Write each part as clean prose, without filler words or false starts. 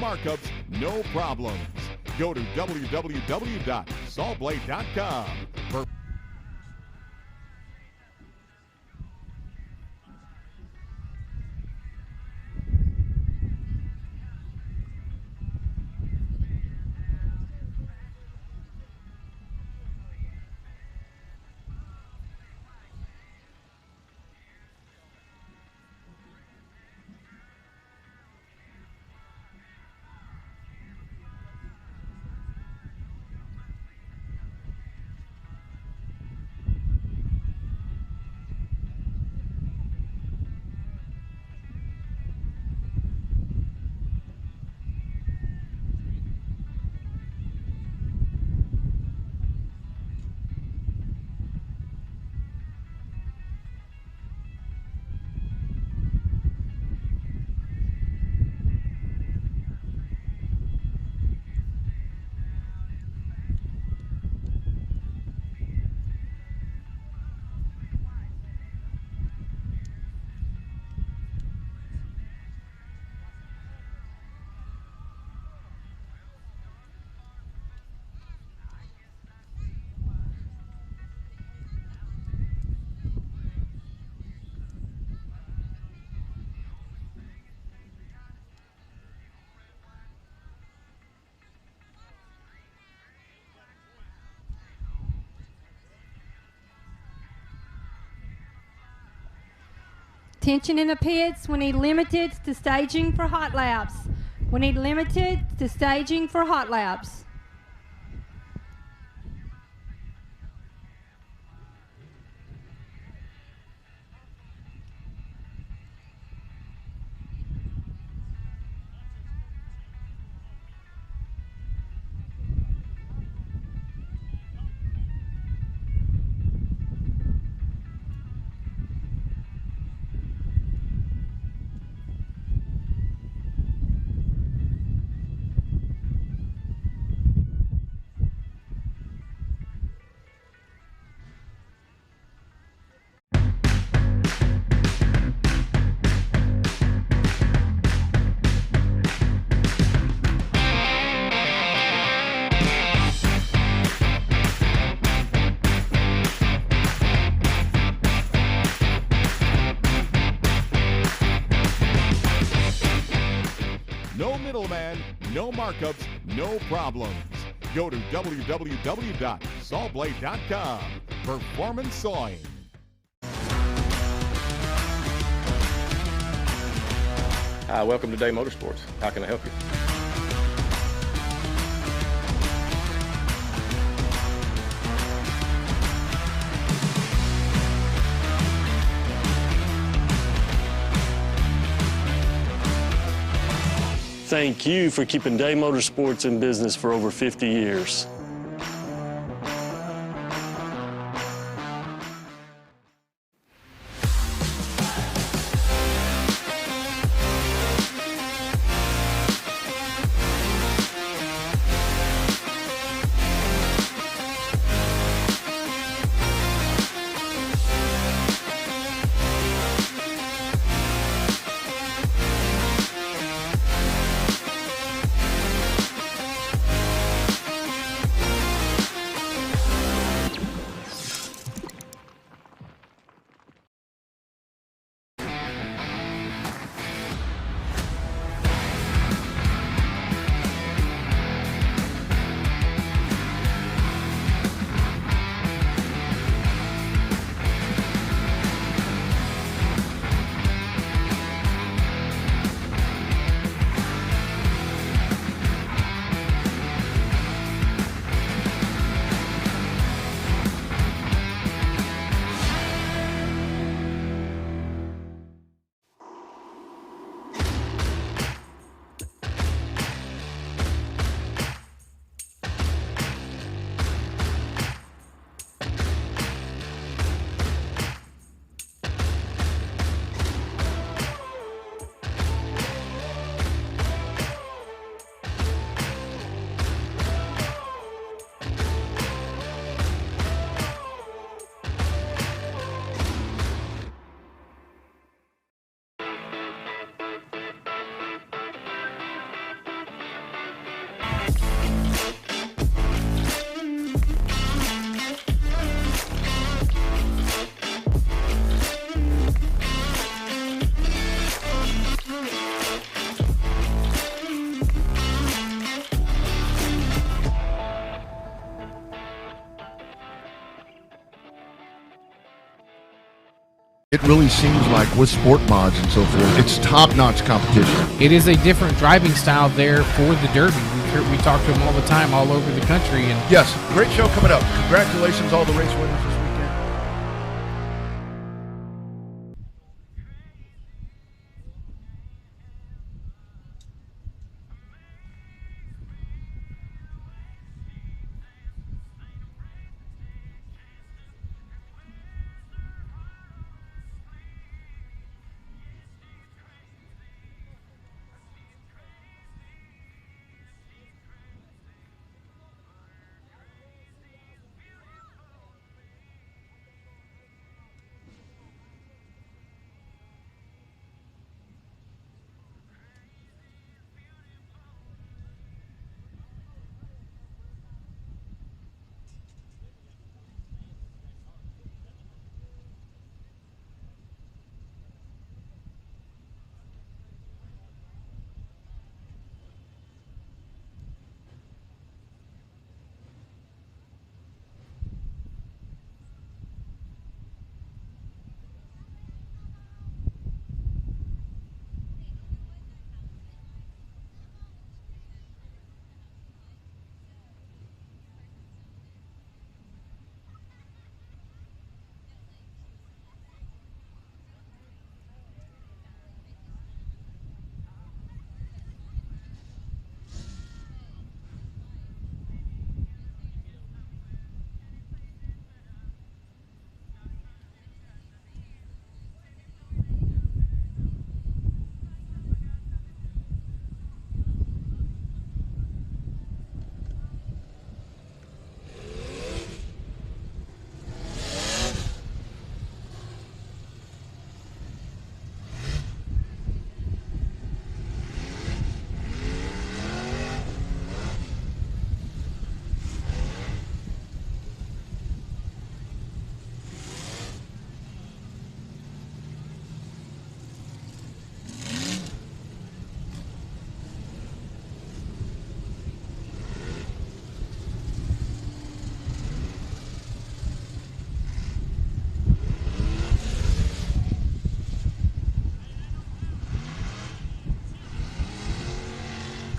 markups, no problems. Go to www.sawblade.com for Attention in the pits, we need limited to staging for hot laps. We need limited to staging for hot laps. no middleman, no markups, no problems. Go to www.sawblade.com. Performance Sawing. Hi, welcome to Day Motorsports. How can I help you? Thank you for keeping Day Motorsports in business for over 50 years. It really seems like with sport mods and so forth, it's top-notch competition. It is a different driving style there for the Derby. We talk to them all the time, all over the country. And yes, great show coming up. Congratulations, all the race winners this weekend.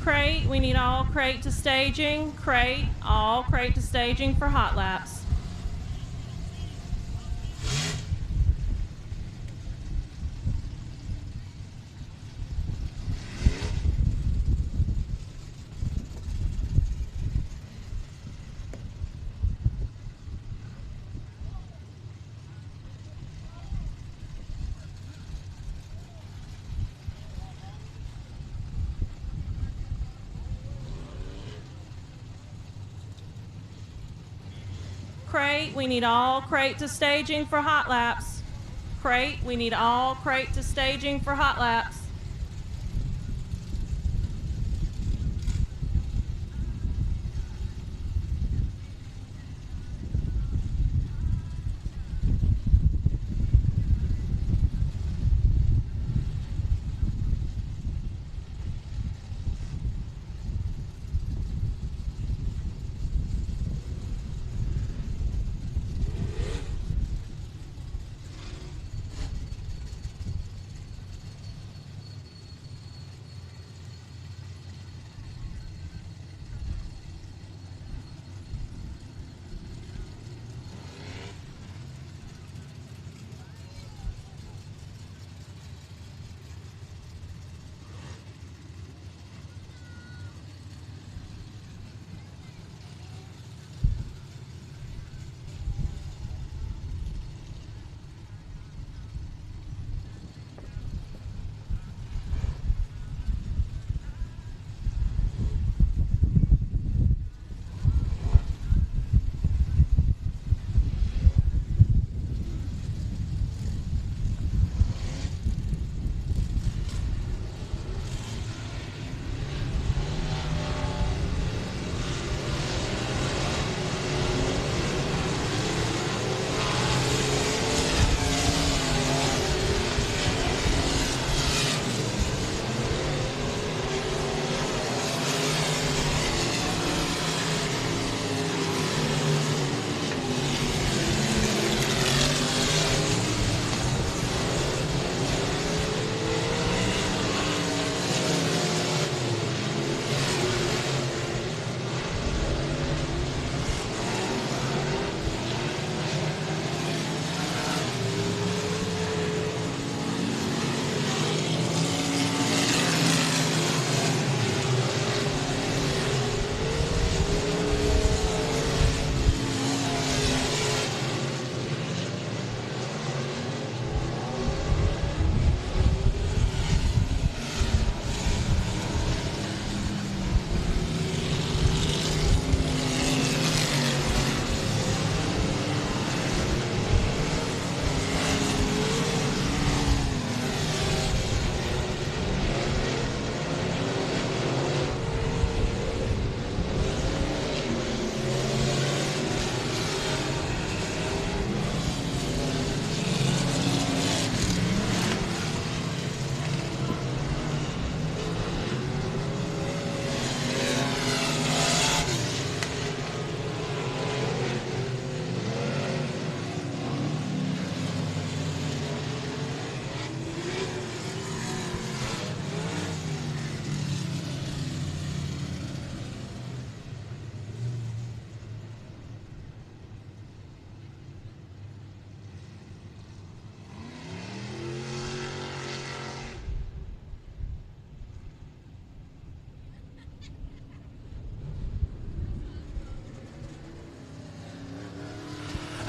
Crate, we need all crate to staging. Crate, all crate to staging for hot laps. Crate, we need all crate to staging for hot laps. Crate, we need all crate to staging for hot laps.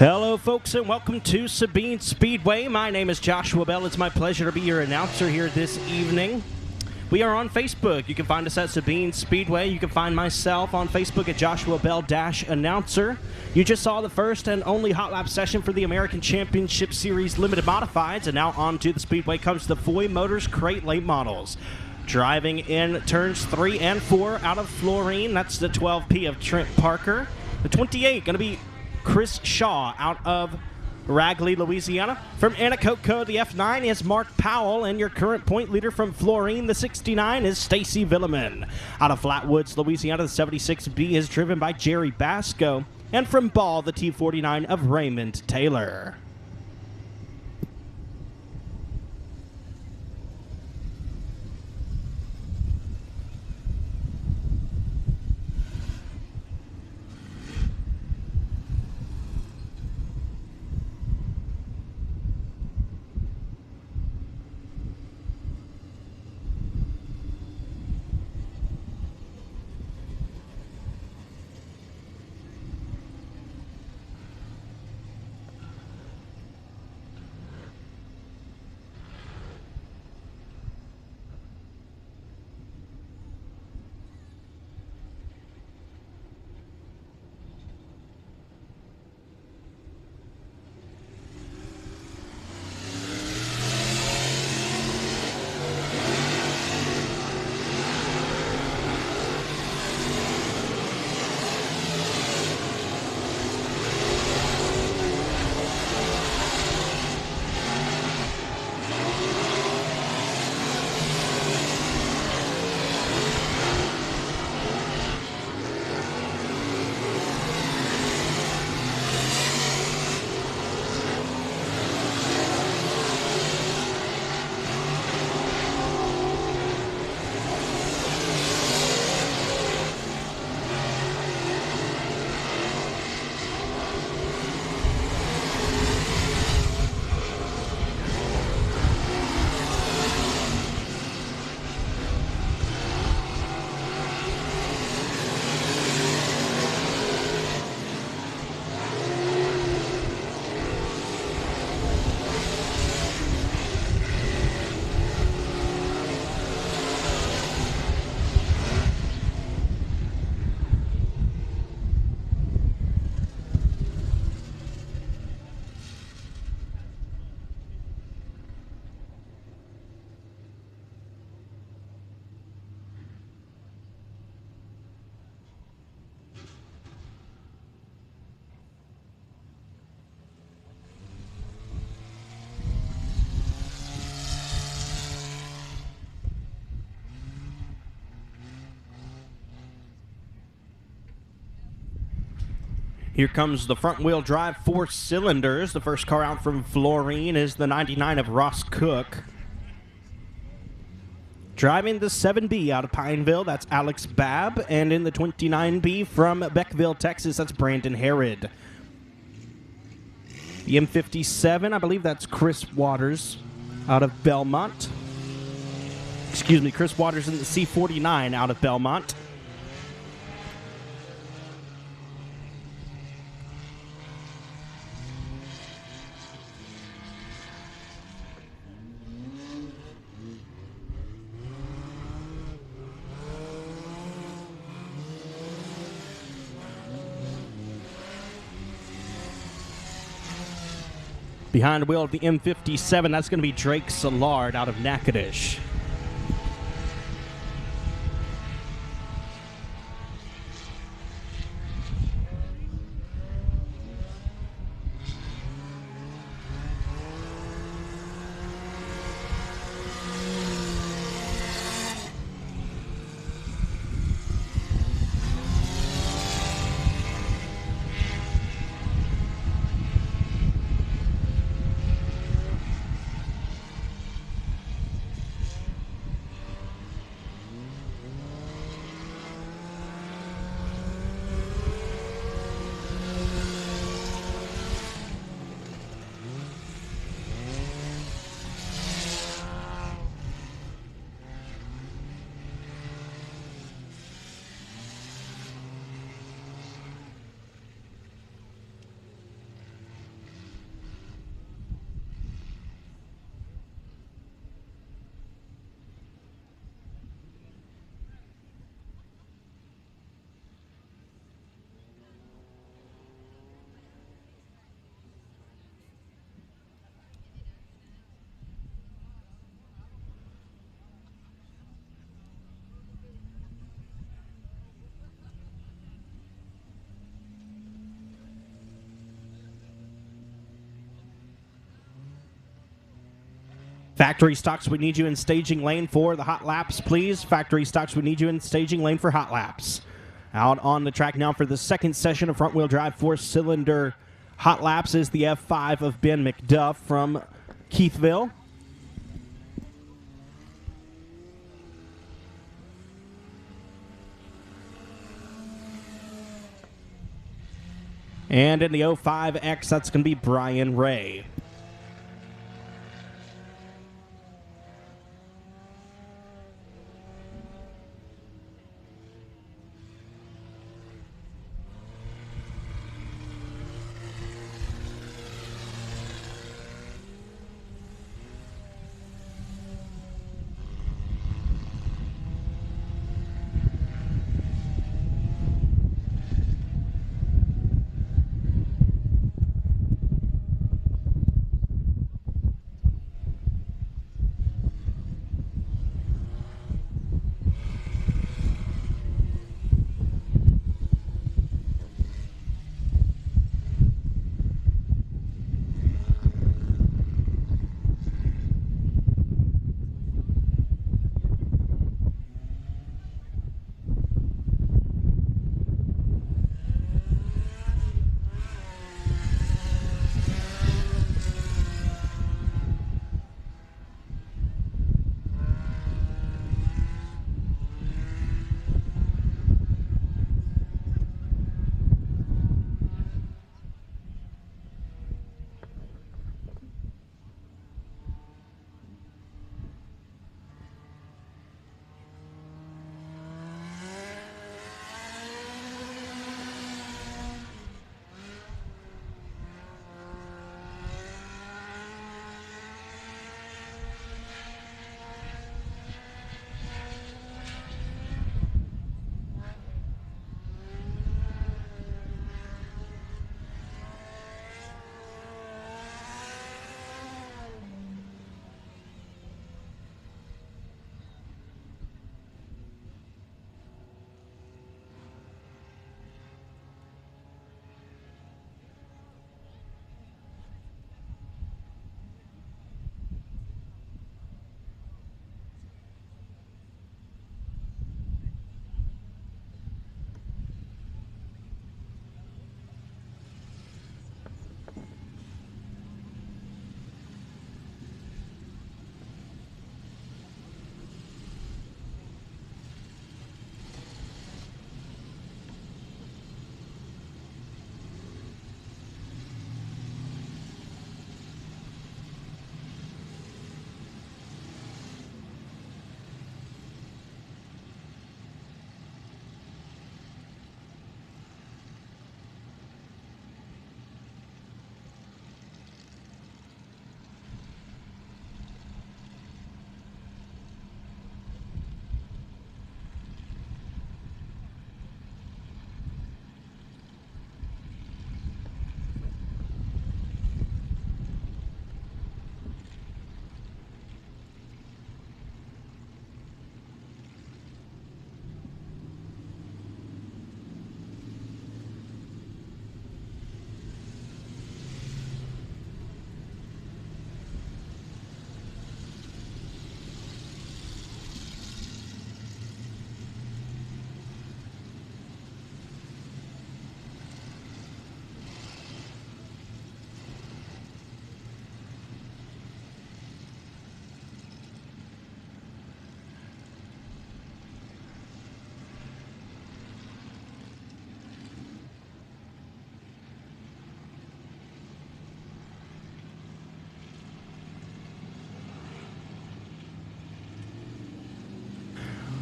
Hello, folks, and welcome to Sabine Speedway. My name is Joshua Bell. It's my pleasure to be your announcer here this evening. We are on Facebook. You can find us at Sabine Speedway. You can find myself on Facebook at Joshua Bell-Announcer. You just saw the first and only hot lap session for the American Championship Series Limited Modifieds, and now on to the Speedway comes the Foy Motors Crate Late Models. Driving in turns 3 and 4 out of Florine. That's the 12P of Trent Parker. The 28 going to be Chris Shaw out of Ragley, Louisiana. From Anacoco, the F9 is Mark Powell, and your current point leader from Florine, the 69, is Stacy Villeman. Out of Flatwoods, Louisiana, the 76B is driven by Jerry Basco. And from Ball, the T49 of Raymond Taylor. Here comes the front-wheel drive 4 cylinders. The first car out from Florine is the 99 of Ross Cook. Driving the 7B out of Pineville, that's Alex Babb. And in the 29B from Beckville, Texas, that's Brandon Herod. The M57, I believe that's Chris Waters out of Belmont. Excuse me, Chris Waters in the C49 out of Belmont. Behind the wheel of the M57, that's going to be Drake Szilard out of Natchitoches. Factory Stocks, we need you in staging lane for the hot laps, please. Factory Stocks, we need you in staging lane for hot laps. Out on the track now for the second session of front-wheel drive four-cylinder hot laps is the F5 of Ben McDuff from Keithville. And in the 05X, that's going to be Brian Ray.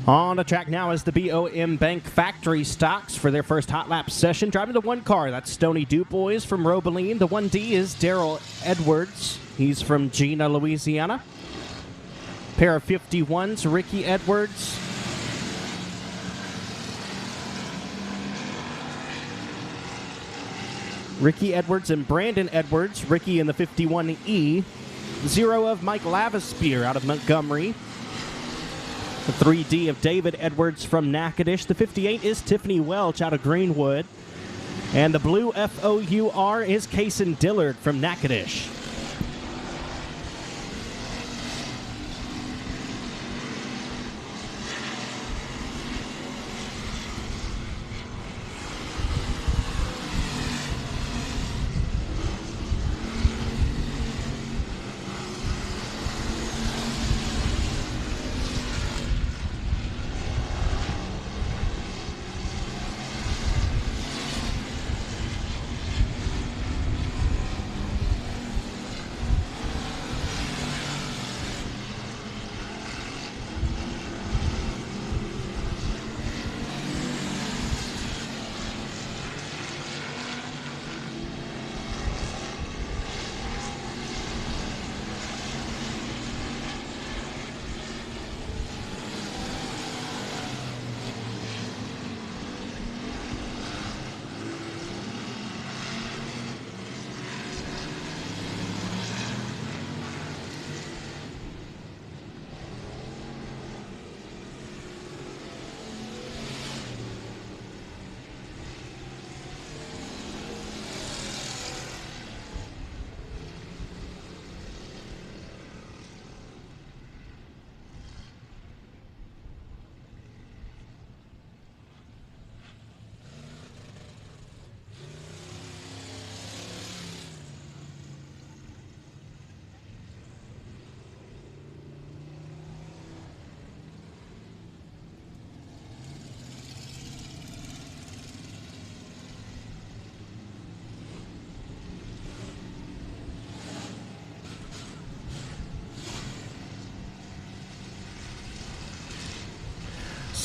On the track now is the BOM Bank Factory Stocks for their first hot lap session. Driving the one car, that's Stony Dubois from Robeline. The 1D is Daryl Edwards. He's from Gina, Louisiana. Pair of 51s, Ricky Edwards. Ricky Edwards and Brandon Edwards. Ricky in the 51E. 0 of Mike Lavispear out of Montgomery. The 3D of David Edwards from Natchitoches. The 58 is Tiffany Welch out of Greenwood. And the blue FOUR is Kason Dillard from Natchitoches.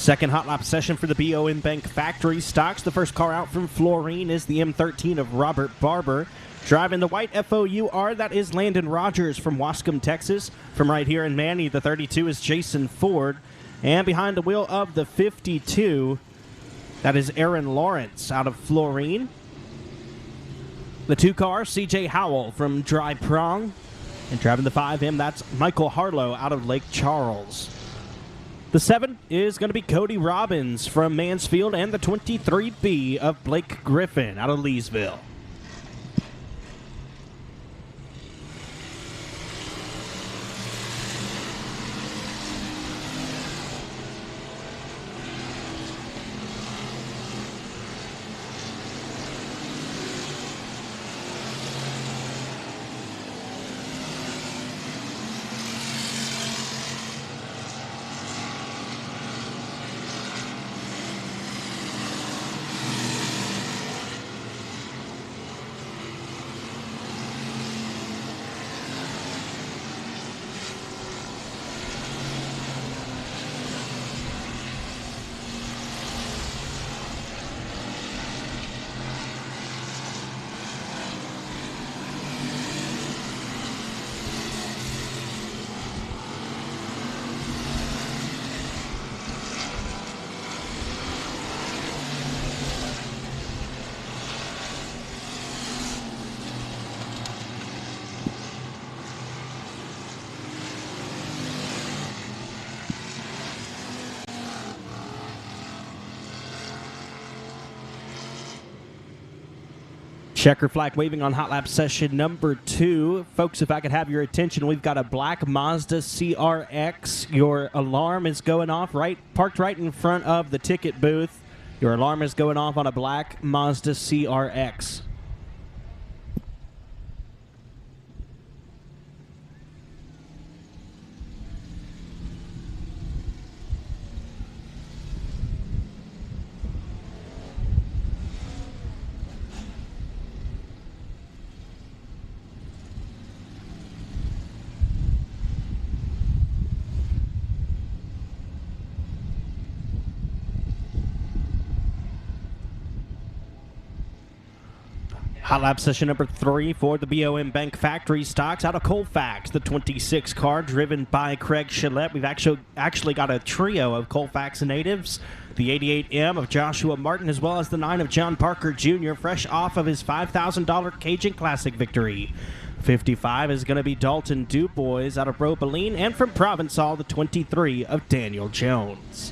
Second hot lap session for the BOM Bank Factory stocks. The first car out from Florine is the M13 of Robert Barber. Driving the white FOUR, that is Landon Rogers from Wascom, Texas. From right here in Manny, the 32 is Jason Ford. And behind the wheel of the 52, that is Aaron Lawrence out of Florine. The 2 car, CJ Howell from Dry Prong. And driving the 5M, that's Michael Harlow out of Lake Charles. The 7 is going to be Cody Robbins from Mansfield, and the 23B of Blake Griffin out of Leesville. Checker flag waving on hot lap session number 2. Folks, if I could have your attention, we've got a black Mazda CRX. Your alarm is going off parked right in front of the ticket booth. Your alarm is going off on a black Mazda CRX. Hot lap session number 3 for the BOM Bank Factory stocks out of Colfax. The 26 car driven by Craig Gillette. We've actually got a trio of Colfax natives. The 88M of Joshua Martin, as well as the 9 of John Parker Jr., fresh off of his $5,000 Cajun Classic victory. 55 is going to be Dalton Dubois out of Robeline, and from Provençal, the 23 of Daniel Jones.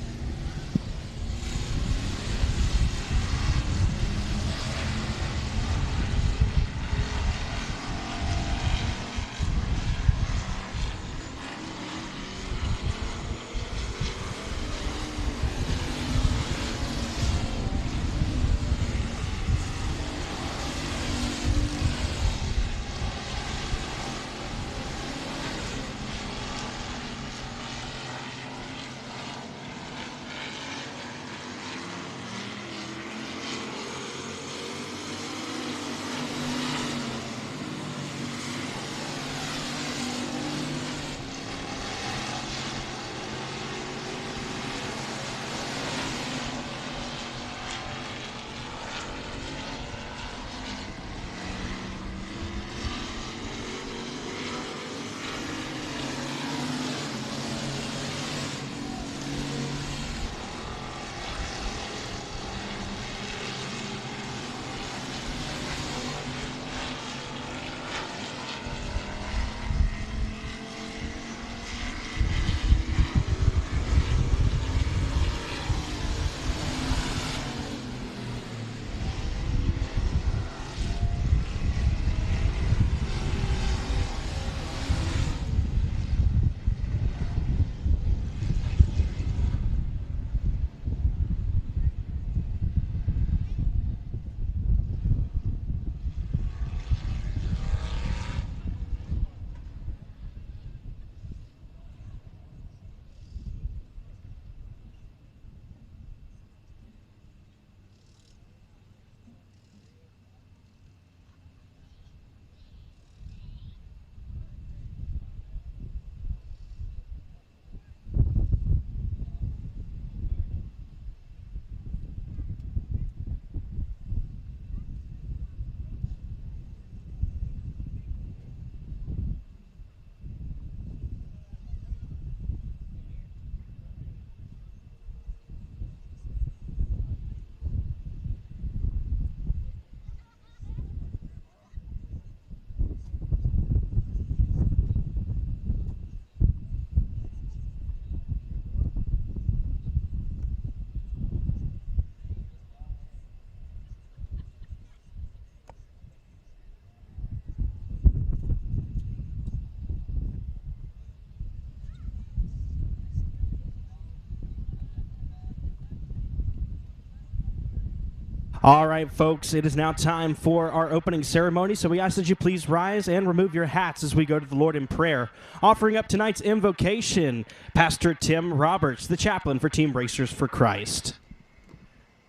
All right, folks, it is now time for our opening ceremony, so we ask that you please rise and remove your hats as we go to the Lord in prayer. Offering up tonight's invocation, Pastor Tim Roberts, the chaplain for Team Racers for Christ.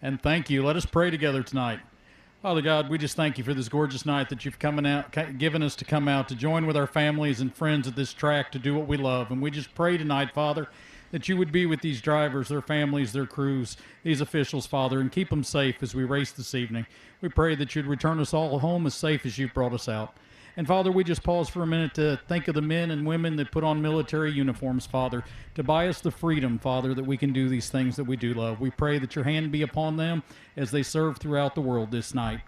And thank you. Let us pray together tonight. Father God, we just thank you for this gorgeous night that you've given us to come out to join with our families and friends at this track to do what we love. And we just pray tonight, Father, that you would be with these drivers, their families, their crews, these officials, Father, and keep them safe as we race this evening. We pray that you'd return us all home as safe as you've brought us out. And Father, we just pause for a minute to think of the men and women that put on military uniforms, Father, to buy us the freedom, Father, that we can do these things that we do love. We pray that your hand be upon them as they serve throughout the world this night.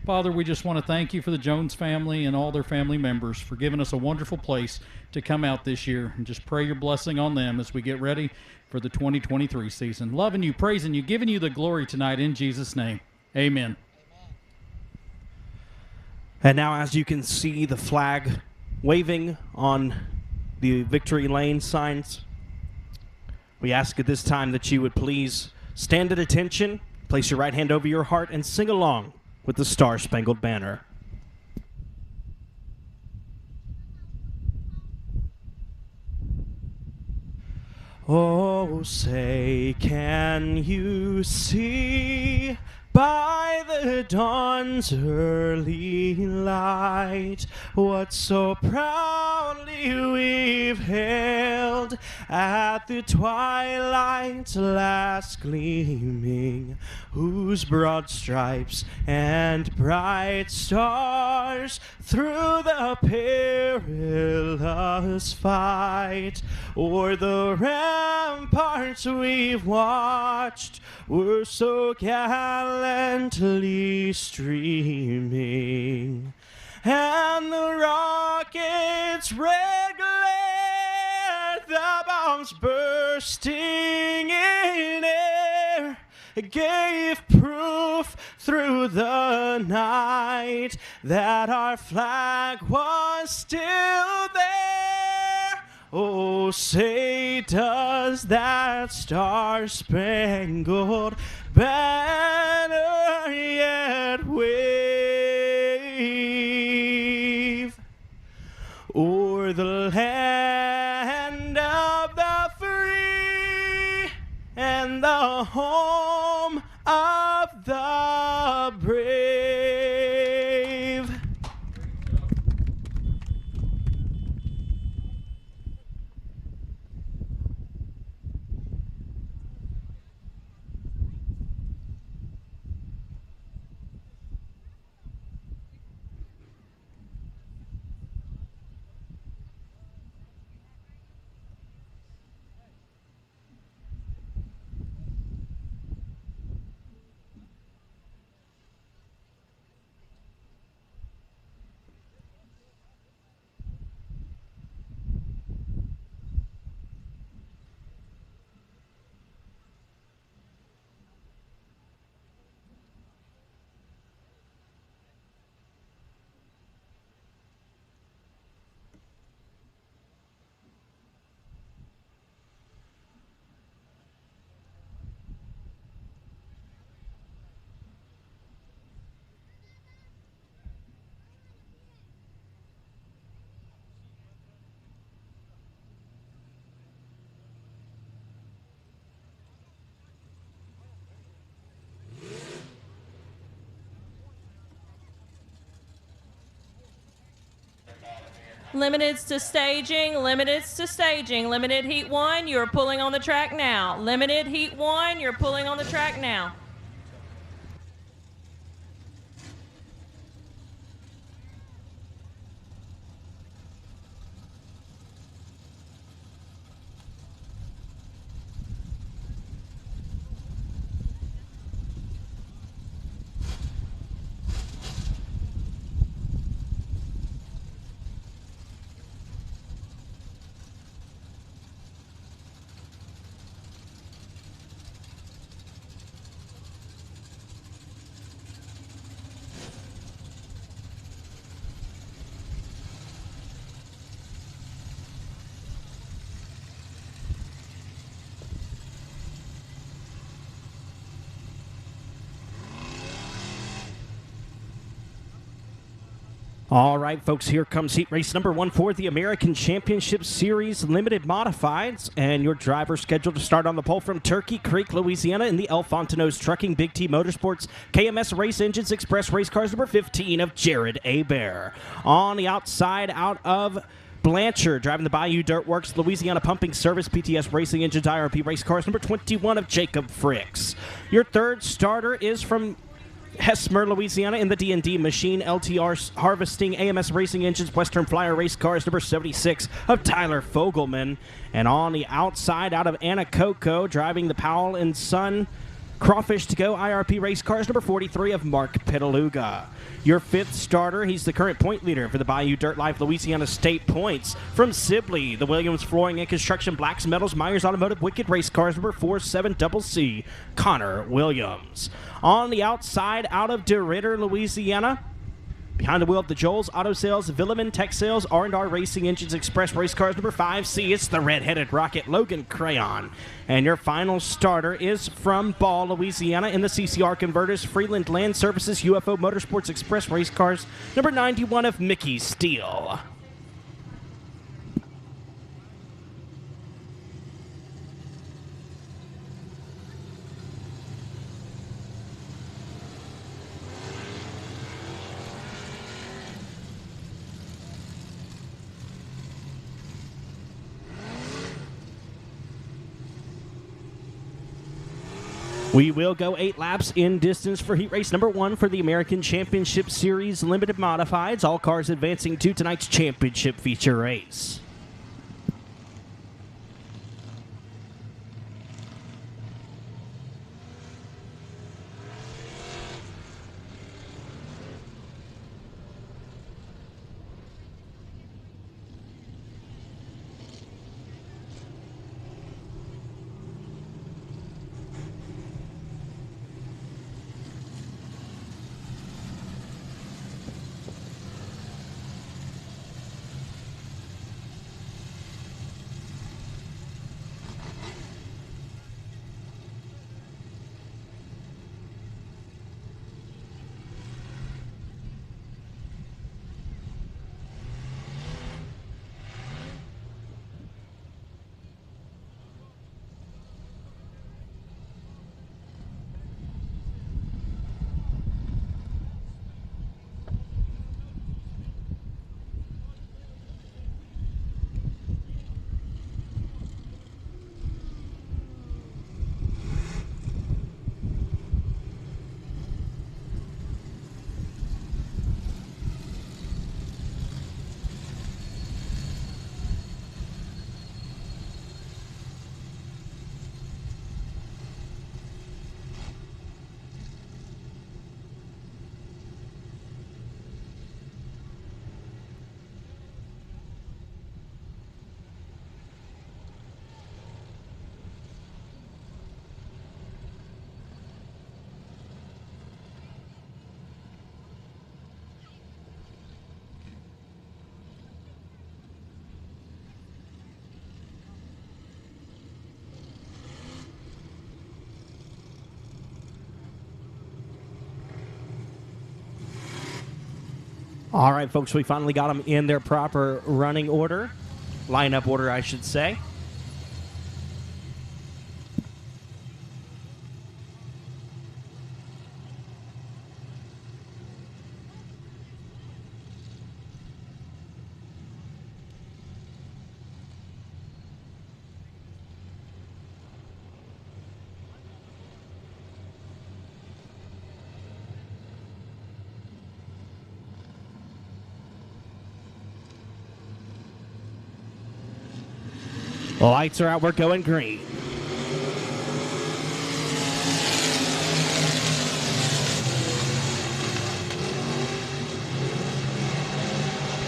Father, we just want to thank you for the Jones family and all their family members for giving us a wonderful place to come out this year, and just pray your blessing on them as we get ready for the 2023 season. Loving you, praising you, giving you the glory tonight in Jesus' name. Amen. And now, as you can see, the flag waving on the victory lane signs, we ask at this time that you would please stand at attention, place your right hand over your heart, and sing along with the Star-Spangled Banner. Oh, say, can you see by the dawn's early light what so proudly we've hailed at the twilight's last gleaming, whose broad stripes and bright stars through the perilous fight o'er the ramparts we've watched were so gallantly streaming, and the rocket's red glare, the bombs bursting in air, gave proof through the night that our flag was still there. Oh, say, does that star-spangled banner yet wave o'er the land of the free and the home of the brave? Limiteds to staging, limiteds to staging. Limited Heat 1, you're pulling on the track now. Limited Heat 1, you're pulling on the track now. All right, folks, here comes heat race number 1 for the American Championship Series Limited Modifieds. And your driver scheduled to start on the pole from Turkey Creek, Louisiana in the El Fontanos Trucking Big T Motorsports KMS Race Engines Express Race Cars number 15 of Jared Hebert. On the outside, out of Blanchard, driving the Bayou Dirt Works Louisiana Pumping Service PTS Racing Engines IRP Race Cars number 21 of Jacob Fricks. Your third starter is from Hesmer, Louisiana in the D&D Machine LTR Harvesting AMS Racing Engines Western Flyer Race Cars number 76 of Tyler Fogelman. And on the outside, out of Anacoco, driving the Powell and Son Crawfish to Go IRP Race Cars number 43 of Mark Pitaluga. Your fifth starter, he's the current point leader for the Bayou Dirt Life Louisiana State Points. From Sibley, the Williams Flooring and Construction Blacks Metals Myers Automotive Wicked Race Cars number 47CC, Connor Williams. On the outside, out of DeRidder, Louisiana, behind the wheel of the Joel's Auto Sales, Villeman Tech Sales, R&R Racing Engines Express Race Cars number 5C. It's the red-headed rocket, Logan Crayon. And your final starter is from Ball, Louisiana in the CCR Converters, Freeland Land Services, UFO Motorsports Express Race Cars number 91 of Mickey Steele. We will go 8 laps in distance for heat race number 1 for the American Championship Series Limited Modifieds. All cars advancing to tonight's championship feature race. All right, folks, we finally got them in their proper running order, lineup order, I should say. The lights are out. We're going green.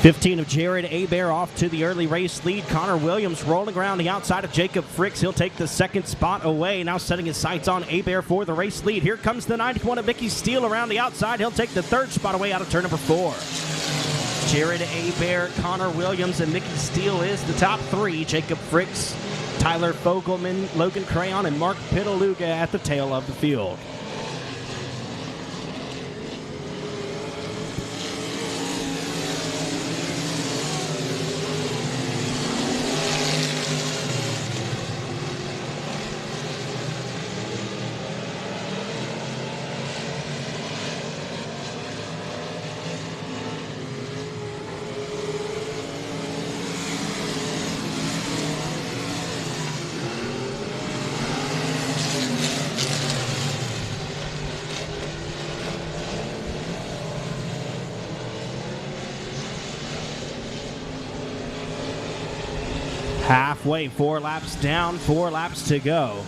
$15 of Jared Hebert off to the early race lead. Connor Williams rolling around the outside of Jacob Fricks. He'll take the second spot away. Now setting his sights on Hebert for the race lead. Here comes the 91 of Mickey Steele around the outside. He'll take the third spot away out of turn number 4. Jared Hebert, Connor Williams, and Mickey Steele is the top 3. Jacob Fricks, Tyler Fogelman, Logan Crayon, and Mark Pitaluga at the tail of the field. Halfway, 4 laps down, 4 laps to go.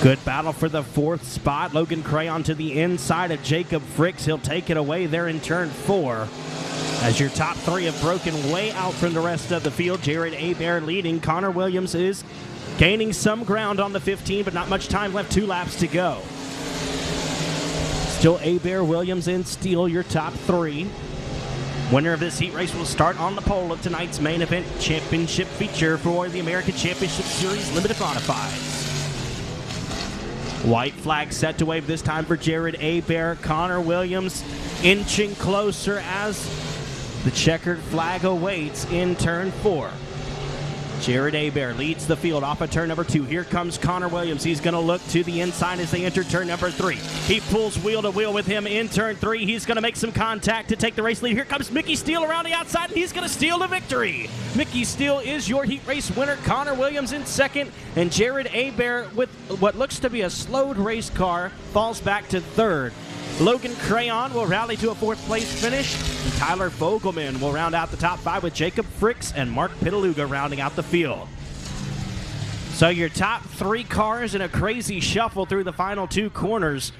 Good battle for the 4th spot. Logan Crayon to the inside of Jacob Fricks. He'll take it away there in turn 4. As your top 3 have broken way out from the rest of the field. Jared Abair leading. Connor Williams is gaining some ground on the 15, but not much time left. 2 laps to go. Still Abair, Williams, and Steele, your top 3. Winner of this heat race will start on the pole of tonight's main event championship feature for the American Championship Series Limited Modifieds. White flag set to wave this time for Jared Abair. Connor Williams inching closer as the checkered flag awaits in turn 4. Jared Abair leads the field off of turn number 2. Here comes Connor Williams. He's going to look to the inside as they enter turn number 3. He pulls wheel to wheel with him in turn 3. He's going to make some contact to take the race lead. Here comes Mickey Steele around the outside, and he's going to steal the victory. Mickey Steele is your heat race winner. Connor Williams in second, and Jared Abair, with what looks to be a slowed race car, falls back to third. Logan Crayon will rally to a 4th place finish. And Tyler Vogelman will round out the top 5 with Jacob Fricks and Mark Pitaluga rounding out the field. So your top 3 cars in a crazy shuffle through the final 2 corners.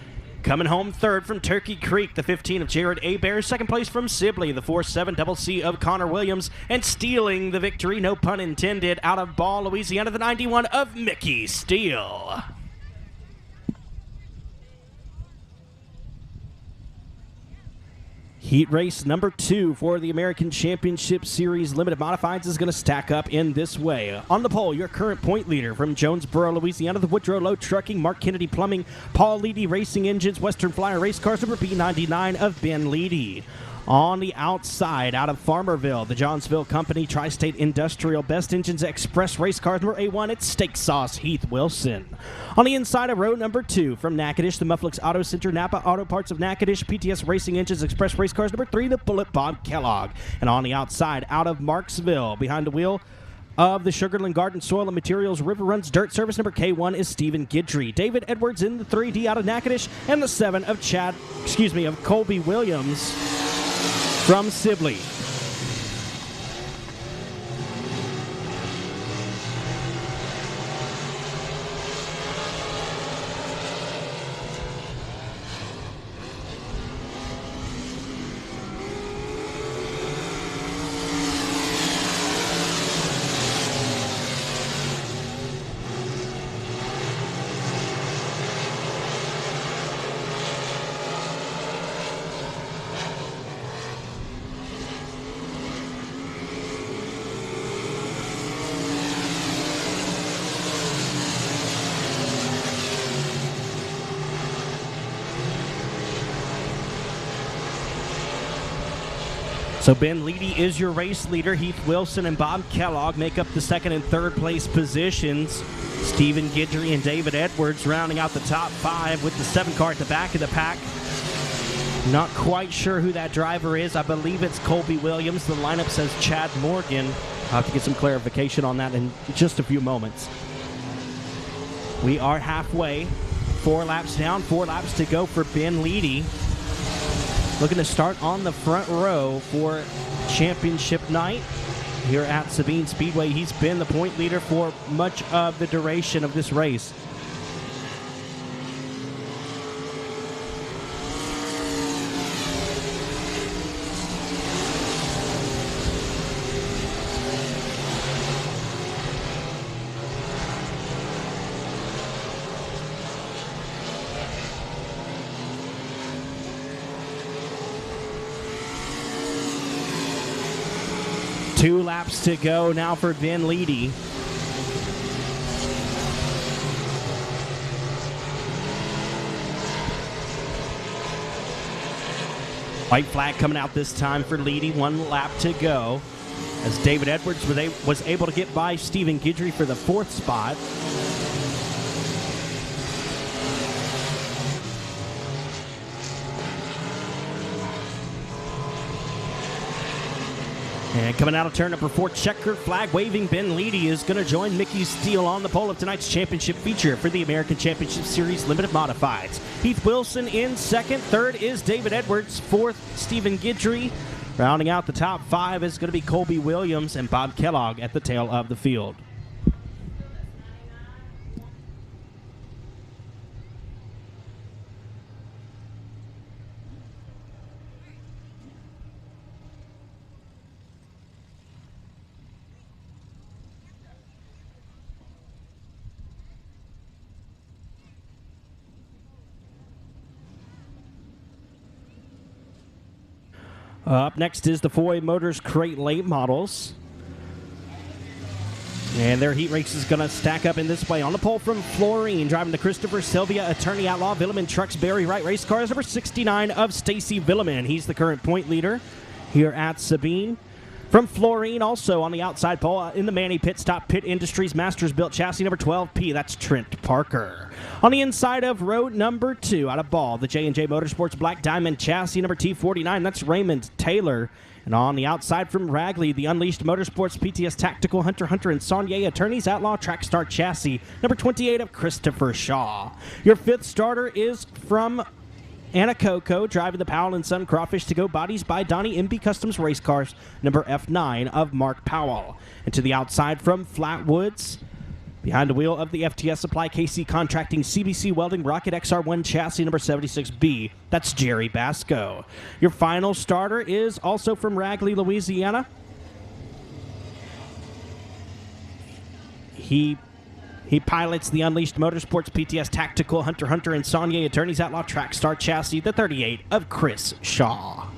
Coming home third from Turkey Creek, the 15 of Jared Abair. 2nd place from Sibley, the 4-7 double C of Connor Williams. And stealing the victory, no pun intended, out of Ball, Louisiana, the 91 of Mickey Steele. Heat race number 2 for the American Championship Series Limited Modifieds is going to stack up in this way. On the pole, your current point leader from Jonesboro, Louisiana, the Woodrow Low Trucking, Mark Kennedy Plumbing, Paul Leedy Racing Engines, Western Flyer Race Cars, number B99 of Ben Leedy. On the outside, out of Farmerville, the Johnsville Company, Tri-State Industrial, Best Engines Express Race Cars, number A1, it's Steak Sauce Heath Wilson. On the inside of row number 2, from Natchitoches, the Mufflix Auto Center, Napa Auto Parts of Natchitoches, PTS Racing Engines Express Race Cars, number 3, the Bullet Bob Kellogg. And on the outside, out of Marksville, behind the wheel of the Sugarland Garden Soil and Materials River Runs Dirt Service, number K1 is Stephen Guidry. David Edwards in the 3D out of Natchitoches, and the 7 of Colby Williams from Sibley. So Ben Leedy is your race leader. Heath Wilson and Bob Kellogg make up the 2nd and 3rd place positions. Stephen Guidry and David Edwards rounding out the top 5 with the 7 car at the back of the pack. Not quite sure who that driver is. I believe it's Colby Williams. The lineup says Chad Morgan. I'll have to get some clarification on that in just a few moments. We are halfway. 4 laps down, 4 laps to go for Ben Leedy. Looking to start on the front row for championship night here at Sabine Speedway. He's been the point leader for much of the duration of this race. Two laps to go now for Ben Leedy. White flag coming out this time for Leedy. 1 lap to go. As David Edwards was able to get by Stephen Guidry for the 4th spot. And coming out of turn number 4, checkered flag waving Ben Leedy is going to join Mickey Steele on the pole of tonight's championship feature for the American Championship Series Limited Modifieds. Heath Wilson in second. Third is David Edwards. Fourth, Stephen Guidry. Rounding out the top 5 is going to be Colby Williams and Bob Kellogg at the tail of the field. Up next is the Foy Motors Crate Late Models. And their heat race is going to stack up in this way. On the pole from Florine, driving the Christopher Sylvia Attorney Outlaw Villeman Trucks Barry Wright race cars, number 69 of Stacy Villeman. He's the current point leader here at Sabine. From Florine, also on the outside pole, in the Manny Pit Stop Pit Industries Masters Built Chassis number 12P, that's Trent Parker. On the inside of road number 2, out of Ball, the J&J Motorsports Black Diamond Chassis number T49, that's Raymond Taylor. And on the outside from Ragley, the Unleashed Motorsports PTS Tactical Hunter and Saunier Attorneys Outlaw Track Star Chassis number 28 of Christopher Shaw. Your 5th starter is from Anna Coco, driving the Powell and Son Crawfish to Go Bodies by Donnie MB Customs Race Cars, number F9 of Mark Powell. And to the outside from Flatwoods, behind the wheel of the FTS Supply KC Contracting CBC Welding Rocket XR1 Chassis, number 76B, that's Jerry Basco. Your final starter is also from Ragley, Louisiana. He pilots the Unleashed Motorsports PTS Tactical Hunter and Saunier Attorneys Outlaw Track Star Chassis, the 38 of Chris Shaw.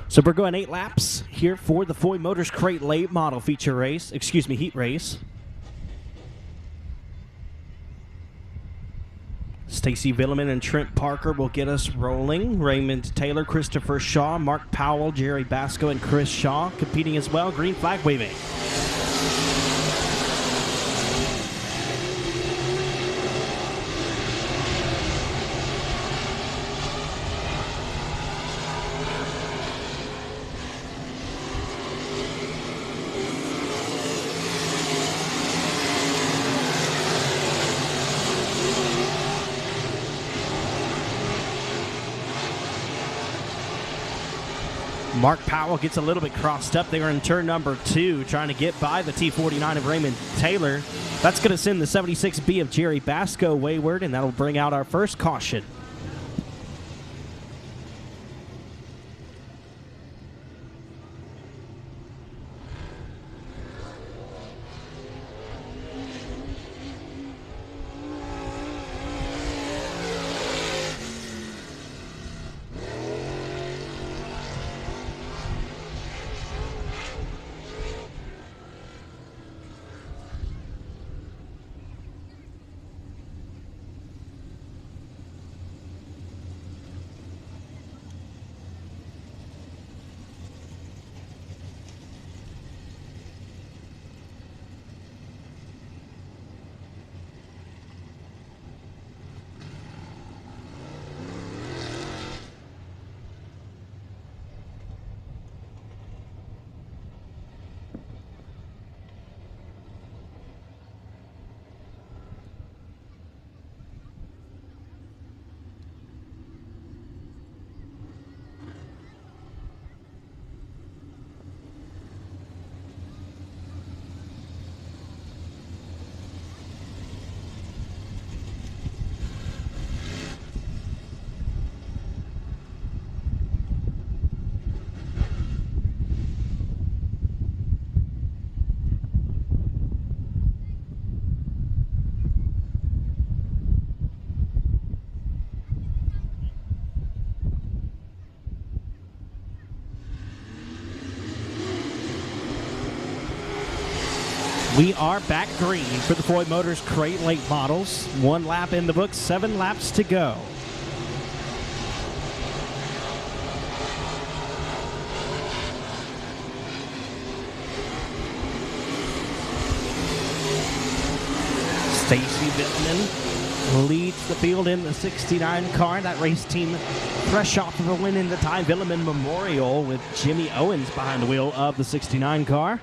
So we're going 8 laps here for the Foy Motors Crate Late Model feature race, heat race. Stacy Villeman and Trent Parker will get us rolling. Raymond Taylor, Christopher Shaw, Mark Powell, Jerry Basco, and Chris Shaw competing as well. Green flag waving. Mark Powell gets a little bit crossed up there in turn number 2, trying to get by the T49 of Raymond Taylor. That's going to send the 76B of Jerry Basco wayward, and that'll bring out our first caution. We are back green for the Floyd Motors Crate Late Models. 1 lap in the books, 7 laps to go. Stacy Villeman leads the field in the 69 car. That race team fresh off of a win in the Ty Villeman Memorial with Jimmy Owens behind the wheel of the 69 car.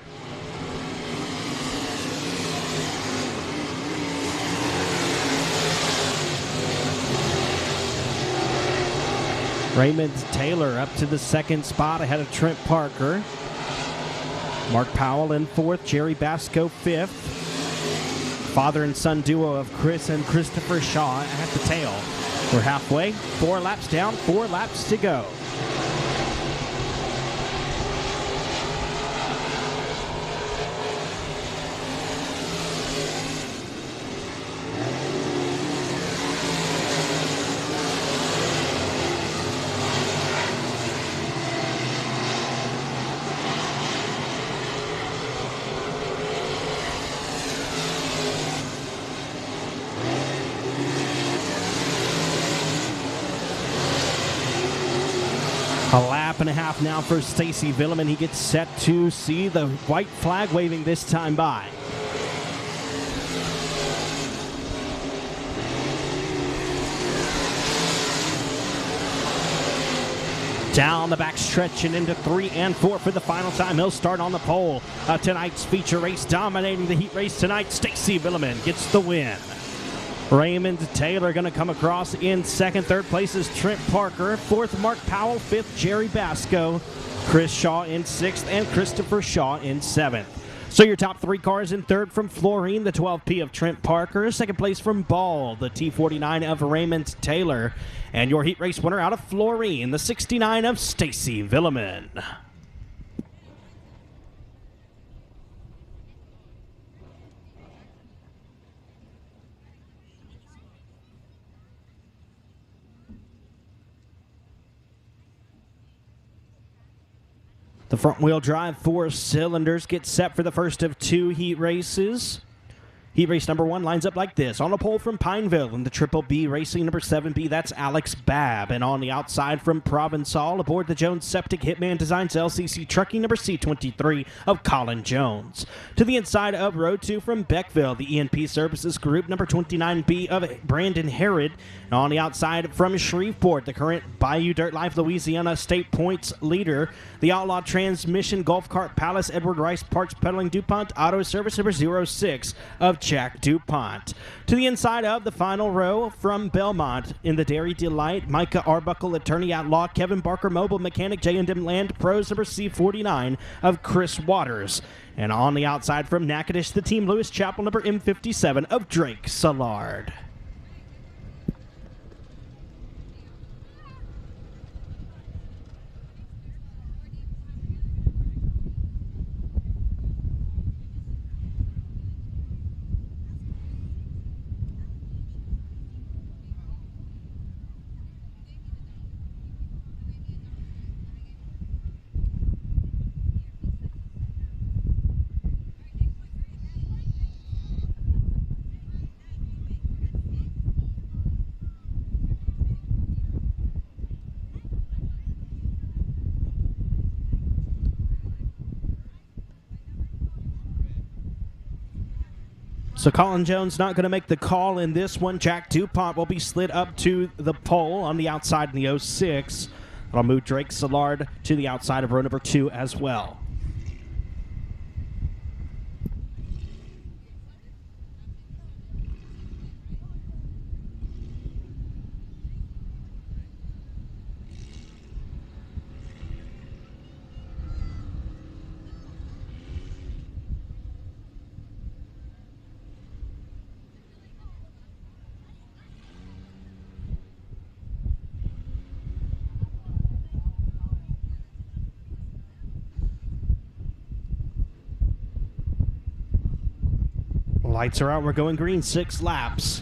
Raymond Taylor up to the 2nd spot ahead of Trent Parker. Mark Powell in 4th, Jerry Basco 5th. Father and son duo of Chris and Christopher Shaw at the tail. We're halfway, 4 laps down, 4 laps to go. A lap and a half now for Stacy Villeman. He gets set to see the white flag waving this time by. Down the back stretch and into 3 and 4 for the final time. He'll start on the pole. Tonight's feature race dominating the heat race tonight. Stacy Villeman gets the win. Raymond Taylor going to come across in 2nd. 3rd place is Trent Parker. 4th, Mark Powell. 5th, Jerry Basco. Chris Shaw in 6th and Christopher Shaw in 7th. So your top 3 cars in 3rd from Florine, the 12P of Trent Parker. 2nd place from Ball, the T49 of Raymond Taylor. And your heat race winner out of Florine, the 69 of Stacy Villeman. The front-wheel drive 4 cylinders get set for the first of 2 heat races. Heat race number 1 lines up like this. On a pole from Pineville in the Triple B Racing number 7B, that's Alex Babb. And on the outside from Provençal, aboard the Jones Septic Hitman Designs LCC Trucking number C23 of Colin Jones. To the inside of row 2 from Beckville, the ENP Services Group number 29B of Brandon Herod. And on the outside from Shreveport, the current Bayou Dirt Life Louisiana State Points leader, the Outlaw Transmission Golf Cart Palace Edward Rice Parts Peddling DuPont Auto Service number 06 of Jack DuPont. To the inside of the final row from Belmont in the Dairy Delight, Micah Arbuckle Attorney at Law, Kevin Barker Mobile Mechanic, J&M Land Pros number C49 of Chris Waters. And on the outside from Natchitoches, the Team Lewis Chapel number M57 of Drake Szilard. So Colin Jones not going to make the call in this one. Jack DuPont will be slid up to the pole on the outside in the 06. That'll move Drake Szilard to the outside of row number 2 as well. Lights are out. We're going green. 6 laps.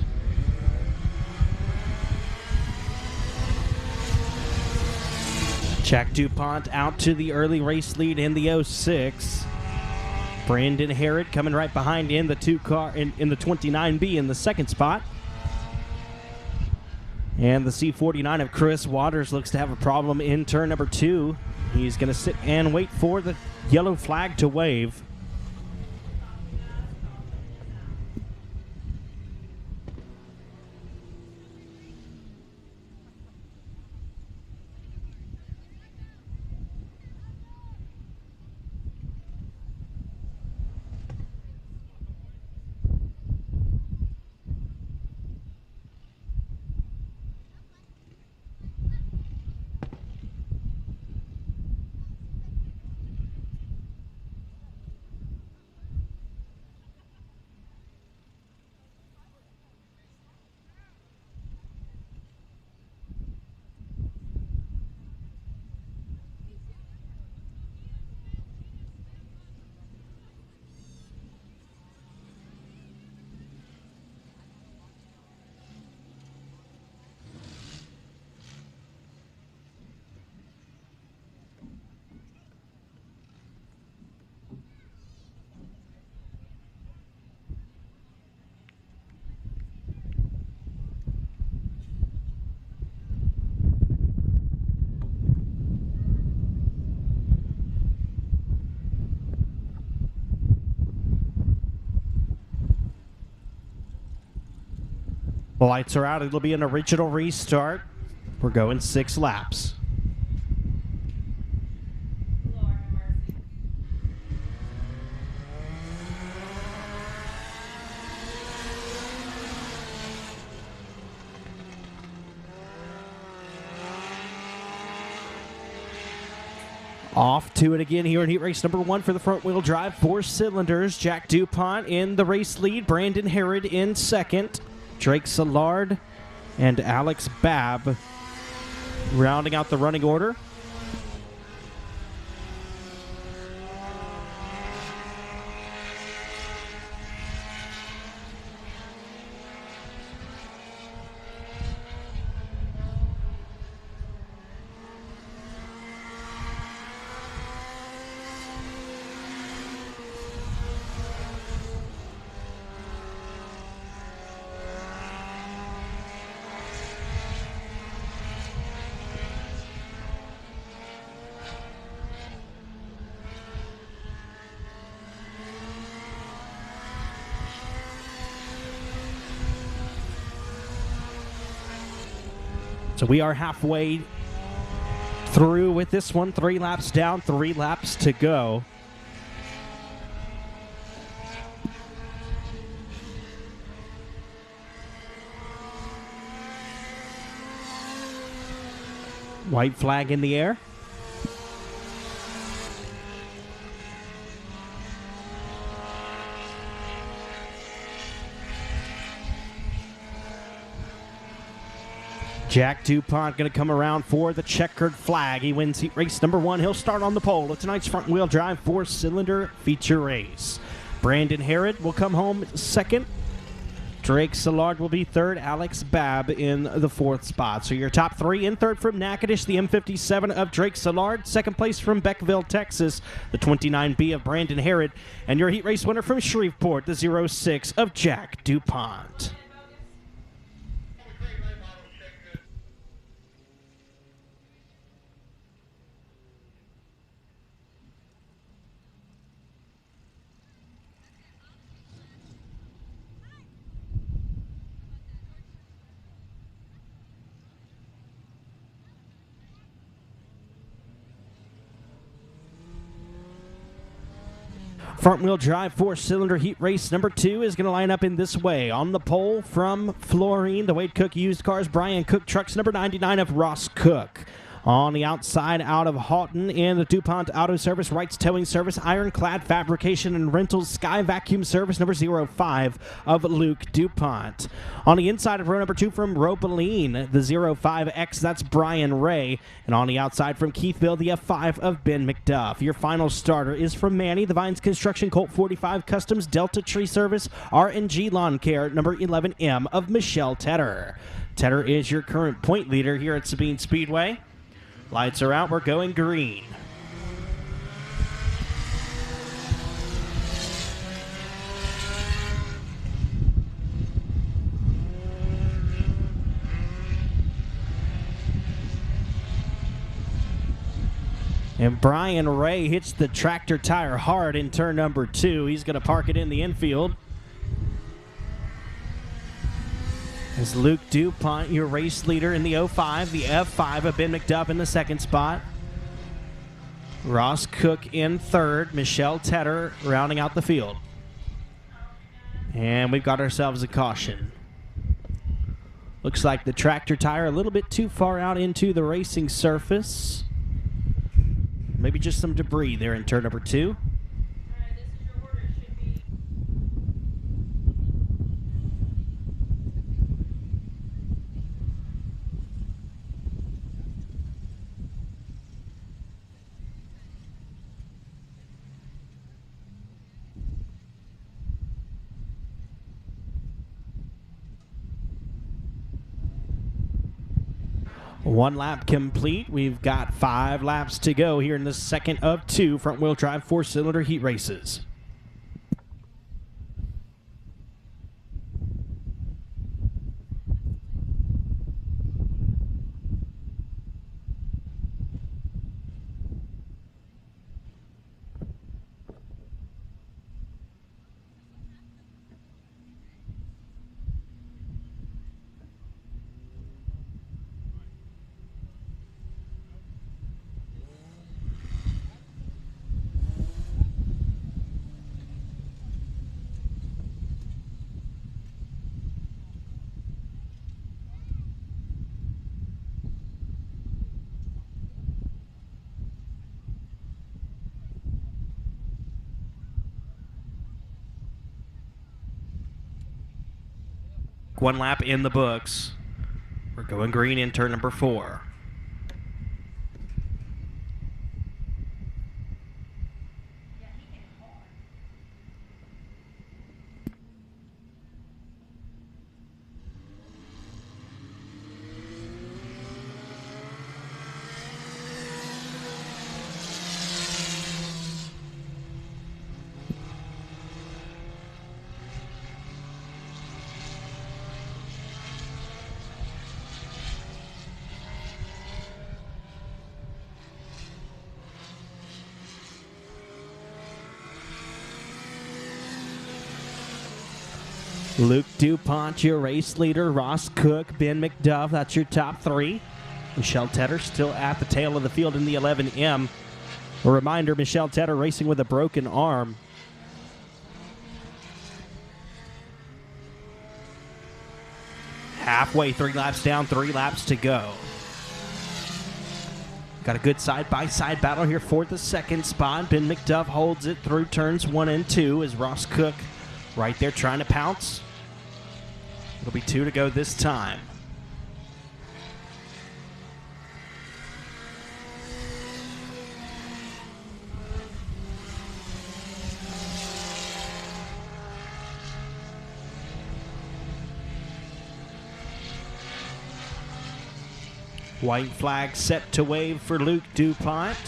Jack DuPont out to the early race lead in the 06. Brandon Herod coming right behind in the in the 29B in the second spot. And the C49 of Chris Waters looks to have a problem in turn number 2. He's going to sit and wait for the yellow flag to wave. The lights are out. It'll be an original restart. We're going 6 laps. Off to it again here in heat race number 1 for the front wheel drive. 4 cylinders. Jack DuPont in the race lead. Brandon Herod in second. Drake Szilard and Alex Babb rounding out the running order. So we are halfway through with this one. 3 laps down, 3 laps to go. White flag in the air. Jack DuPont going to come around for the checkered flag. He wins heat race number 1. He'll start on the pole of tonight's front-wheel drive 4-cylinder feature race. Brandon Herod will come home second. Drake Szilard will be third. Alex Babb in the 4th spot. So your top 3 in third from Natchitoches, the M57 of Drake Szilard. Second place from Beckville, Texas, the 29B of Brandon Herod. And your heat race winner from Shreveport, the 06 of Jack DuPont. Front-wheel drive 4-cylinder heat race number 2 is going to line up in this way. On the pole from Florine, the Wade Cook Used Cars, Brian Cook Trucks, number 99 of Ross Cook. On the outside, out of Houghton in the DuPont Auto Service, Wright's Towing Service, Ironclad Fabrication and Rentals, Sky Vacuum Service, number 05 of Luke DuPont. On the inside of row number 2 from Ropaline, the 05X, that's Brian Ray. And on the outside from Keithville, the F5 of Ben McDuff. Your final starter is from Manny, the Vines Construction, Colt 45 Customs, Delta Tree Service, R&G Lawn Care, number 11M of Michelle Tedder. Tedder is your current point leader here at Sabine Speedway. Lights are out. We're going green. And Brian Ray hits the tractor tire hard in turn number 2. He's going to park it in the infield. As Luke DuPont, your race leader in the 05, the F5 of Ben McDuff in the second spot. Ross Cook in third, Michelle Tedder rounding out the field. And we've got ourselves a caution. Looks like the tractor tire a little bit too far out into the racing surface. Maybe just some debris there in turn number 2. One lap complete. We've got 5 laps to go here in the second of 2 front-wheel drive 4-cylinder heat races. One lap in the books. We're going green in turn number 4. Luke DuPont, your race leader. Ross Cook, Ben McDuff, that's your top 3. Michelle Tedder still at the tail of the field in the 11M. A reminder, Michelle Tedder racing with a broken arm. Halfway, 3 laps down, 3 laps to go. Got a good side-by-side battle here for the second spot. Ben McDuff holds it through turns 1 and 2 as Ross Cook right there trying to pounce. It'll be 2 to go this time. White flag set to wave for Luke DuPont.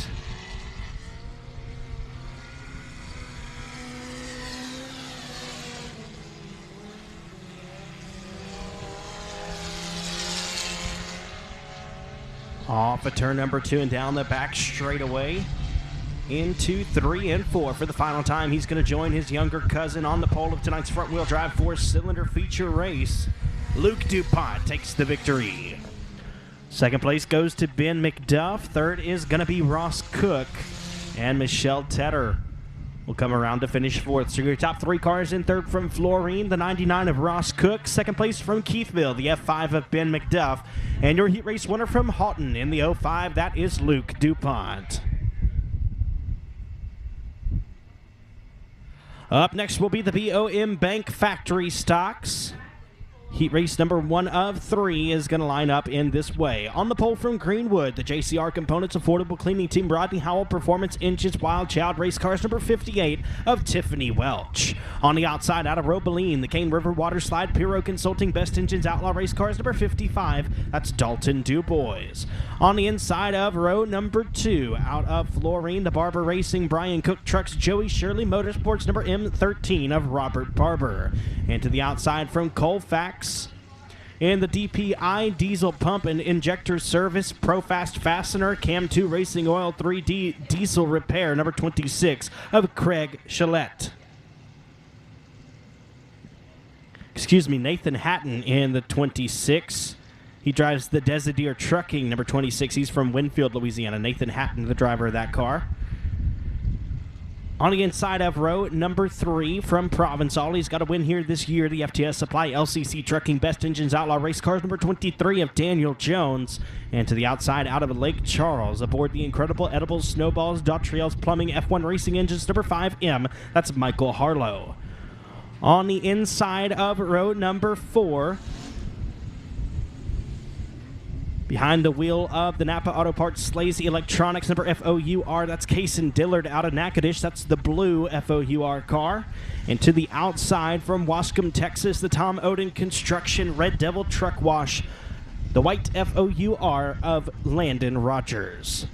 Off of turn number 2 and down the back straightaway into 3 and 4 for the final time. He's going to join his younger cousin on the pole of tonight's front-wheel drive 4-cylinder feature race. Luke DuPont takes the victory. Second place goes to Ben McDuff. Third is going to be Ross Cook. And Michelle Tedder will come around to finish 4th. So your top 3 cars in third from Florine, the 99 of Ross Cook. Second place from Keithville, the F5 of Ben McDuff. And your heat race winner from Houghton in the 05, that is Luke DuPont. Up next will be the BOM Bank Factory Stocks. Heat race number 1 of 3 is going to line up in this way. On the pole from Greenwood, the JCR Components Affordable Cleaning Team Rodney Howell Performance Inches Wild Child Race Cars number 58 of Tiffany Welch. On the outside, out of Robeline, the Cane River Water Slide Piro Consulting Best Engines Outlaw Race Cars number 55, that's Dalton DuBois. On the inside of row number 2, out of Florine, the Barber Racing Brian Cook Trucks Joey Shirley Motorsports number M13 of Robert Barber. And to the outside from Colfax, In the DPI, diesel pump and injector service, ProFast fastener, Cam 2 racing oil, 3D diesel repair, number 26 of Craig Gillette. Nathan Hatton in the 26. He drives the Desideer Trucking, number 26. He's from Winfield, Louisiana. Nathan Hatton, the driver of that car. On the inside of row number 3 from Provençal. He's got a win here this year. The FTS Supply LCC Trucking Best Engines Outlaw Race Cars, number 23 of Daniel Jones. And to the outside out of Lake Charles, aboard the incredible Edibles, Snowballs, Dautriel's Plumbing F1 Racing Engines, number 5M. That's Michael Harlow. On the inside of row number 4, behind the wheel of the Napa Auto Parts Slazy Electronics, number FOUR, that's Kason Dillard out of Natchitoches. That's the blue FOUR car. And to the outside from Wascom, Texas, the Tom Oden Construction Red Devil Truck Wash, the white FOUR of Landon Rogers.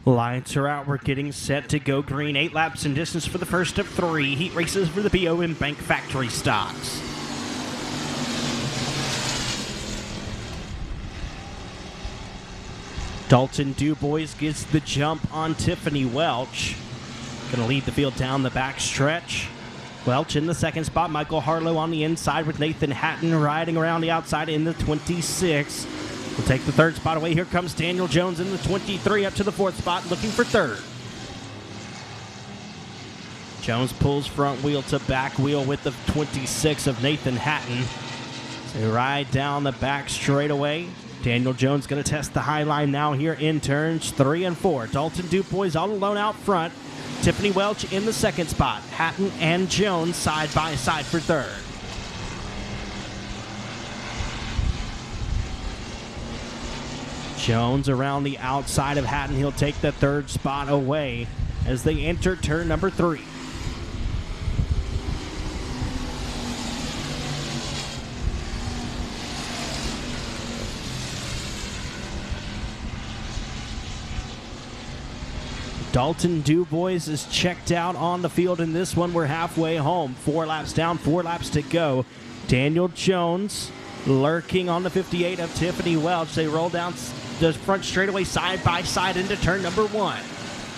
Lights are out. We're getting set to go green. 8 laps in distance for the first of 3 heat races for the BOM Bank Factory Stocks. Dalton Dubois gets the jump on Tiffany Welch. Going to lead the field down the back stretch. Welch in the second spot. Michael Harlow on the inside with Nathan Hatton riding around the outside in the 26. Will take the third spot away. Here comes Daniel Jones in the 23 up to the 4th spot, looking for 3rd. Jones pulls front wheel to back wheel with the 26 of Nathan Hatton. So they ride down the back straightaway. Daniel Jones going to test the high line now here in turns 3 and 4. Dalton Dubois all alone out front. Tiffany Welch in the 2nd spot. Hatton and Jones side by side for 3rd. Jones around the outside of Hatton. He'll take the 3rd spot away as they enter turn number 3. Dalton Dubois is checked out on the field in this one. We're halfway home. 4 laps down, 4 laps to go. Daniel Jones lurking on the 58 of Tiffany Welch. They roll down the front straightaway side by side into turn number 1.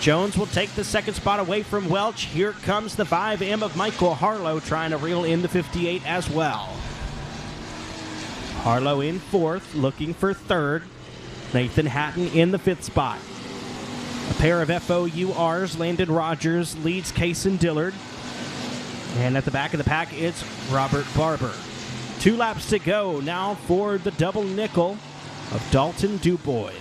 Jones will take the 2nd spot away from Welch. Here comes the 5M of Michael Harlow trying to reel in the 58 as well. Harlow in 4th, looking for 3rd. Nathan Hatton in the 5th spot. A pair of FOURs, Landon Rogers leads Kason Dillard. And at the back of the pack, it's Robert Barber. 2 laps to go now for the double nickel of Dalton Dubois.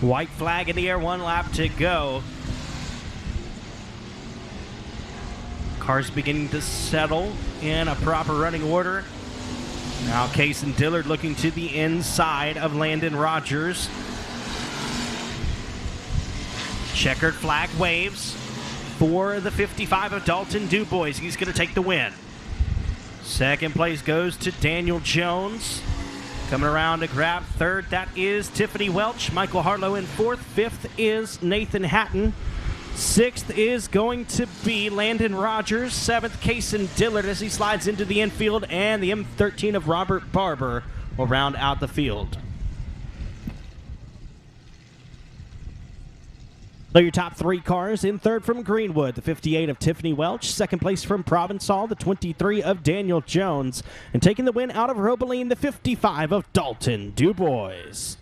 White flag in the air, 1 lap to go. Cars beginning to settle in a proper running order. Now Case and Dillard looking to the inside of Landon Rogers. Checkered flag waves for the 55 of Dalton Dubois. He's going to take the win. Second place goes to Daniel Jones. Coming around to grab third, that is Tiffany Welch. Michael Harlow in fourth. Fifth is Nathan Hatton. Sixth is going to be Landon Rogers. Seventh, Cason Dillard as he slides into the infield. And the M13 of Robert Barber will round out the field. So your top 3 cars. In third from Greenwood, the 58 of Tiffany Welch. Second place from Provençal, the 23 of Daniel Jones. And taking the win out of Robeline, the 55 of Dalton Dubois.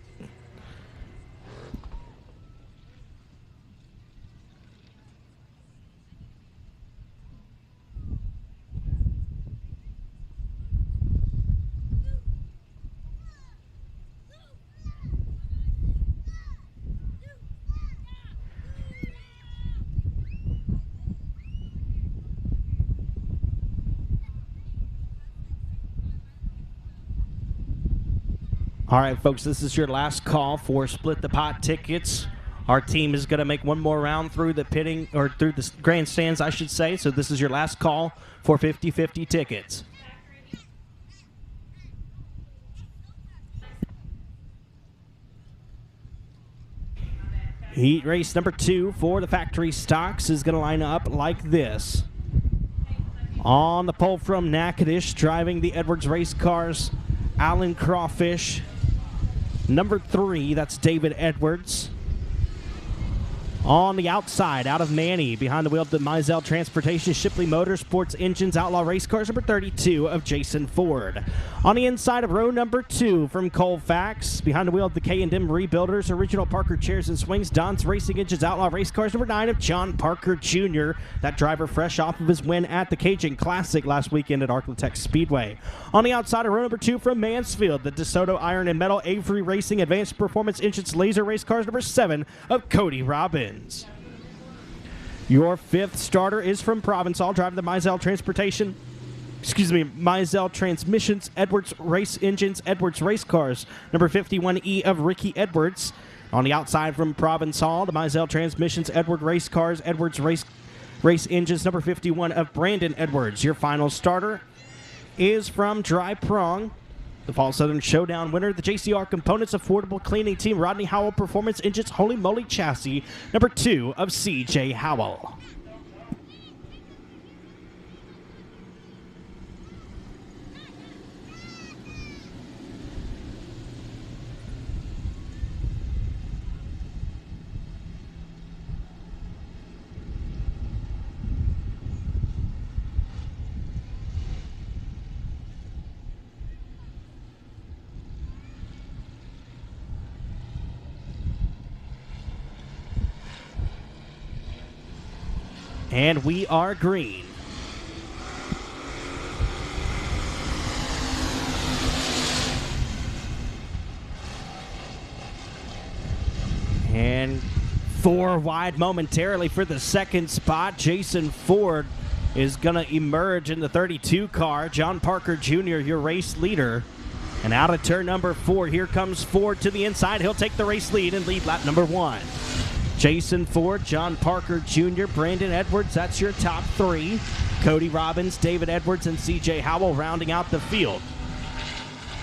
All right, folks, this is your last call for Split the Pot tickets. Our team is going to make one more round through the pitting, or through the grandstands, I should say. So this is your last call for 50-50 tickets. Heat race number 2 for the factory stocks is going to line up like this. On the pole from Natchitoches, driving the Edwards race cars, Alan Crawfish. Number 3, that's David Edwards. On the outside, out of Manny, behind the wheel of the Mizell Transportation, Shipley Motorsports Engines, Outlaw Race Cars, number 32 of Jason Ford. On the inside of row number 2 from Colfax, behind the wheel of the K&M Rebuilders, Original Parker Chairs and Swings, Don's Racing Engines, Outlaw Race Cars, number 9 of John Parker Jr., that driver fresh off of his win at the Cajun Classic last weekend at Arklatex Speedway. On the outside of row number 2 from Mansfield, the DeSoto Iron and Metal Avery Racing Advanced Performance Engines Laser Race Cars, number 7 of Cody Robbins. Your 5th starter is from Provençal, driving the Mizell Transmissions, Edwards Race Engines, Edwards Race Cars, number 51E of Ricky Edwards. On the outside from Provençal, the Mizell Transmissions, Edward Race Cars, Edwards Race Engines, number 51 of Brandon Edwards. Your final starter is from Dry Prong, the Fall Southern Showdown winner, the JCR Components Affordable Cleaning Team, Rodney Howell Performance Engines, Holy Moly Chassis, number 2 of CJ Howell. And we are green. And 4 wide momentarily for the second spot. Jason Ford is going to emerge in the 32 car. John Parker Jr., your race leader. And out of turn number 4, here comes Ford to the inside. He'll take the race lead and lead lap number 1. Jason Ford, John Parker Jr., Brandon Edwards, that's your top 3. Cody Robbins, David Edwards, and CJ Howell rounding out the field.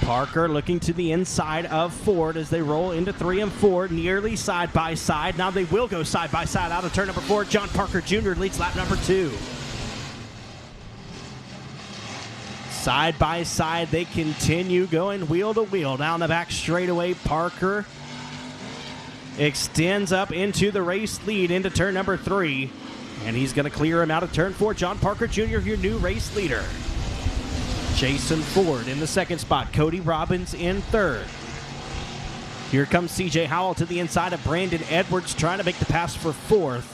Parker looking to the inside of Ford as they roll into 3 and 4, nearly side by side. Now they will go side by side out of turn number 4. John Parker Jr. leads lap number 2. Side by side, they continue going wheel to wheel. Down the back straightaway, Parker extends up into the race lead into turn number 3, and he's going to clear him out of turn 4. John Parker Jr., your new race leader. Jason Ford in the second spot. Cody Robbins in third. Here comes CJ Howell to the inside of Brandon Edwards, trying to make the pass for 4th.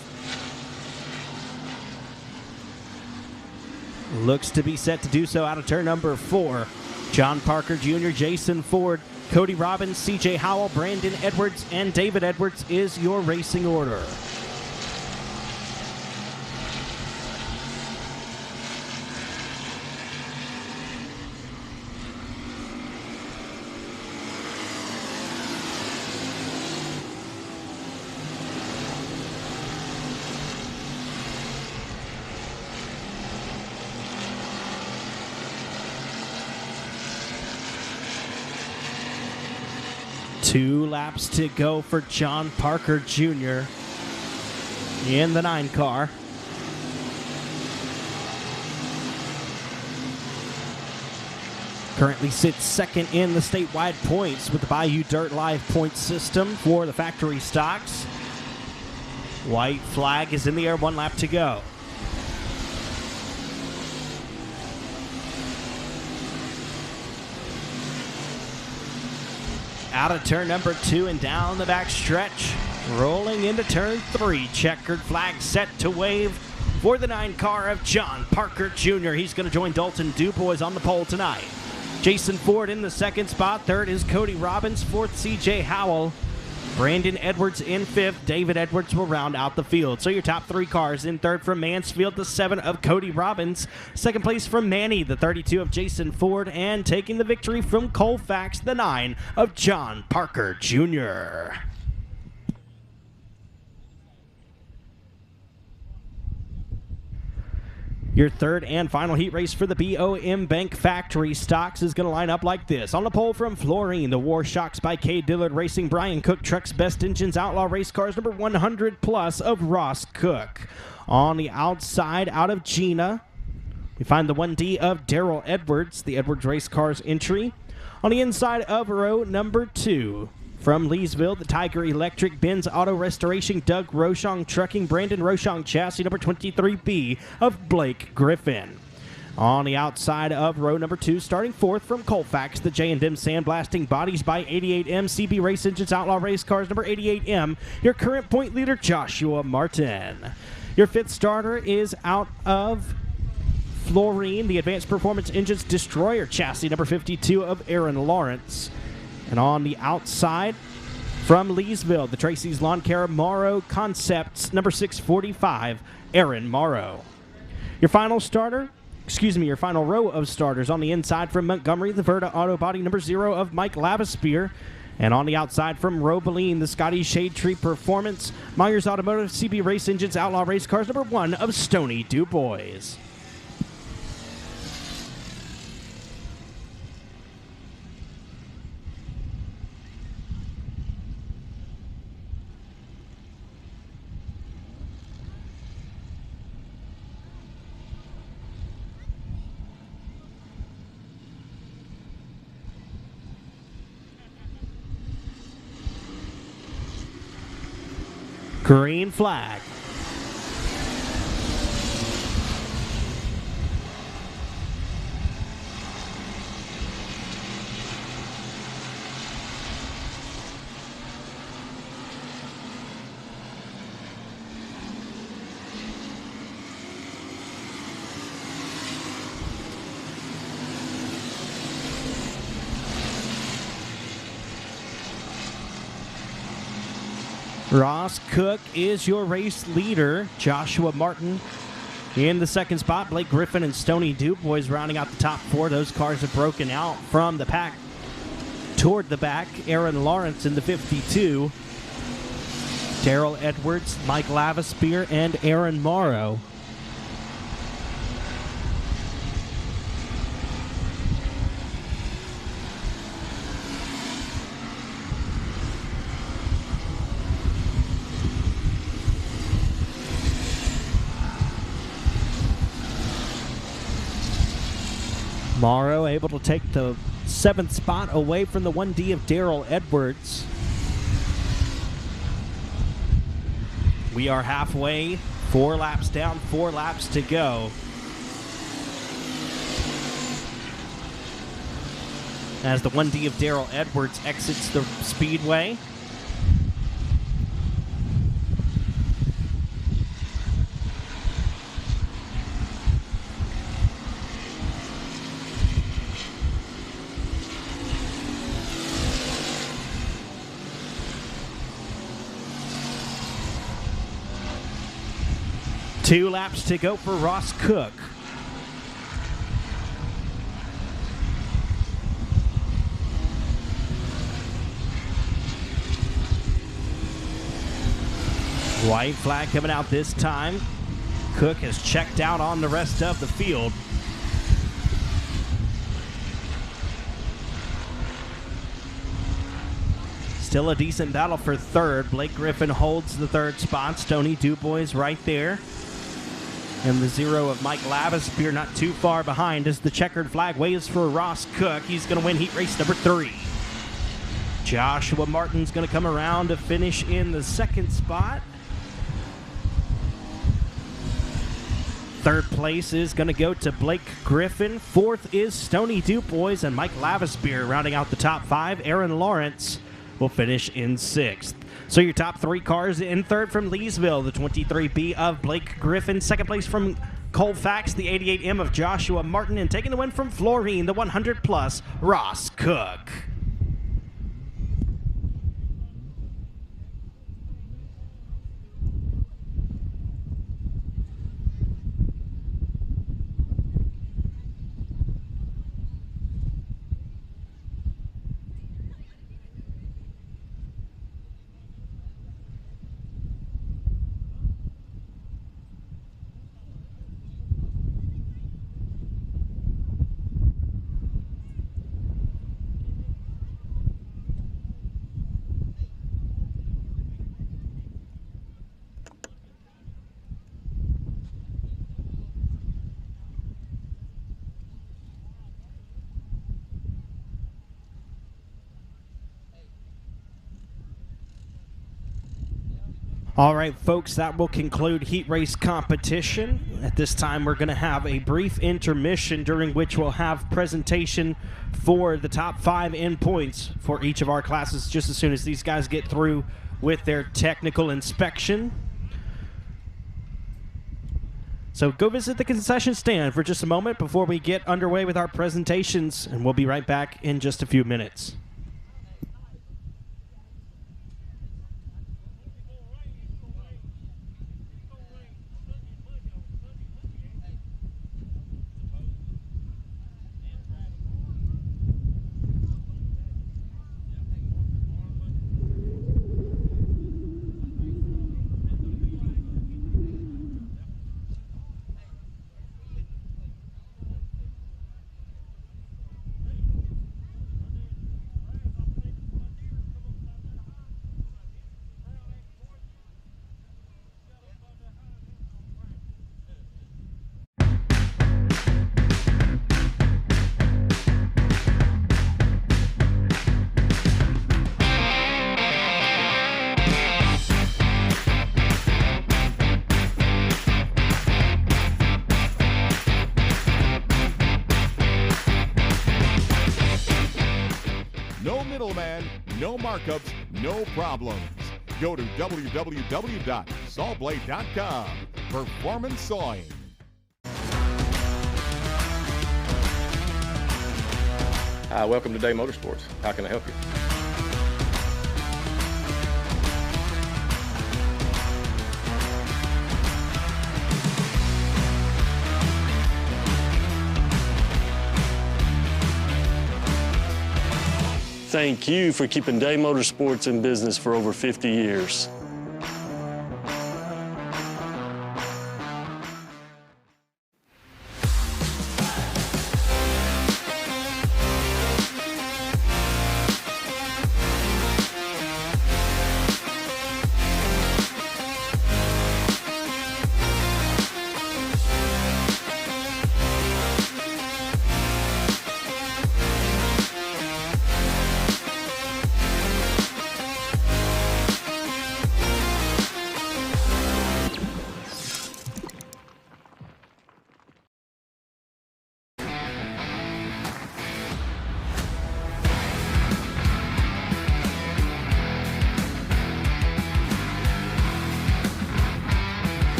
Looks to be set to do so out of turn number 4. John Parker Jr., Jason Ford Cody Robbins, CJ Howell, Brandon Edwards, and David Edwards is your racing order. Two laps to go for John Parker Jr. in the 9 car. Currently sits second in the statewide points with the Bayou Dirt Live points system for the factory stocks. White flag is in the air, 1 lap to go. Out of turn number 2 and down the back stretch. Rolling into turn 3. Checkered flag set to wave for the 9 car of John Parker Jr. He's going to join Dalton Dubois on the pole tonight. Jason Ford in the 2nd spot. 3rd is Cody Robbins. 4th, CJ Howell. Brandon Edwards in 5th. David Edwards will round out the field. So your top 3 cars in 3rd from Mansfield, the 7 of Cody Robbins. 2nd place from Manny, the 32 of Jason Ford. And taking the victory from Colfax, the 9 of John Parker Jr. Your 3rd and final heat race for the BOM Bank Factory Stocks is going to line up like this. On the pole from Florine, the War Shocks by K. Dillard Racing, Brian Cook Trucks Best Engines Outlaw Race Cars, number 100 plus of Ross Cook. On the outside, out of Gina, we find the 1D of Daryl Edwards, the Edwards Race Cars entry. On the inside of row number 2, from Leesville, the Tiger Electric, Benz Auto Restoration, Doug Rochong Trucking, Brandon Rochong Chassis, number 23B of Blake Griffin. On the outside of row number 2, starting 4th from Colfax, the J&M Sandblasting Bodies by 88M, CB Race Engines Outlaw Race Cars, number 88M, your current point leader, Joshua Martin. Your 5th starter is out of Florine, the Advanced Performance Engines Destroyer Chassis, number 52 of Aaron Lawrence. And on the outside, from Leesville, the Tracy's Lawn Care Morrow Concepts, number 645, Aaron Morrow. Your final row of starters on the inside from Montgomery, the Verta Auto Body, number 0 of Mike Lavispear. And on the outside from Robeline, the Scotty Shade Tree Performance, Myers Automotive, CB Race Engines, Outlaw Race Cars, number 1 of Stony Dubois. Green flag. Ross Cook is your race leader. Joshua Martin in the 2nd spot. Blake Griffin and Stony Dubois rounding out the top 4. Those cars have broken out from the pack toward the back. Aaron Lawrence in the 52. Daryl Edwards, Mike Lavispear, and Aaron Morrow. Morrow able to take the 7th spot away from the 1D of Daryl Edwards. We are halfway, 4 laps down, 4 laps to go. As the 1D of Daryl Edwards exits the Speedway. 2 laps to go for Ross Cook. White flag coming out this time. Cook has checked out on the rest of the field. Still a decent battle for third. Blake Griffin holds the third spot. Stoney Dubois right there. And the 0 of Mike Lavispear not too far behind as the checkered flag waves for Ross Cook. He's going to win heat race number 3. Joshua Martin's going to come around to finish in the second spot. Third place is going to go to Blake Griffin. Fourth is Stoney Dubois and Mike Lavispear rounding out the top 5. Aaron Lawrence will finish in 6th. So your top 3 cars in third from Leesville, the 23B of Blake Griffin. Second place from Colfax, the 88M of Joshua Martin. And taking the win from Florine, the 100 plus, Ross Cook. All right, folks, that will conclude heat race competition. At this time, we're going to have a brief intermission during which we'll have presentation for the top 5 in points for each of our classes just as soon as these guys get through with their technical inspection. So go visit the concession stand for just a moment before we get underway with our presentations, and we'll be right back in just a few minutes. Middleman, no markups, no problems. Go to www.sawblade.com. Performance Sawing. Hi, welcome to Day Motorsports. How can I help you? Thank you for keeping Day Motorsports in business for over 50 years.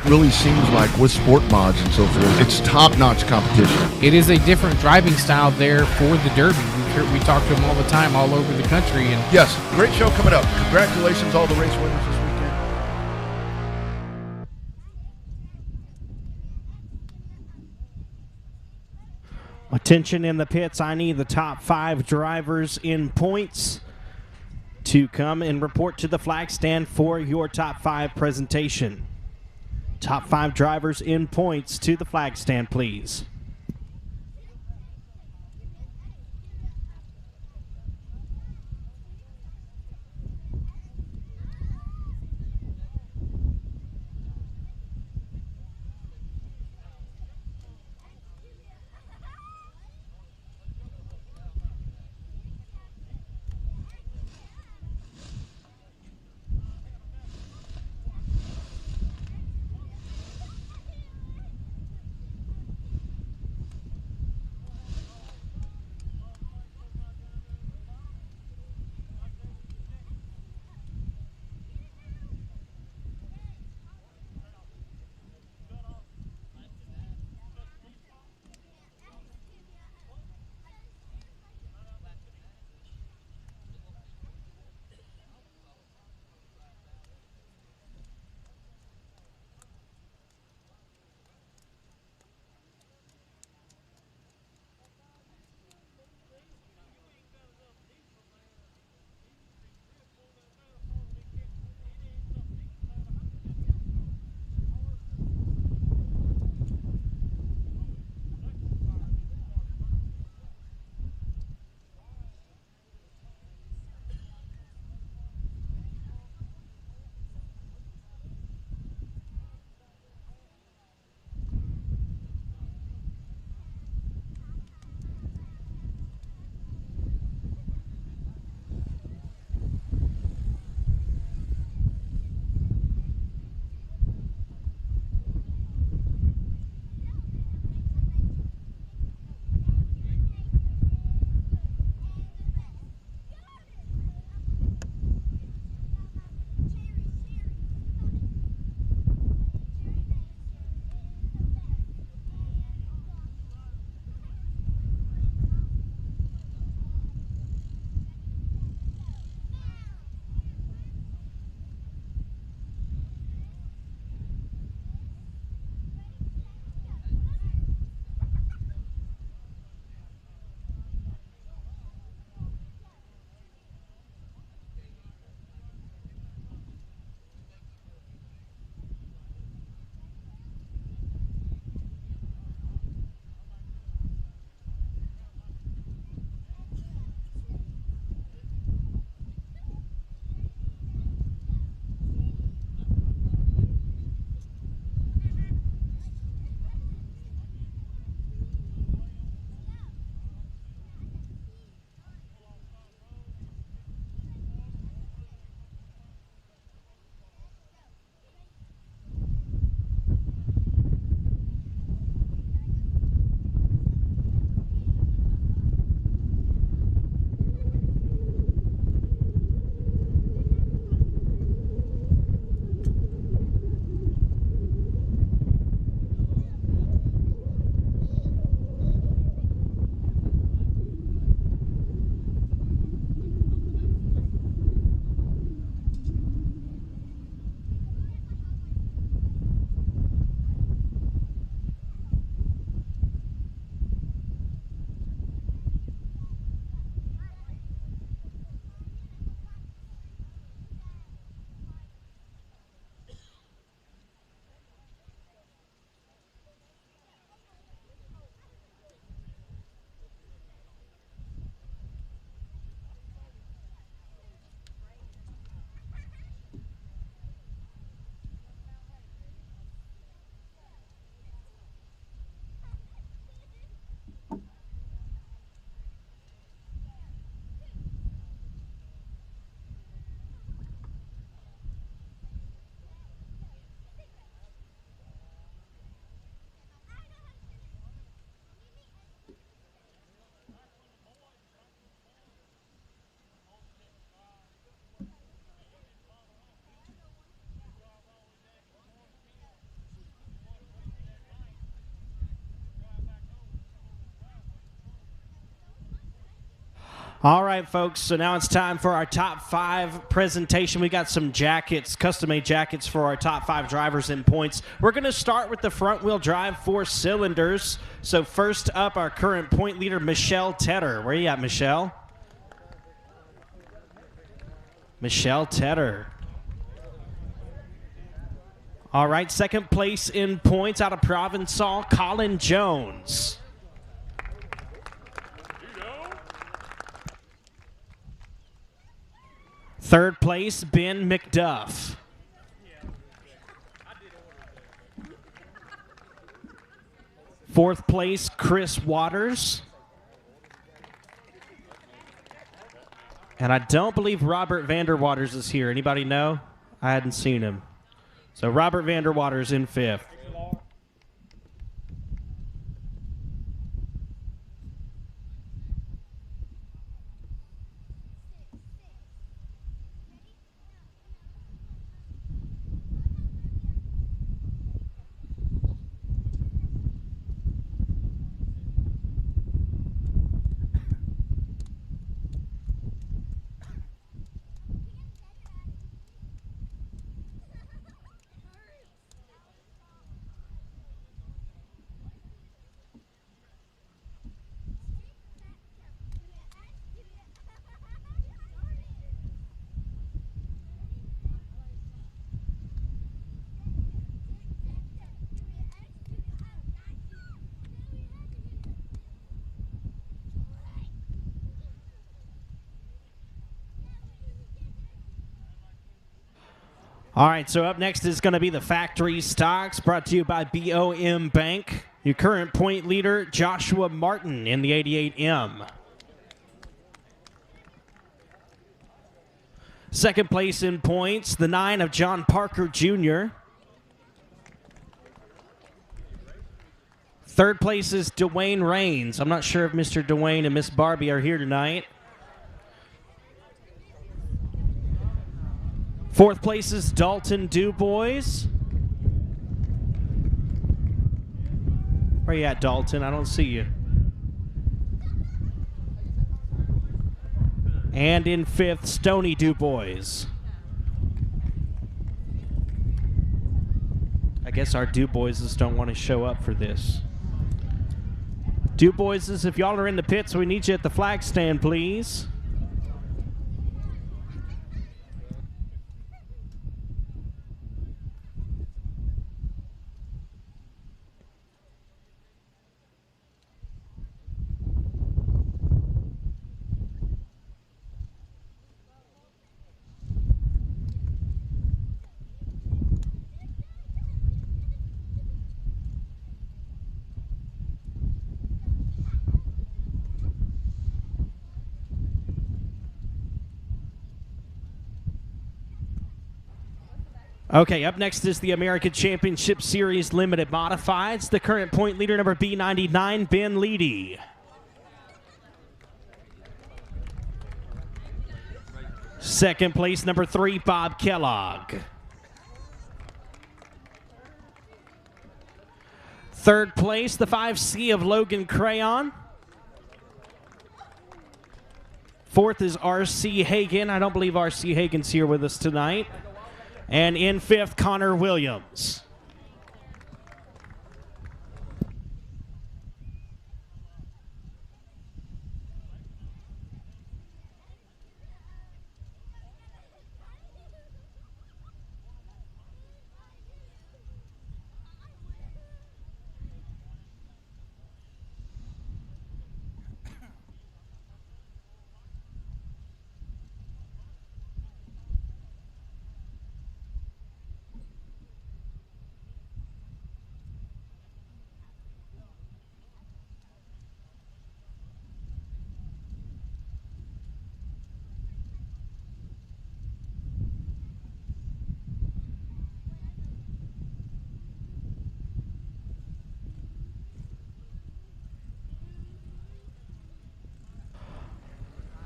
It really seems like with sport mods and so forth, it's top-notch competition. It is a different driving style there for the Derby. We talk to them all the time, all over the country. And Yes, great show coming up. Congratulations, all the race winners this weekend. Attention in the pits. I need the top 5 drivers in points to come and report to the flag stand for your top 5 presentation. Top 5 drivers in points to the flag stand, please. All right, folks, so now it's time for our top 5 presentation. We got some jackets, custom-made jackets for our top 5 drivers in points. We're going to start with the front-wheel drive 4 cylinders. So first up, our current point leader, Michelle Tedder. Where are you at, Michelle? Michelle Tedder. All right, second place in points out of Provençal, Colin Jones. Third place, Ben McDuff. Fourth place, Chris Waters. And I don't believe Robert Vanderwaters is here. Anybody know? I hadn't seen him. So Robert Vanderwaters in 5th. All right, so up next is going to be the factory stocks, brought to you by BOM Bank. Your current point leader, Joshua Martin in the 88M. Second place in points, the 9 of John Parker Jr. Third place is Dwayne Rains. I'm not sure if Mr. Dwayne and Miss Barbie are here tonight. Fourth place is Dalton Dubois. Where you at, Dalton? I don't see you. And in 5th, Stoney Dubois. I guess our Duboises don't want to show up for this. Duboises, if y'all are in the pits, we need you at the flag stand, please. Okay, up next is the American Championship Series Limited Modifieds. The current point leader, number B99, Ben Leedy. Second place, number 3, Bob Kellogg. Third place, the 5C of Logan Crayon. Fourth is R.C. Hagan. I don't believe R.C. Hagan's here with us tonight. And in 5th, Connor Williams.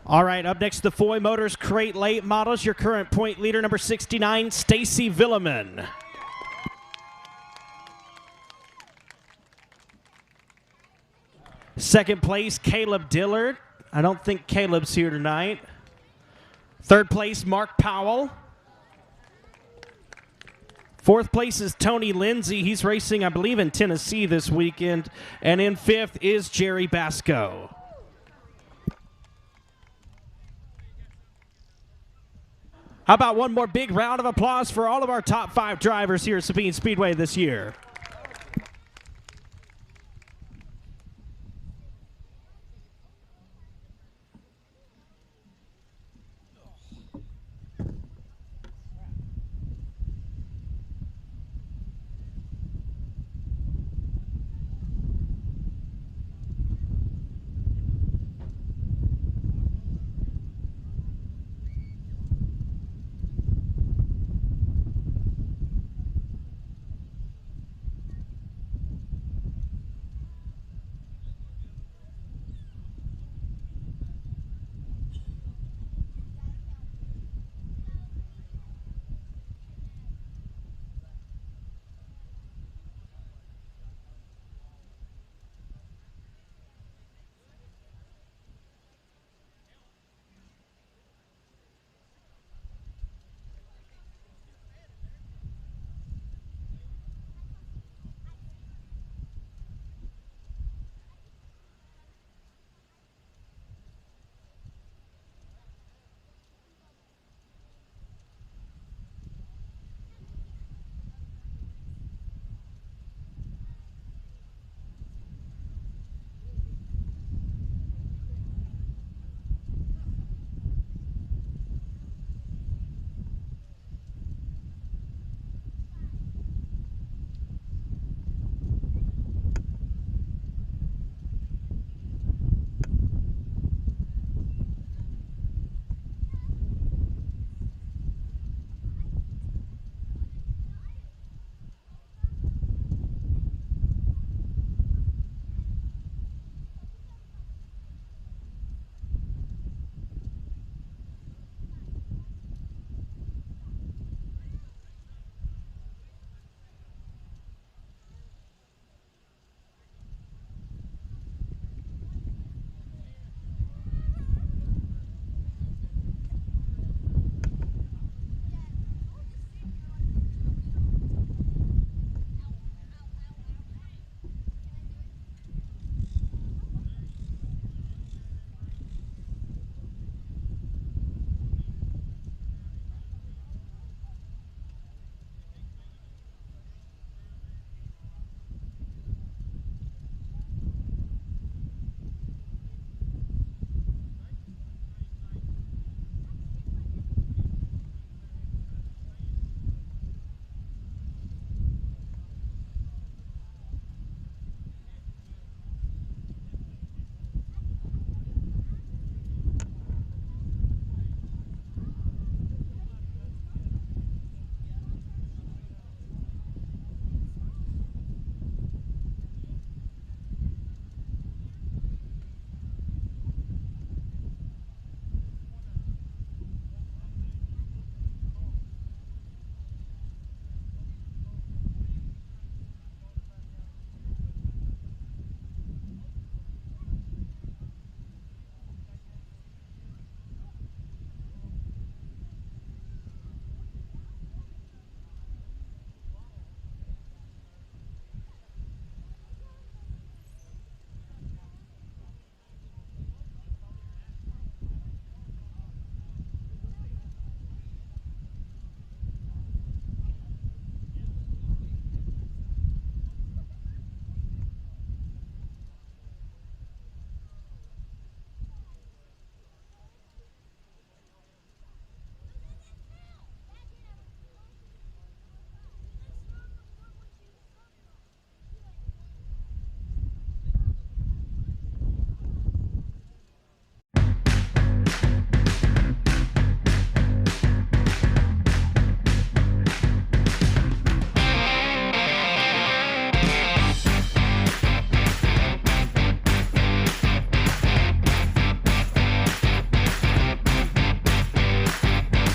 All right, up next, the Foy Motors Crate Late Models. Your current point leader, number 69, Stacy Villeman. Second place, Caleb Dillard. I don't think Caleb's here tonight. Third place, Mark Powell. Fourth place is Tony Lindsay. He's racing, I believe, in Tennessee this weekend. And in fifth is Jerry Basco. How about one more big round of applause for all of our top 5 drivers here at Sabine Speedway this year?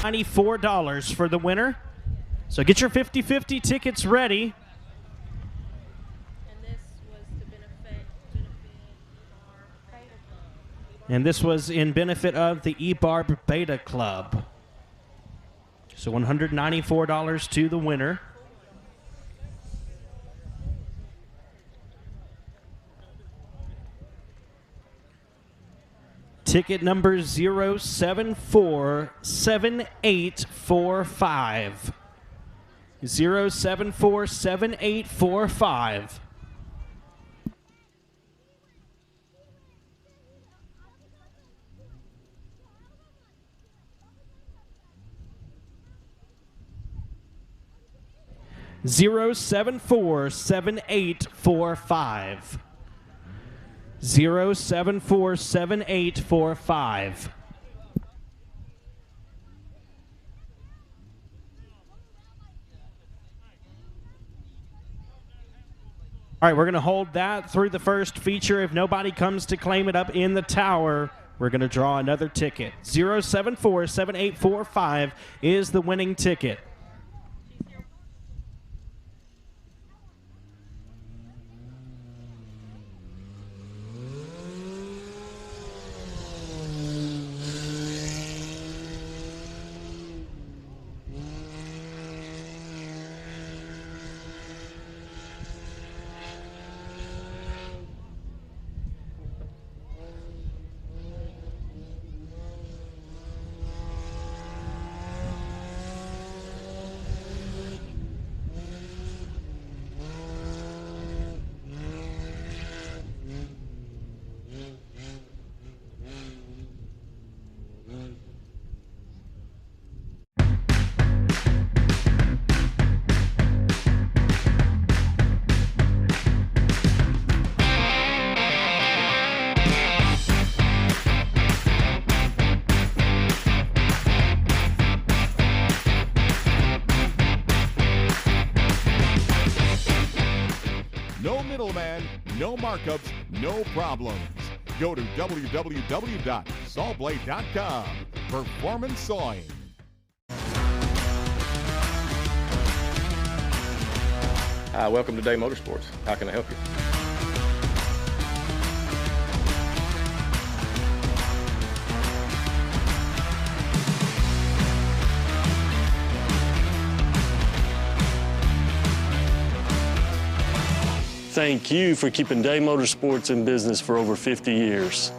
$94 for the winner. So get your 50-50 tickets ready. And this was to benefit our And this was in benefit of the eBarb Beta Club. So $194 to the winner. Ticket number 0747845. 0747845. Zero 7845. 0747845. All right, we're going to hold that through the first feature. If nobody comes to claim it up in the tower, we're going to draw another ticket. 0747845 is the winning ticket. No middleman, no markups, no problems. Go to www.sawblade.com. Performance Sawing. Hi, welcome to Day Motorsports. How can I help you? Thank you for keeping Day Motorsports in business for over 50 years.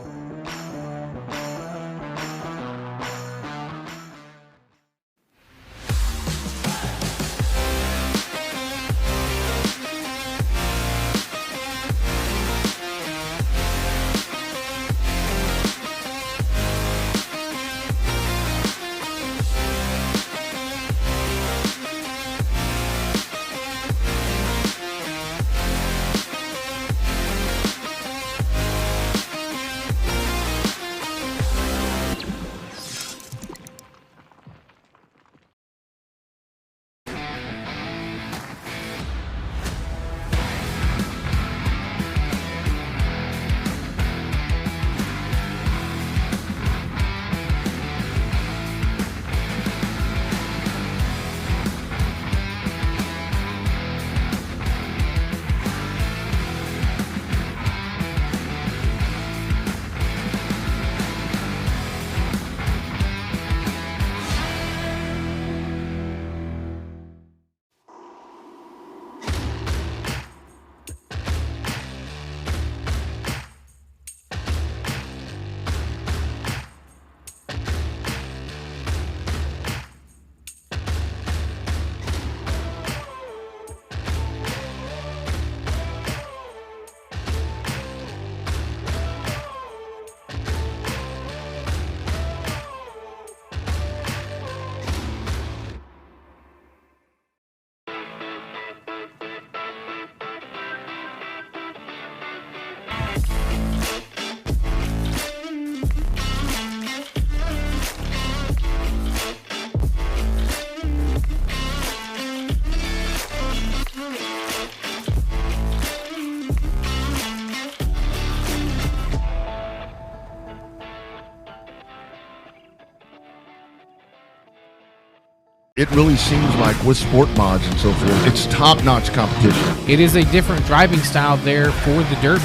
It really seems like with sport mods and so forth, it's top-notch competition. It is a different driving style there for the Derby.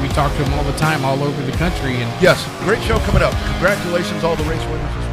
We talk to them all the time, all over the country. And Yes, great show coming up. Congratulations, all the race winners this weekend.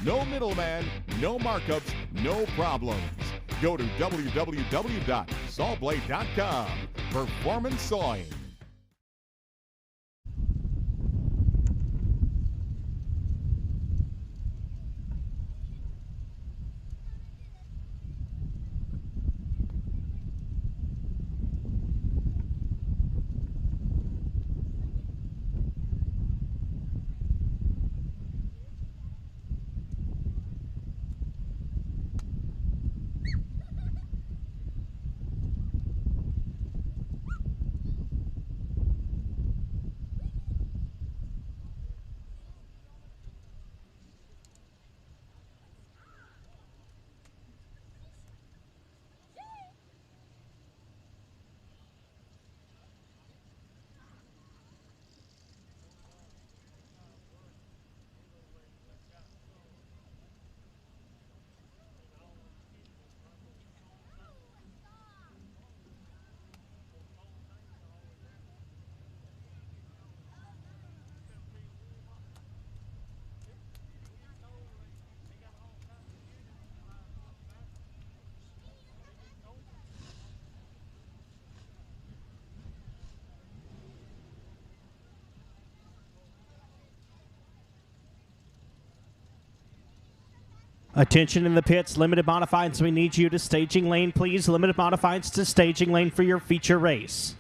No middleman, no markups, no problems. Go to www.sawblade.com. Performance Sawing. Attention in the pits, limited modifieds. We need you to staging lane, please. Limited modifieds to staging lane for your feature race.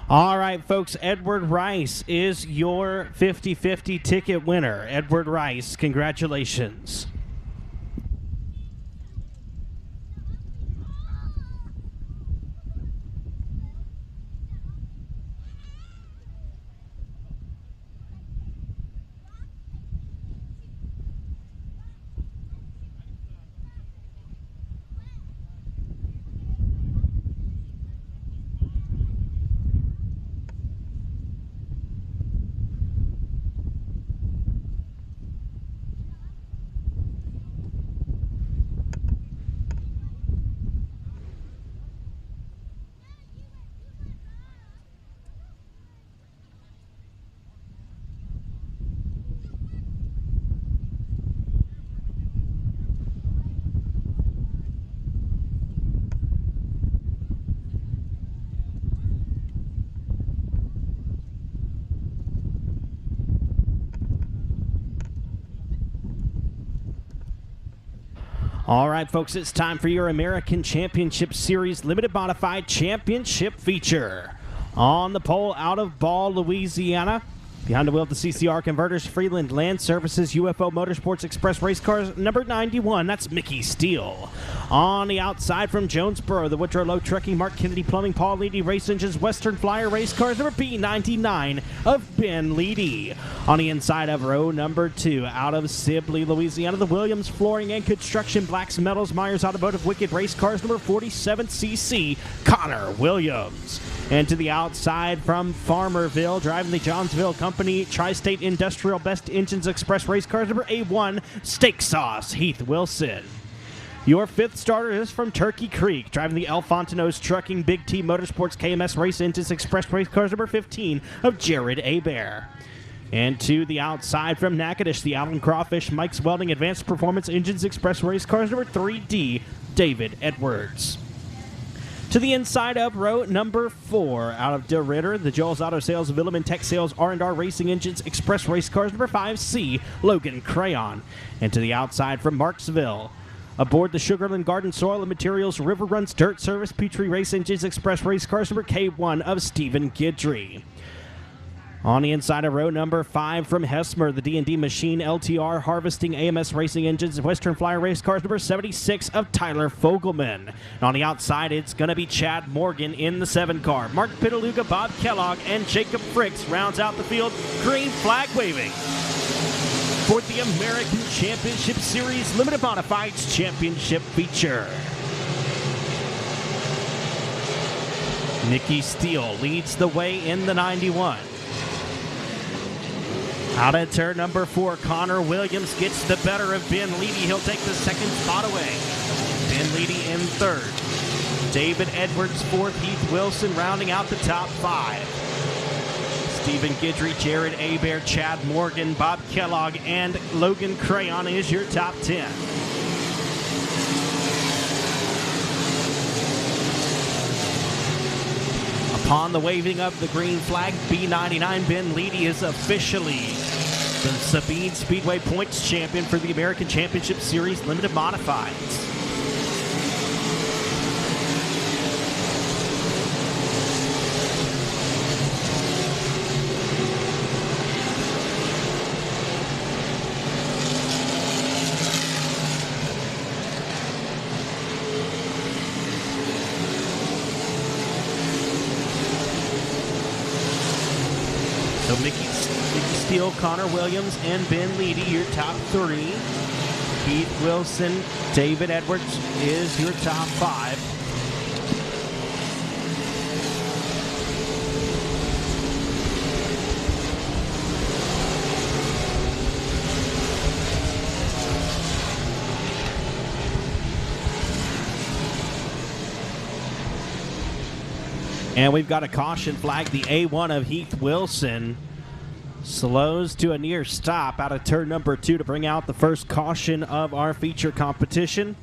All right, folks, Edward Rice is your 50-50 ticket winner. Edward Rice, congratulations. All right, folks, it's time for your American Championship Series Limited Modified Championship feature. On the pole, out of Ball, Louisiana. Behind the wheel of the CCR Converters, Freeland Land Services, UFO Motorsports Express Race Cars, number 91, that's Mickey Steele. On the outside from Jonesboro, the Woodrow Low Trucking, Mark Kennedy Plumbing, Paul Leedy Race Engines, Western Flyer Race Cars, number B99 of Ben Leedy. On the inside of row number 2, out of Sibley, Louisiana, the Williams Flooring and Construction, Blacks Metals, Myers Automotive, Wicked Race Cars, number 47cc, Connor Williams. And to the outside from Farmerville, driving the Johnsville Company, Tri-State Industrial Best Engines Express Race Cars, number A1, Steak Sauce, Heath Wilson. Your fifth starter is from Turkey Creek, driving the El Fontanos Trucking, Big T Motorsports, KMS Race Engines Express Race Cars, number 15 of Jared Abear. And to the outside from Natchitoches, the Allen Crawfish, Mike's Welding Advanced Performance Engines Express Race Cars, number 3D, David Edwards. To the inside of row number 4, out of DeRitter, the Joel's Auto Sales, Villeman Tech Sales, R&R Racing Engines, Express Race Cars, number 5C, Logan Crayon. And to the outside from Marksville, aboard the Sugarland Garden Soil and Materials, River Runs Dirt Service, Petrie Race Engines, Express Race Cars, number K1 of Stephen Guidry. On the inside of row number 5 from Hesmer, the D&D Machine, LTR Harvesting, AMS Racing Engines, Western Flyer Race Cars, number 76 of Tyler Fogelman. And on the outside, it's going to be Chad Morgan in the 7 car. Mark Pitaluga, Bob Kellogg, and Jacob Fricks rounds out the field, green flag waving for the American Championship Series Limited Modifieds Championship feature. Mickey Steele leads the way in the 91. Out of turn number 4, Connor Williams gets the better of Ben Leedy. He'll take the second spot away. Ben Leedy in third. David Edwards fourth. Heath Wilson rounding out the top 5. Stephen Guidry, Jared Abear, Chad Morgan, Bob Kellogg, and Logan Crayon is your top 10. Upon the waving of the green flag, B99 Ben Leedy is officially the Sabine Speedway points champion for the American Championship Series Limited Modifieds. So Mickey Steele, Connor Williams, and Ben Leedy, your top 3. Heath Wilson, David Edwards is your top 5. And we've got a caution flag. The A1 of Heath Wilson slows to a near stop out of turn number 2 to bring out the first caution of our feature competition.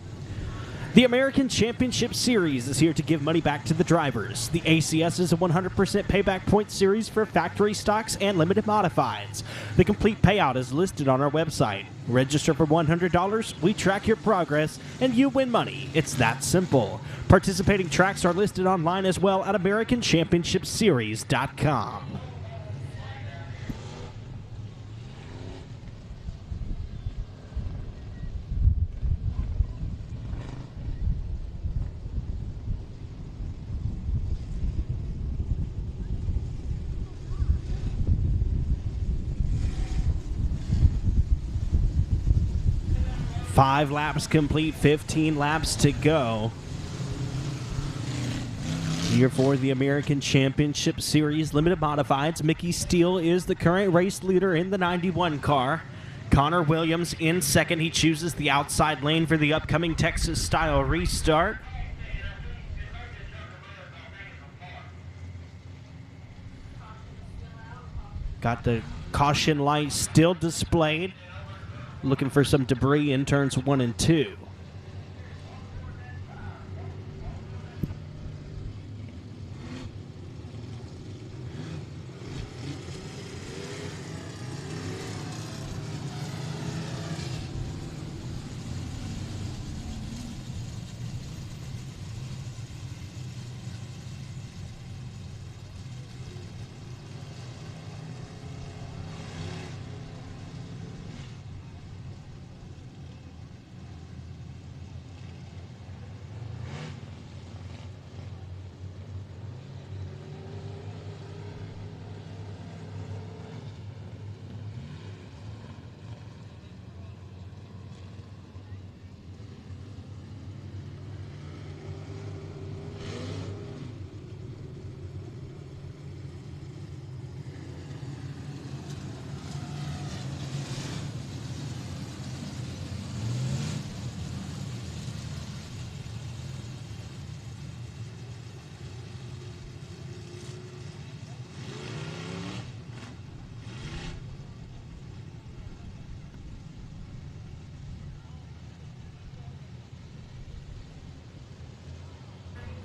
The American Championship Series is here to give money back to the drivers. The ACS is a 100% payback point series for factory stocks and limited modifieds. The complete payout is listed on our website. Register for $100, we track your progress, and you win money. It's that simple. Participating tracks are listed online as well at AmericanChampionshipSeries.com. Five laps complete, 15 laps to go. Here for the American Championship Series Limited Modifieds, Mickey Steele is the current race leader in the 91 car. Connor Williams in second. He chooses the outside lane for the upcoming Texas-style restart. Got the caution light still displayed. Looking for some debris in turns 1 and 2.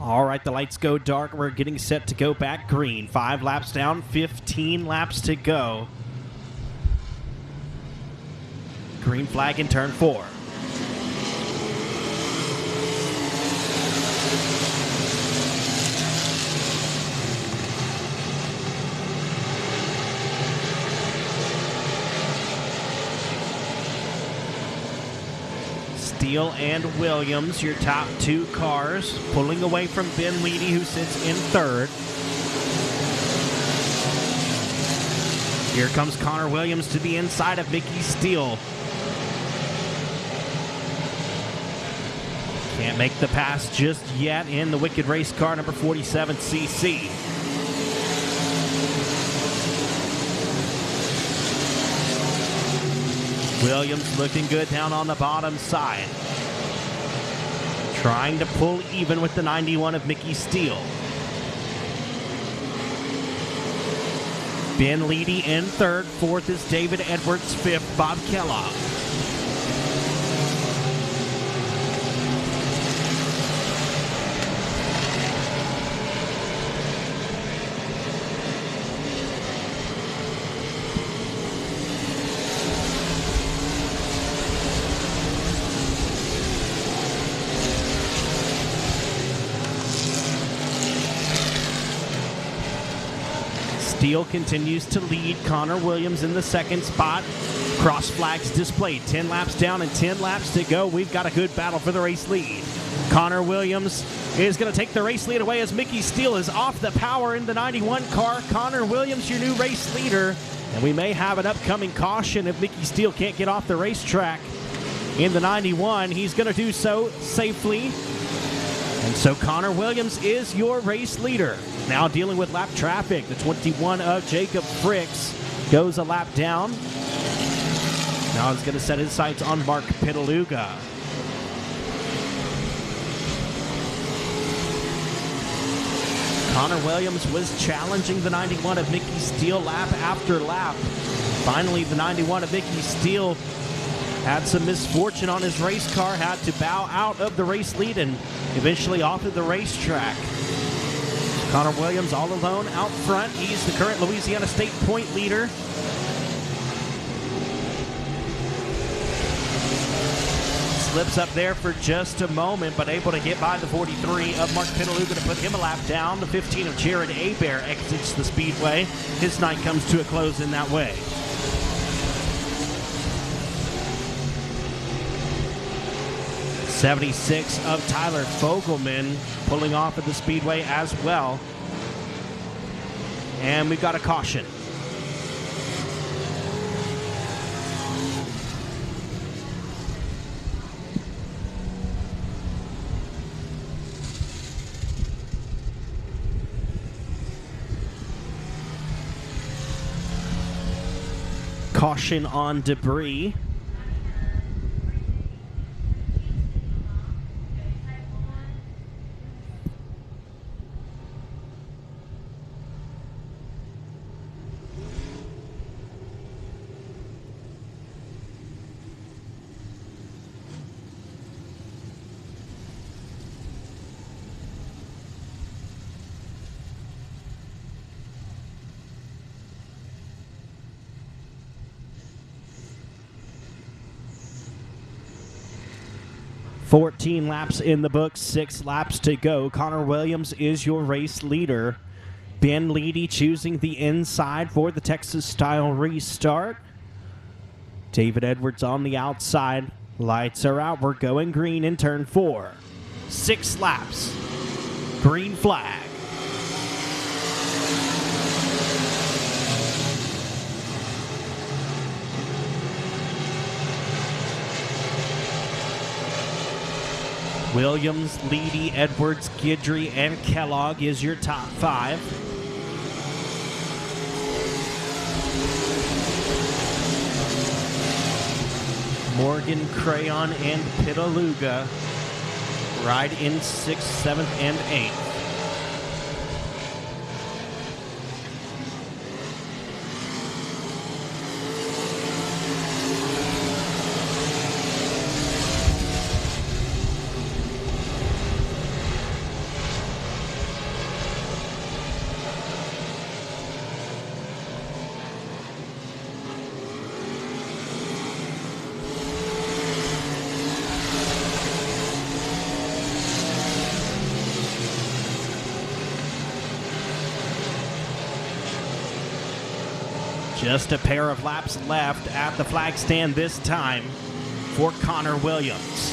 All right, the lights go dark. We're getting set to go back green. 5 laps down, 15 laps to go. Green flag in turn 4. Steele and Williams, your top 2 cars, pulling away from Ben Leedy, who sits in 3rd. Here comes Connor Williams to the inside of Mickey Steele. Can't make the pass just yet in the Wicked Race car, number 47 CC. Williams looking good down on the bottom side. Trying to pull even with the 91 of Mickey Steele. Ben Leedy in 3rd. 4th is David Edwards. 5th, Bob Kellogg. Steele continues to lead. Connor Williams in the 2nd spot. Cross flags displayed. 10 laps down and 10 laps to go. We've got a good battle for the race lead. Connor Williams is going to take the race lead away as Mickey Steele is off the power in the 91 car. Connor Williams, your new race leader. And we may have an upcoming caution if Mickey Steele can't get off the racetrack in the 91. He's going to do so safely. And so Connor Williams is your race leader. Now dealing with lap traffic, the 21 of Jacob Fricks goes a lap down. Now he's going to set his sights on Mark Pitaluga. Connor Williams was challenging the 91 of Mickey Steele lap after lap. Finally, the 91 of Mickey Steele had some misfortune on his race car, had to bow out of the race lead and eventually off of the racetrack. Connor Williams all alone out front. He's the current Louisiana State point leader. Slips up there for just a moment, but able to get by the 43 of Mark Pitaluga to put him a lap down. The 15 of Jared Hebert exits the Speedway. His night comes to a close in that way. '76 of Tyler Fogelman pulling off at the Speedway as well. And we've got a caution. Caution on debris. $14 laps in the books, 6 laps to go. Connor Williams is your race leader. Ben Leedy choosing the inside for the Texas-style restart. David Edwards on the outside. Lights are out. We're going green in turn 4. 6 laps. Green flag. Williams, Leedy, Edwards, Guidry, and Kellogg is your top 5. Morgan, Crayon, and Pitaluga ride in 6th, 7th, and 8th. Just a pair of laps left at the flag stand this time for Connor Williams.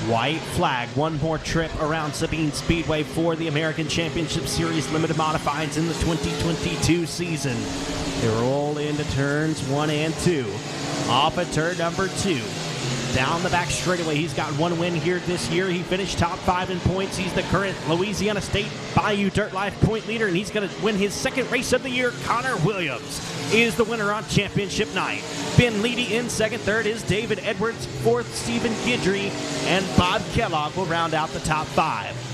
White flag, one more trip around Sabine Speedway for the American Championship Series Limited Modifieds in the 2022 season. They roll into turns 1 and 2. Off at turn number 2. Down the back straightaway, he's got one win here this year. He finished top 5 in points. He's the current Louisiana State Bayou Dirt Life point leader, and he's going to win his second race of the year. Connor Williams is the winner on championship night. Ben Leedy in second. Third is David Edwards. Fourth, Stephen Guidry. And Bob Kellogg will round out the top 5.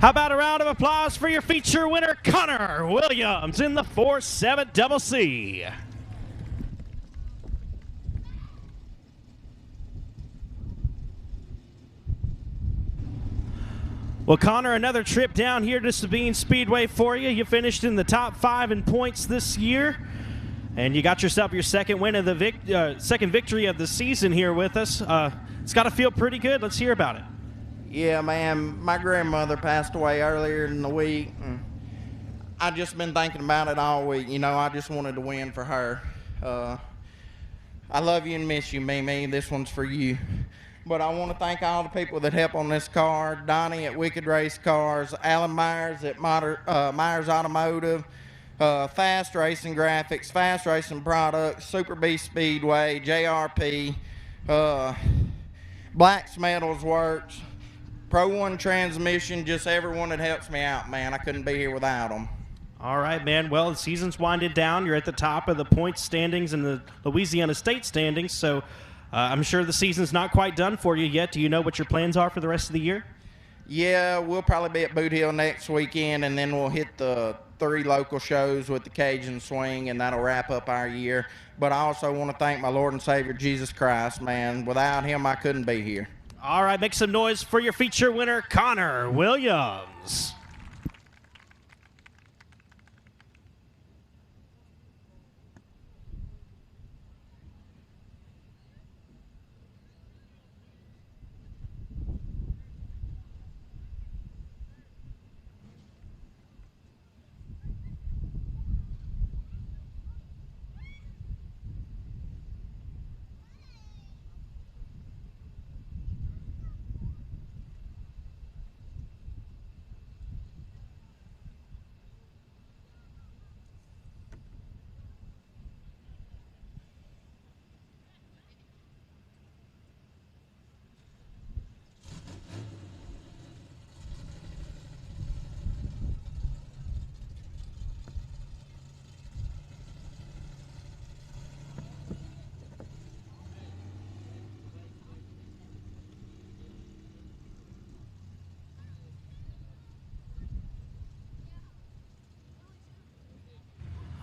How about a round of applause for your feature winner, Connor Williams, in the 4.7 double C. Well, Connor, another trip down here to Sabine Speedway for you. You finished in the top 5 in points this year, and you got yourself your second win of the second victory of the season here with us. It's got to feel pretty good. Let's hear about it. Yeah, man, my grandmother passed away earlier in the week. And I just been thinking about it all week. You know, I just wanted to win for her. I love you and miss you, Mimi. This one's for you. But I want to thank all the people that help on this car. Donnie at Wicked Race Cars, Alan Myers at Myers Automotive, Fast Racing Graphics, Fast Racing Products, Super B Speedway, JRP, Black's Metals Works, Pro One Transmission, just everyone that helps me out, man. I couldn't be here without them. All right, man. Well, the season's winded down. You're at the top of the points standings and the Louisiana State standings, so I'm sure the season's not quite done for you yet. Do you know what your plans are for the rest of the year? Yeah, we'll probably be at Boot Hill next weekend, and then we'll hit the 3 local shows with the Cajun Swing, and that'll wrap up our year. But I also want to thank my Lord and Savior, Jesus Christ, man. Without him, I couldn't be here. All right, make some noise for your feature winner, Connor Williams.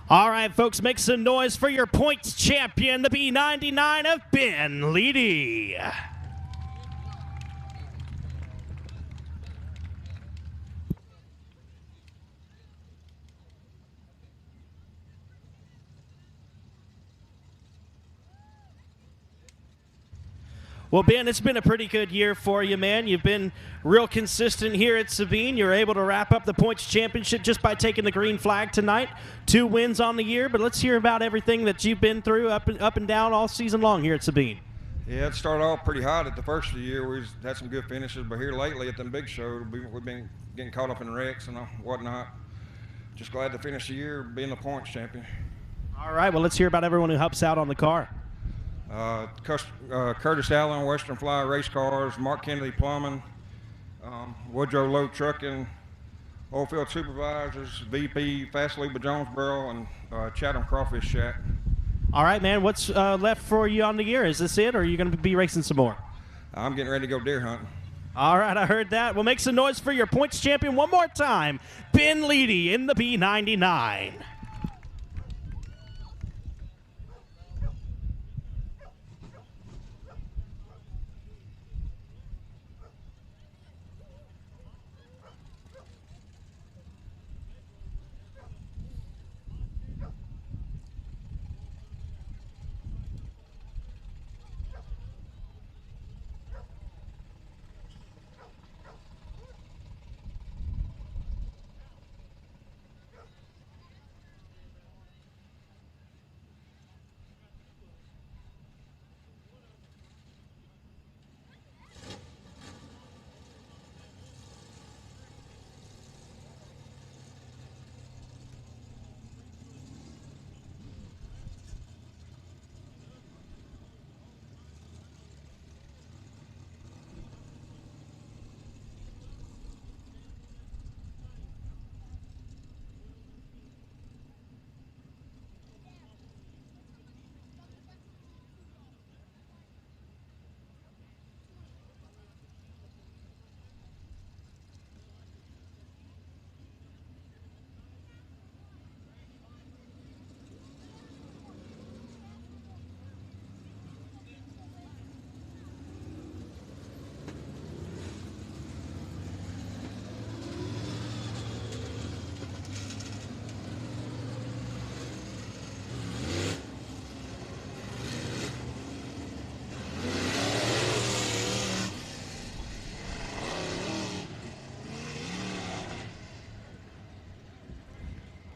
All right, folks, make some noise for your points champion, the B99 of Ben Leedy. Well, Ben, it's been a pretty good year for you, man. You've been real consistent here at Sabine. You're able to wrap up the points championship just by taking the green flag tonight. 2 wins on the year, but let's hear about everything that you've been through up and down all season long here at Sabine. Yeah, it started off pretty hot at the first of the year. We had some good finishes, but here lately at them big shows, we've been getting caught up in wrecks and whatnot. Just glad to finish the year being the points champion. All right, well, let's hear about everyone who helps out on the car. Curtis Allen, Western Fly Race Cars, Mark Kennedy Plumbing, Woodrow Low Trucking, Oilfield Supervisors, VP, Fast Lube of Jonesboro, and Chatham Crawfish Shack. All right, man, what's left for you on the year? Is this it, or are you going to be racing some more? I'm getting ready to go deer hunting. All right, I heard that. We'll make some noise for your points champion one more time, Ben Leedy in the B99.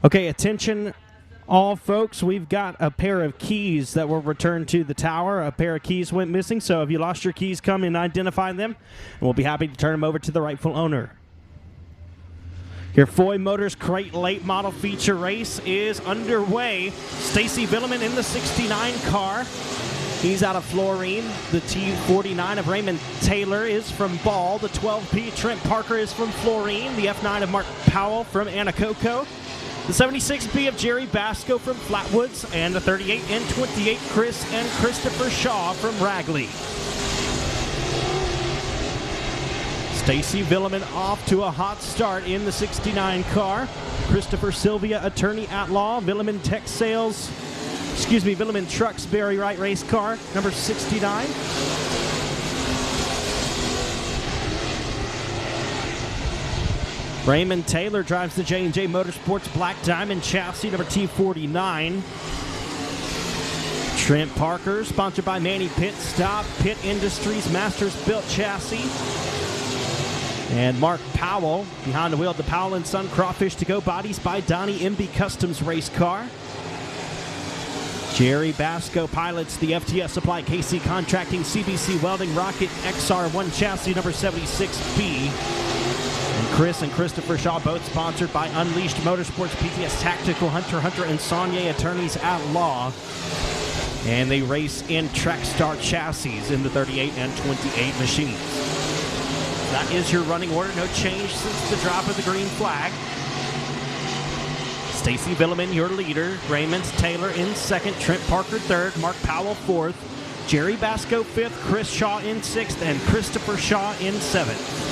Okay, attention all folks. We've got a pair of keys that were returned to the tower. A pair of keys went missing, so if you lost your keys, come and identify them, and we'll be happy to turn them over to the rightful owner. Your Foy Motors Crate Late Model Feature Race is underway. Stacy Villeman in the 69 car. He's out of Florine. The T49 of Raymond Taylor is from Ball. The 12P Trent Parker is from Florine. The F9 of Mark Powell from Anacoco. The 76B of Jerry Basco from Flatwoods, and the 38 and 28 Chris and Christopher Shaw from Ragley. Stacy Villeman off to a hot start in the 69 car. Christopher Sylvia, attorney at law. Villeman Villeman Trucks, Barry Wright race car, number 69. Raymond Taylor drives the J&J Motorsports Black Diamond chassis, number T49. Trent Parker, sponsored by Manny Pit Stop, Pit Industries, Masters Built Chassis. And Mark Powell, behind the wheel of the Powell & Son Crawfish to Go Bodies by Donnie MB Customs race car. Jerry Basco pilots the FTS Supply KC Contracting CBC Welding Rocket XR1 chassis, number 76B. And Chris and Christopher Shaw, both sponsored by Unleashed Motorsports, PTS Tactical, Hunter and Saunier attorneys at law. And they race in Track Star chassis in the 38 and 28 machines. That is your running order. No change since the drop of the green flag. Stacy Villeman, your leader. Raymond Taylor in second. Trent Parker third. Mark Powell fourth. Jerry Basco fifth. Chris Shaw in sixth. And Christopher Shaw in seventh.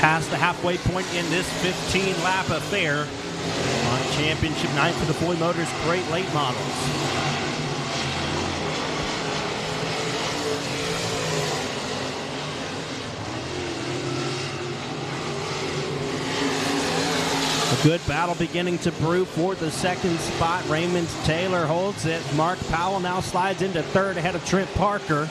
past the halfway point in this 15-lap affair on championship night for the Foy Motors Great Late Models. A good battle beginning to brew for the second spot. Raymond Taylor holds it. Mark Powell now slides into third ahead of Trent Parker.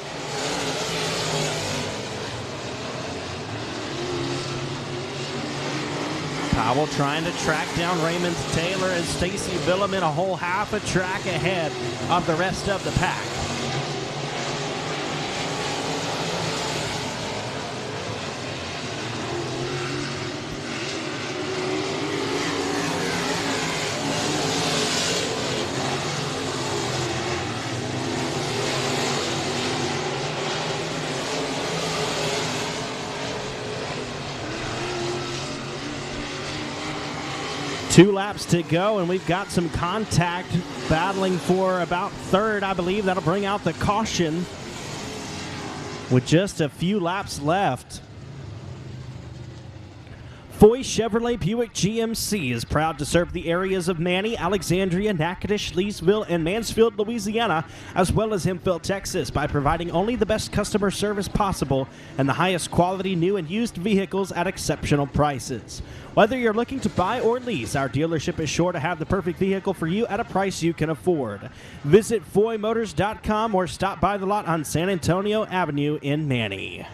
Powell trying to track down Raymond Taylor as Stacy Villeman a whole half a track ahead of the rest of the pack. Two laps to go, and we've got some contact battling for about third, I believe. That'll bring out the caution with just a few laps left. Foy Chevrolet Buick GMC is proud to serve the areas of Manny, Alexandria, Natchitoches, Leesville, and Mansfield, Louisiana, as well as Hemphill, Texas, by providing only the best customer service possible and the highest quality new and used vehicles at exceptional prices. Whether you're looking to buy or lease, our dealership is sure to have the perfect vehicle for you at a price you can afford. Visit FoyMotors.com or stop by the lot on San Antonio Avenue in Manny.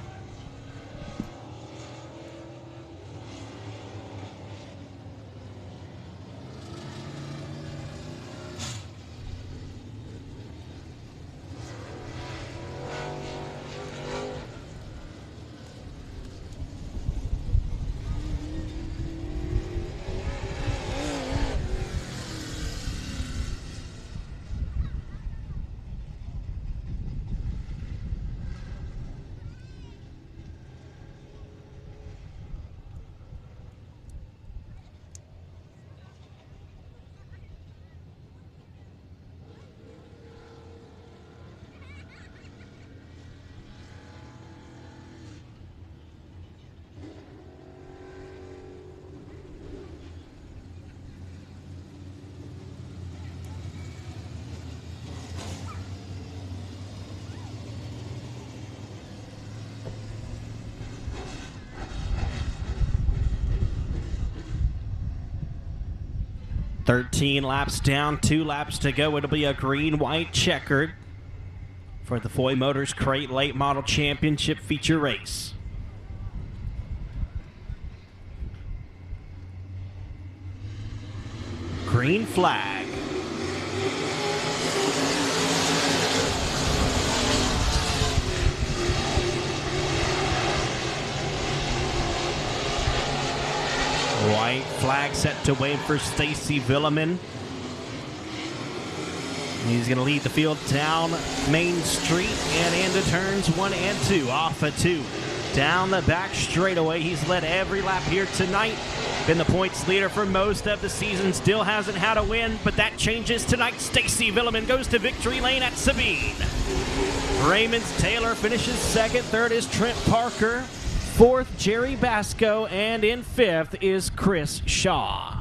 "13 laps down, 2 laps to go. It'll be a green-white checkered for the Foy Motors Crate Late Model Championship feature race. Green flag. White flag set to wave for Stacy Villeman. He's going to lead the field down Main Street and into turns 1 and 2. Off a 2. Down the back straightaway. He's led every lap here tonight. Been the points leader for most of the season. Still hasn't had a win, but that changes tonight. Stacy Villeman goes to victory lane at Sabine. Raymond Taylor finishes second. Third is Trent Parker. Fourth, Jerry Basco. And in fifth is Chris Shaw.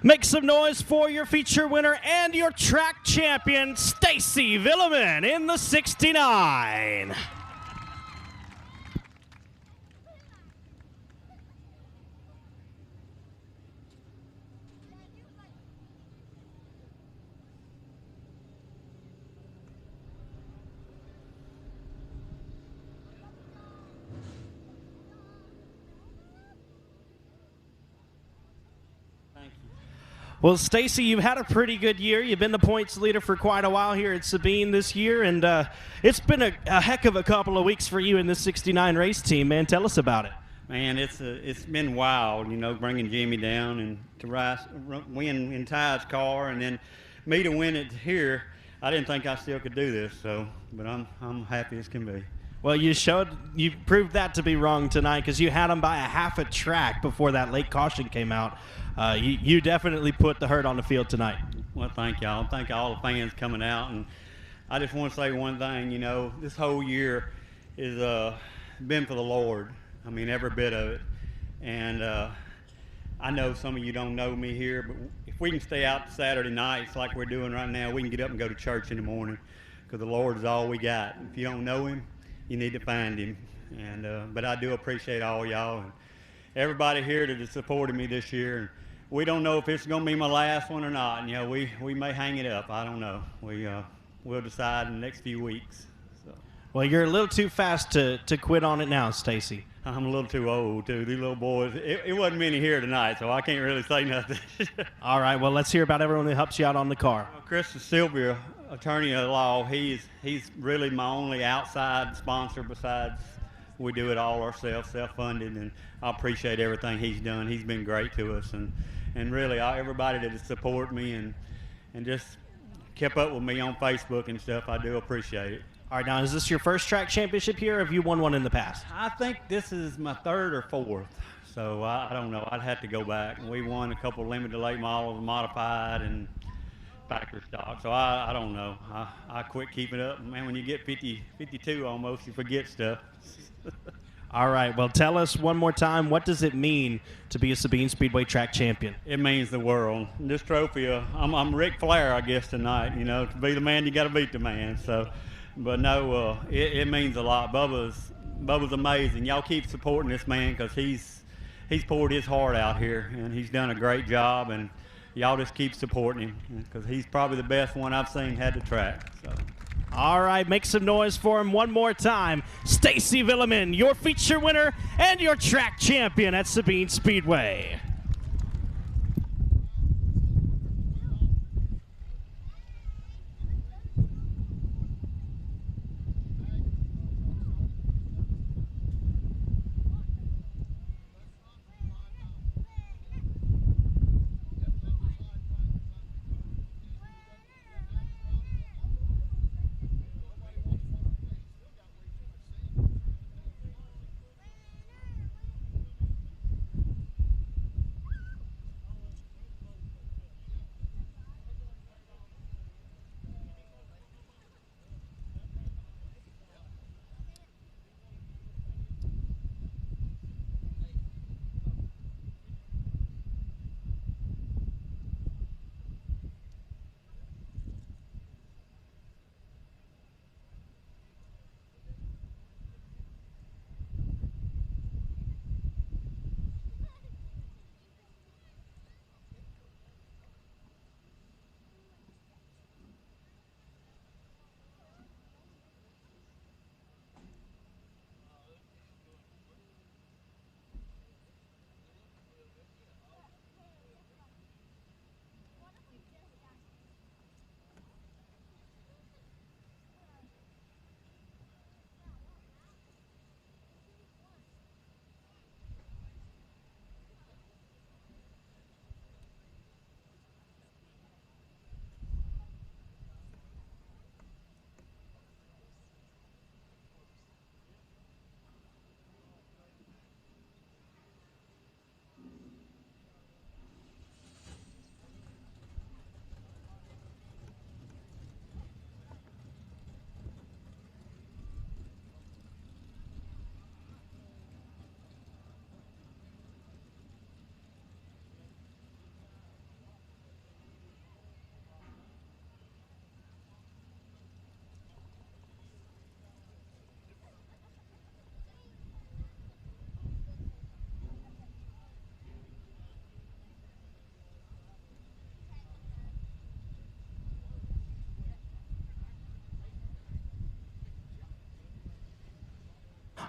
Make some noise for your feature winner and your track champion, Stacy Villeman in the 69. Well, Stacy, you've had a pretty good year. You've been the points leader for quite a while here at Sabine this year, and it's been a heck of a couple of weeks for you in this 69 race team, man. Tell us about it. Man, it's been wild, you know, bringing Jimmy down and to win in Ty's car, and then me to win it here. I didn't think I still could do this, but I'm happy as can be. Well, you proved that to be wrong tonight because you had him by a half a track before that late caution came out. You definitely put the hurt on the field tonight. Well, thank y'all. Thank all the fans coming out. And I just want to say one thing, you know, this whole year is been for the Lord. I mean, every bit of it. And I know some of you don't know me here, but if we can stay out Saturday nights like we're doing right now, we can get up and go to church in the morning because the Lord is all we got. If you don't know him, you need to find him. And but I do appreciate all y'all and everybody here that has supported me this year. And we don't know if it's going to be my last one or not. You know, we may hang it up. I don't know. We'll decide in the next few weeks. So. Well, you're a little too fast to quit on it now, Stacy. I'm a little too old, too. These little boys, it wasn't many here tonight, so I can't really say nothing. All right, well, let's hear about everyone who helps you out on the car. Well, Chris Sylvia, attorney at law, he's really my only outside sponsor besides we do it all ourselves, self-funded, and I appreciate everything he's done. He's been great to us, and really everybody that has supported me and just kept up with me on Facebook and stuff, I do appreciate it. All right, now, is this your first track championship here, or have you won one in the past? I think this is my third or fourth, so I don't know. I'd have to go back. We won a couple of limited late models, modified, and factory stock, so I don't know. I quit keeping up. Man, when you get 52 almost, you forget stuff. All right, well, tell us one more time, what does it mean to be a Sabine Speedway track champion? It means the world. This trophy, I'm Ric Flair, I guess, tonight. You know, to be the man, you got to beat the man. So, but no, it means a lot. Bubba's amazing. Y'all keep supporting this man because he's poured his heart out here, and he's done a great job. And y'all just keep supporting him because he's probably the best one I've seen had the track. So. All right, make some noise for him one more time. Stacy Villeman, your feature winner and your track champion at Sabine Speedway.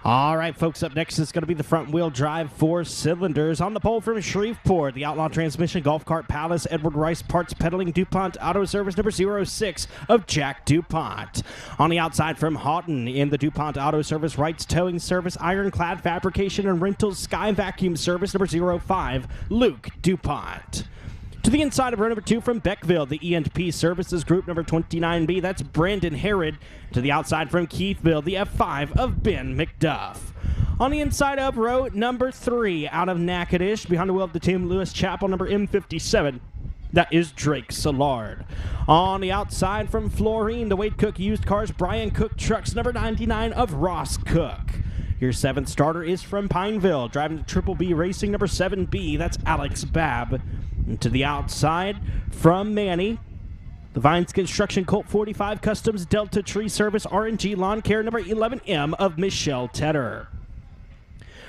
All right, folks, up next is going to be the front-wheel drive 4 cylinders. On the pole from Shreveport, the Outlaw Transmission, Golf Cart Palace, Edward Rice Parts Peddling, DuPont Auto Service number 06 of Jack DuPont. On the outside from Houghton in the DuPont Auto Service, Wright's Towing Service, Ironclad Fabrication and Rentals, Sky Vacuum Service number 05, Luke DuPont. To the inside of row number 2 from Beckville, the E&P Services Group number 29B, that's Brandon Herod. To the outside from Keithville, the F5 of Ben McDuff. On the inside of row number 3 out of Natchitoches, behind the wheel of the Tim Lewis Chapel number M57, that is Drake Szilard. On the outside from Florine, the Wade Cook Used Cars, Brian Cook Trucks number 99 of Ross Cook. Your 7th starter is from Pineville, driving the Triple B Racing number 7B, that's Alex Babb. And to the outside from Manny, the Vines Construction Colt 45 Customs Delta Tree Service RNG Lawn Care number 11M of Michelle Tedder.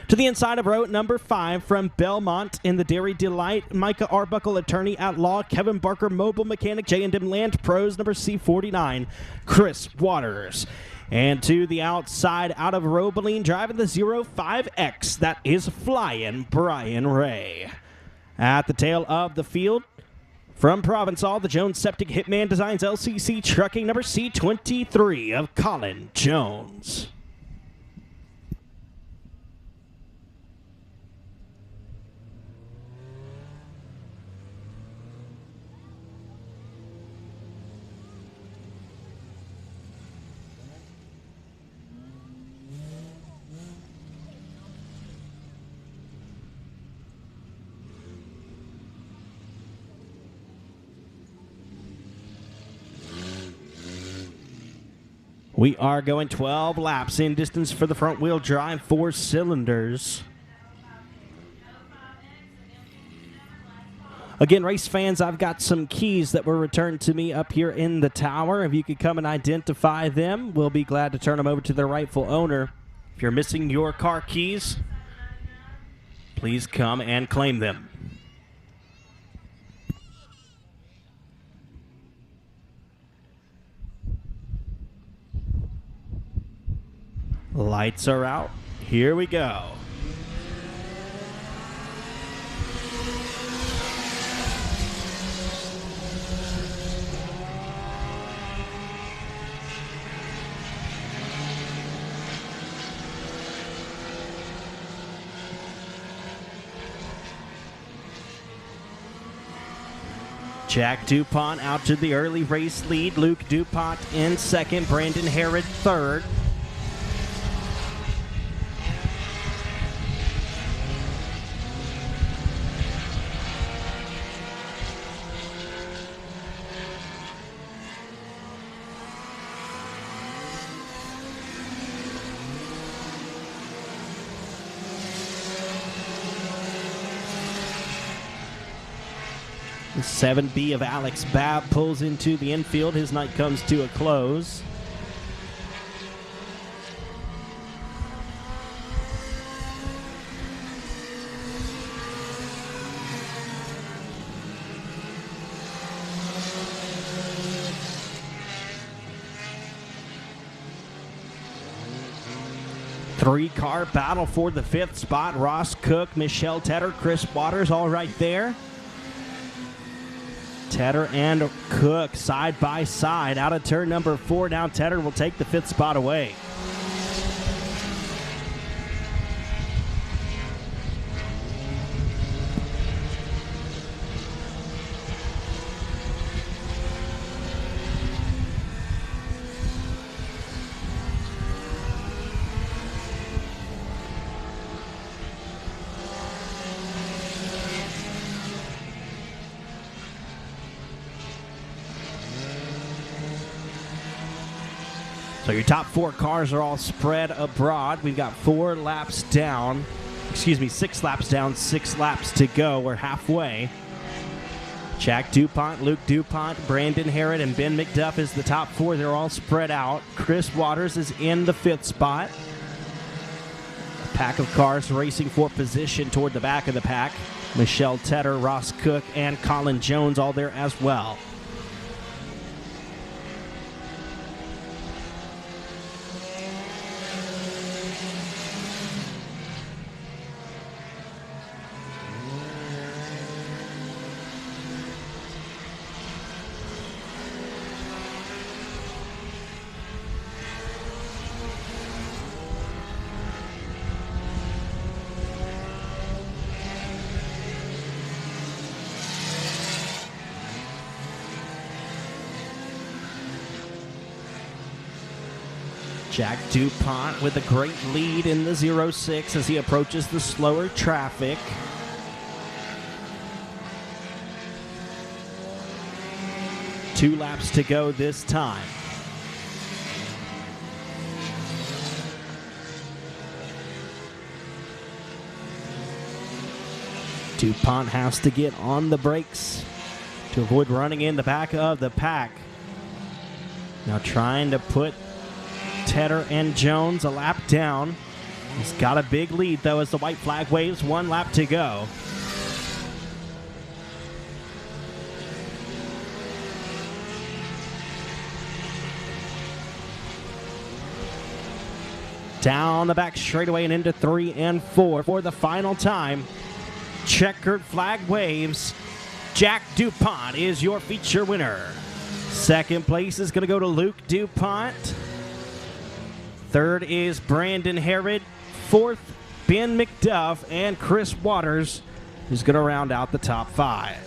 To the inside of row number 5 from Belmont in the Dairy Delight, Micah Arbuckle Attorney at Law, Kevin Barker Mobile Mechanic, J&M Land Pros number C49, Chris Waters. And to the outside out of Robeline, driving the 05X, that is Flying Brian Ray. At the tail of the field, from Provençal, the Jones Septic Hitman Designs LCC Trucking number C23 of Colin Jones. We are going 12 laps in distance for the front-wheel drive 4 cylinders. Again, race fans, I've got some keys that were returned to me up here in the tower. If you could come and identify them, we'll be glad to turn them over to their rightful owner. If you're missing your car keys, please come and claim them. Lights are out. Here we go. Jack DuPont out to the early race lead. Luke DuPont in second. Brandon Herod third. The 7B of Alex Babb pulls into the infield. His night comes to a close. Three-car battle for the 5th spot. Ross Cook, Michelle Tedder, Chris Waters all right there. Tedder and Cook side by side out of turn number 4. Now Tedder will take the 5th spot away. So your top 4 cars are all spread abroad. We've got 6 laps down, 6 laps to go. We're halfway. Jack DuPont, Luke DuPont, Brandon Herod, and Ben McDuff is the top 4. They're all spread out. Chris Waters is in the 5th spot. A pack of cars racing for position toward the back of the pack. Michelle Tedder, Ross Cook, and Colin Jones all there as well. Jack DuPont with a great lead in the 0-6 as he approaches the slower traffic. Two laps to go this time. DuPont has to get on the brakes to avoid running in the back of the pack. Now trying to put Tedder and Jones a lap down. He's got a big lead, though, as the white flag waves. 1 lap to go. Down the back straightaway and into 3 and 4 for the final time. Checkered flag waves. Jack DuPont is your feature winner. Second place is going to go to Luke DuPont. Third is Brandon Herod. Fourth, Ben McDuff, and Chris Waters, who's going to round out the top 5.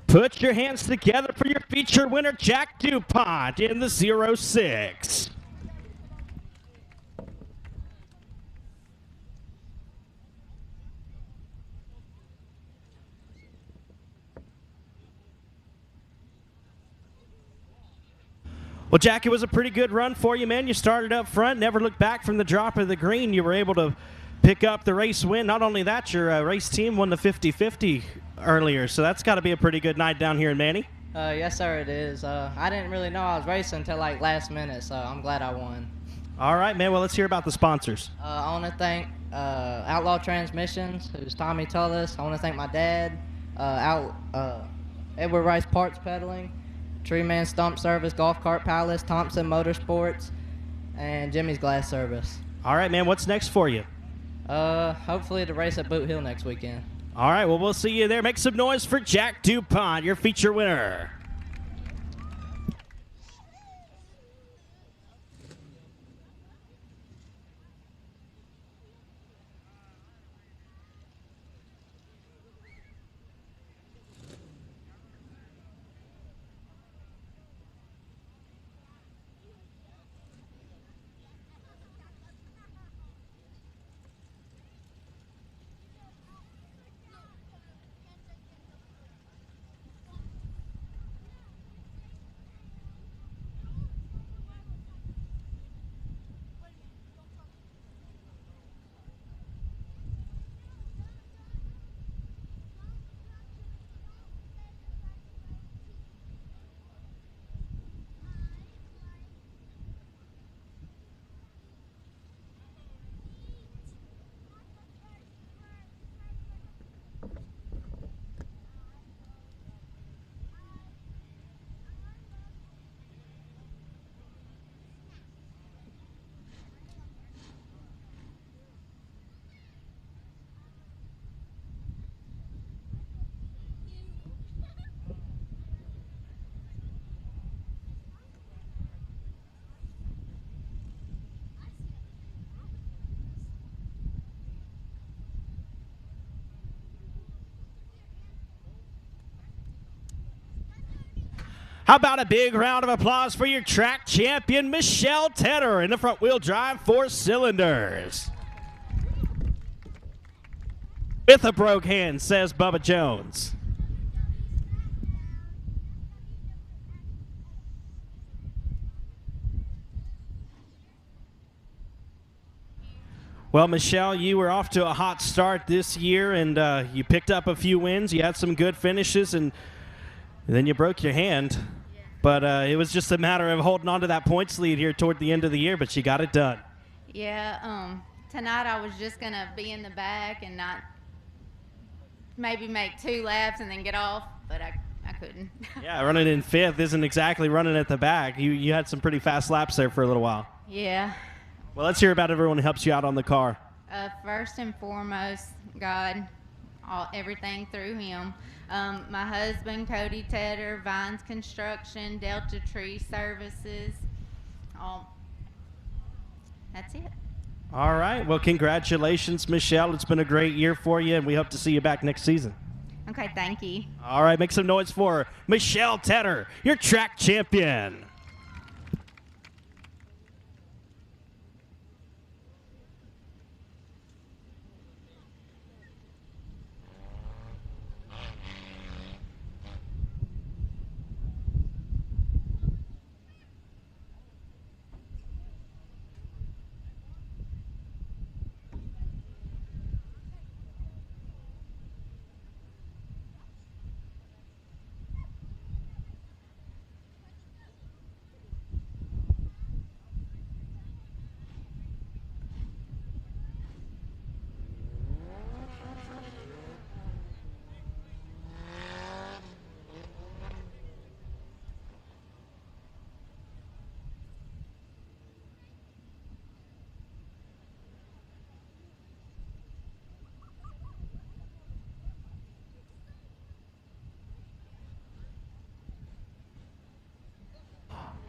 Put your hands together for your feature winner, Jack DuPont, in the 0-6. Well, Jack, it was a pretty good run for you, man. You started up front, never looked back from the drop of the green. You were able to pick up the race win. Not only that, your race team won the 50-50 earlier, so that's got to be a pretty good night down here in Manny. Yes, sir, it is. I didn't really know I was racing until like last minute, so I'm glad I won. All right, man. Well, let's hear about the sponsors. I want to thank Outlaw Transmissions, who's Tommy Tullis. I want to thank my dad, Edward Rice Parts Peddling, Tree Man Stump Service, Golf Cart Palace, Thompson Motorsports, and Jimmy's Glass Service. All right, man. What's next for you? Hopefully the race at Boot Hill next weekend. All right, well, we'll see you there. Make some noise for Jack DuPont, your feature winner. How about a big round of applause for your track champion, Michelle Tedder, in the front wheel drive 4 cylinders. With a broke hand, says Bubba Jones. Well, Michelle, you were off to a hot start this year, and you picked up a few wins. You had some good finishes, and then you broke your hand. But it was just a matter of holding on to that points lead here toward the end of the year, but you got it done. Yeah, tonight I was just going to be in the back and not maybe make 2 laps and then get off, but I couldn't. Yeah, running in 5th isn't exactly running at the back. You had some pretty fast laps there for a little while. Yeah. Well, let's hear about everyone who helps you out on the car. First and foremost, God, everything through him. My husband, Cody Tedder, Vines Construction, Delta Tree Services. That's it. All right. Well, congratulations, Michelle. It's been a great year for you, and we hope to see you back next season. Okay, thank you. All right. Make some noise for Michelle Tedder, your track champion.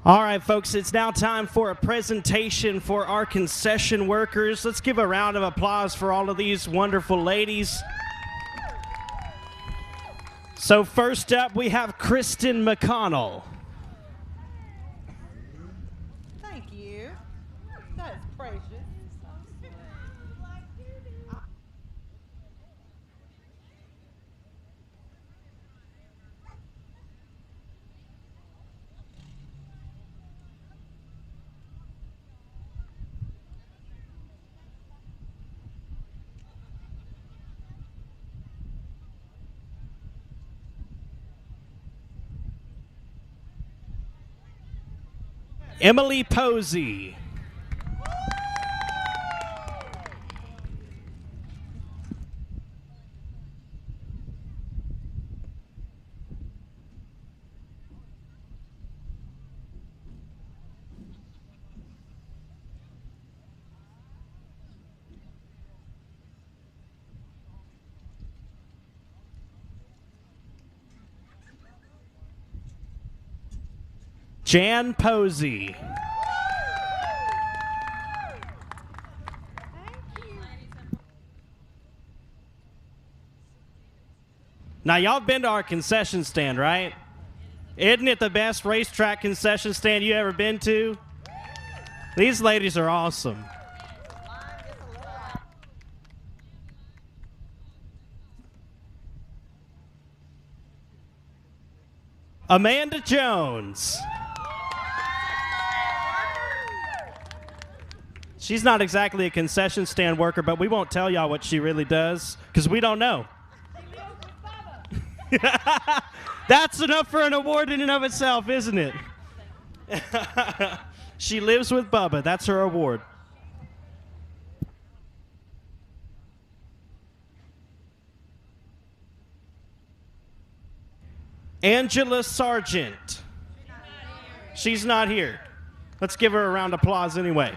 All right, folks, it's now time for a presentation for our concession workers. Let's give a round of applause for all of these wonderful ladies. So first up, we have Kristen McConnell. Thank you. That is precious. Emily Posey. Jan Posey. Now, y'all been to our concession stand, right? Isn't it the best racetrack concession stand you ever been to? These ladies are awesome. Amanda Jones. She's not exactly a concession stand worker, but we won't tell y'all what she really does because we don't know. That's enough for an award in and of itself, isn't it? She lives with Bubba. That's her award. Angela Sargent. She's not here. Let's give her a round of applause anyway.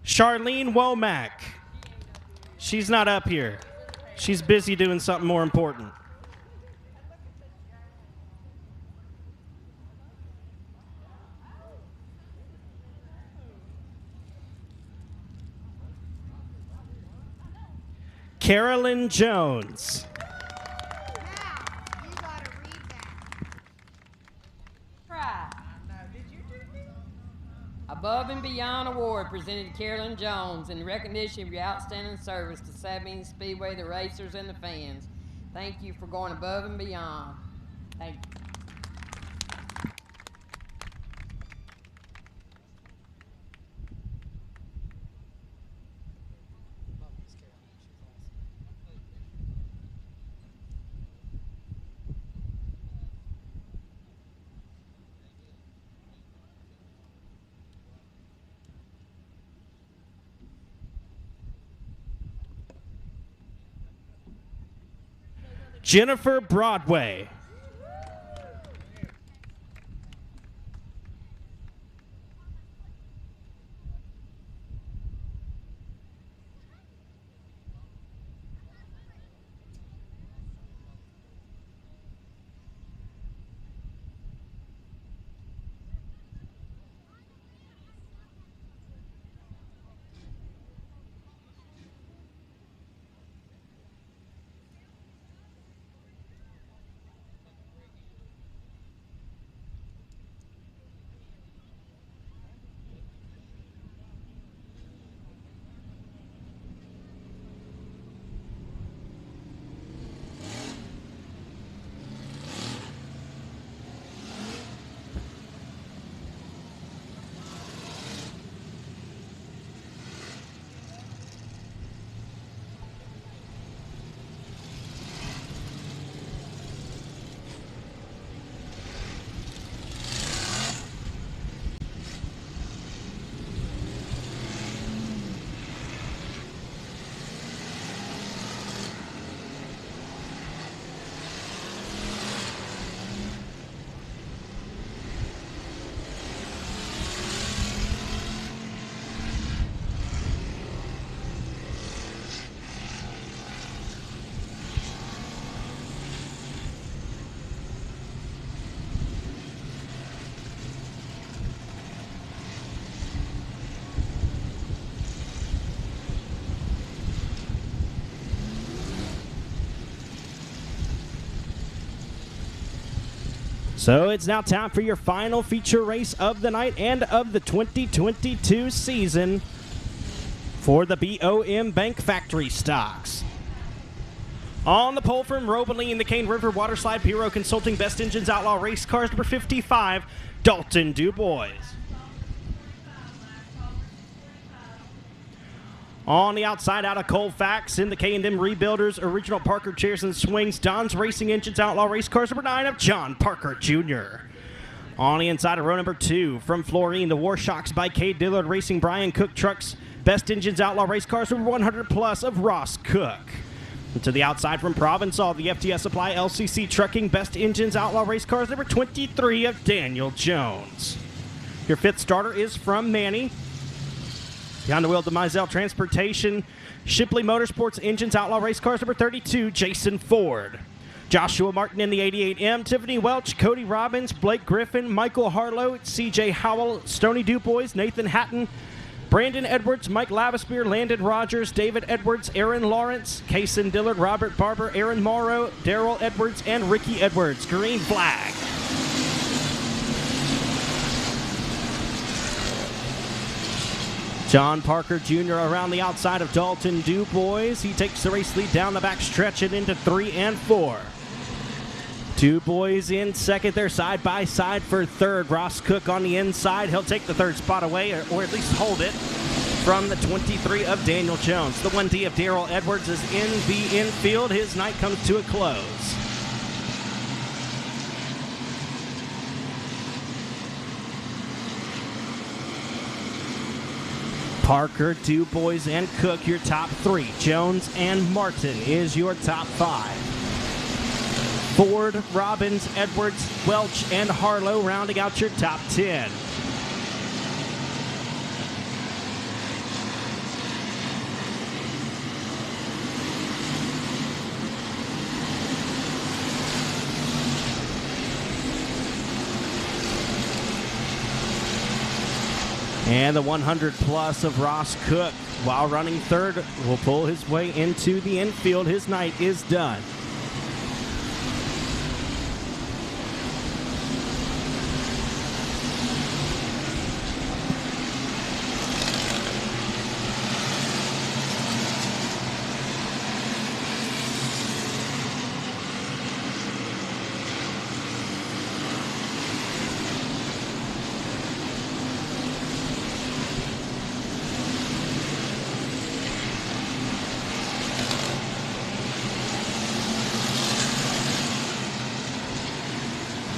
Charlene Womack. She's not up here. She's busy doing something more important. Carolyn Jones. Right. Above and Beyond Award presented to Carolyn Jones in recognition of your outstanding service to Sabine Speedway, the racers, and the fans. Thank you for going above and beyond. Thank you. Jennifer Broadway. So it's now time for your final feature race of the night and of the 2022 season for the BOM Bank Factory Stocks. On the pole from Robaline, the Cane River Waterslide Bureau Consulting Best Engines Outlaw Race Cars number 55, Dalton DuBois. On the outside, out of Colfax, in the K&M Rebuilders Original Parker Chairs and Swings, Don's Racing Engines Outlaw Race Cars number 9 of John Parker Jr. On the inside of row number 2, from Florine, the Warshocks by K. Dillard Racing Brian Cook Trucks, Best Engines Outlaw Race Cars number 100 plus of Ross Cook. And to the outside from Provençal, the FTS Supply LCC Trucking Best Engines Outlaw Race Cars number 23 of Daniel Jones. Your fifth starter is from Manny. Behind the wheel, the Mizell Transportation, Shipley Motorsports Engines Outlaw Race Cars number 32, Jason Ford. Joshua Martin in the 88M, Tiffany Welch, Cody Robbins, Blake Griffin, Michael Harlow, CJ Howell, Stoney DuBois, Nathan Hatton, Brandon Edwards, Mike Lavispear, Landon Rogers, David Edwards, Aaron Lawrence, Kaysen Dillard, Robert Barber, Aaron Morrow, Daryl Edwards, and Ricky Edwards. Green flag. John Parker Jr. around the outside of Dalton DuBois. He takes the race lead down the back stretch and into 3 and 4. DuBois in second. They're side by side for third. Ross Cook on the inside. He'll take the third spot away, or at least hold it, from the 23 of Daniel Jones. The 1D of Daryl Edwards is in the infield. His night comes to a close. Parker, DuBois, and Cook, your top 3. Jones and Martin is your top 5. Ford, Robbins, Edwards, Welch, and Harlow rounding out your top 10. And the 100 plus of Ross Cook, while running third, will pull his way into the infield. His night is done.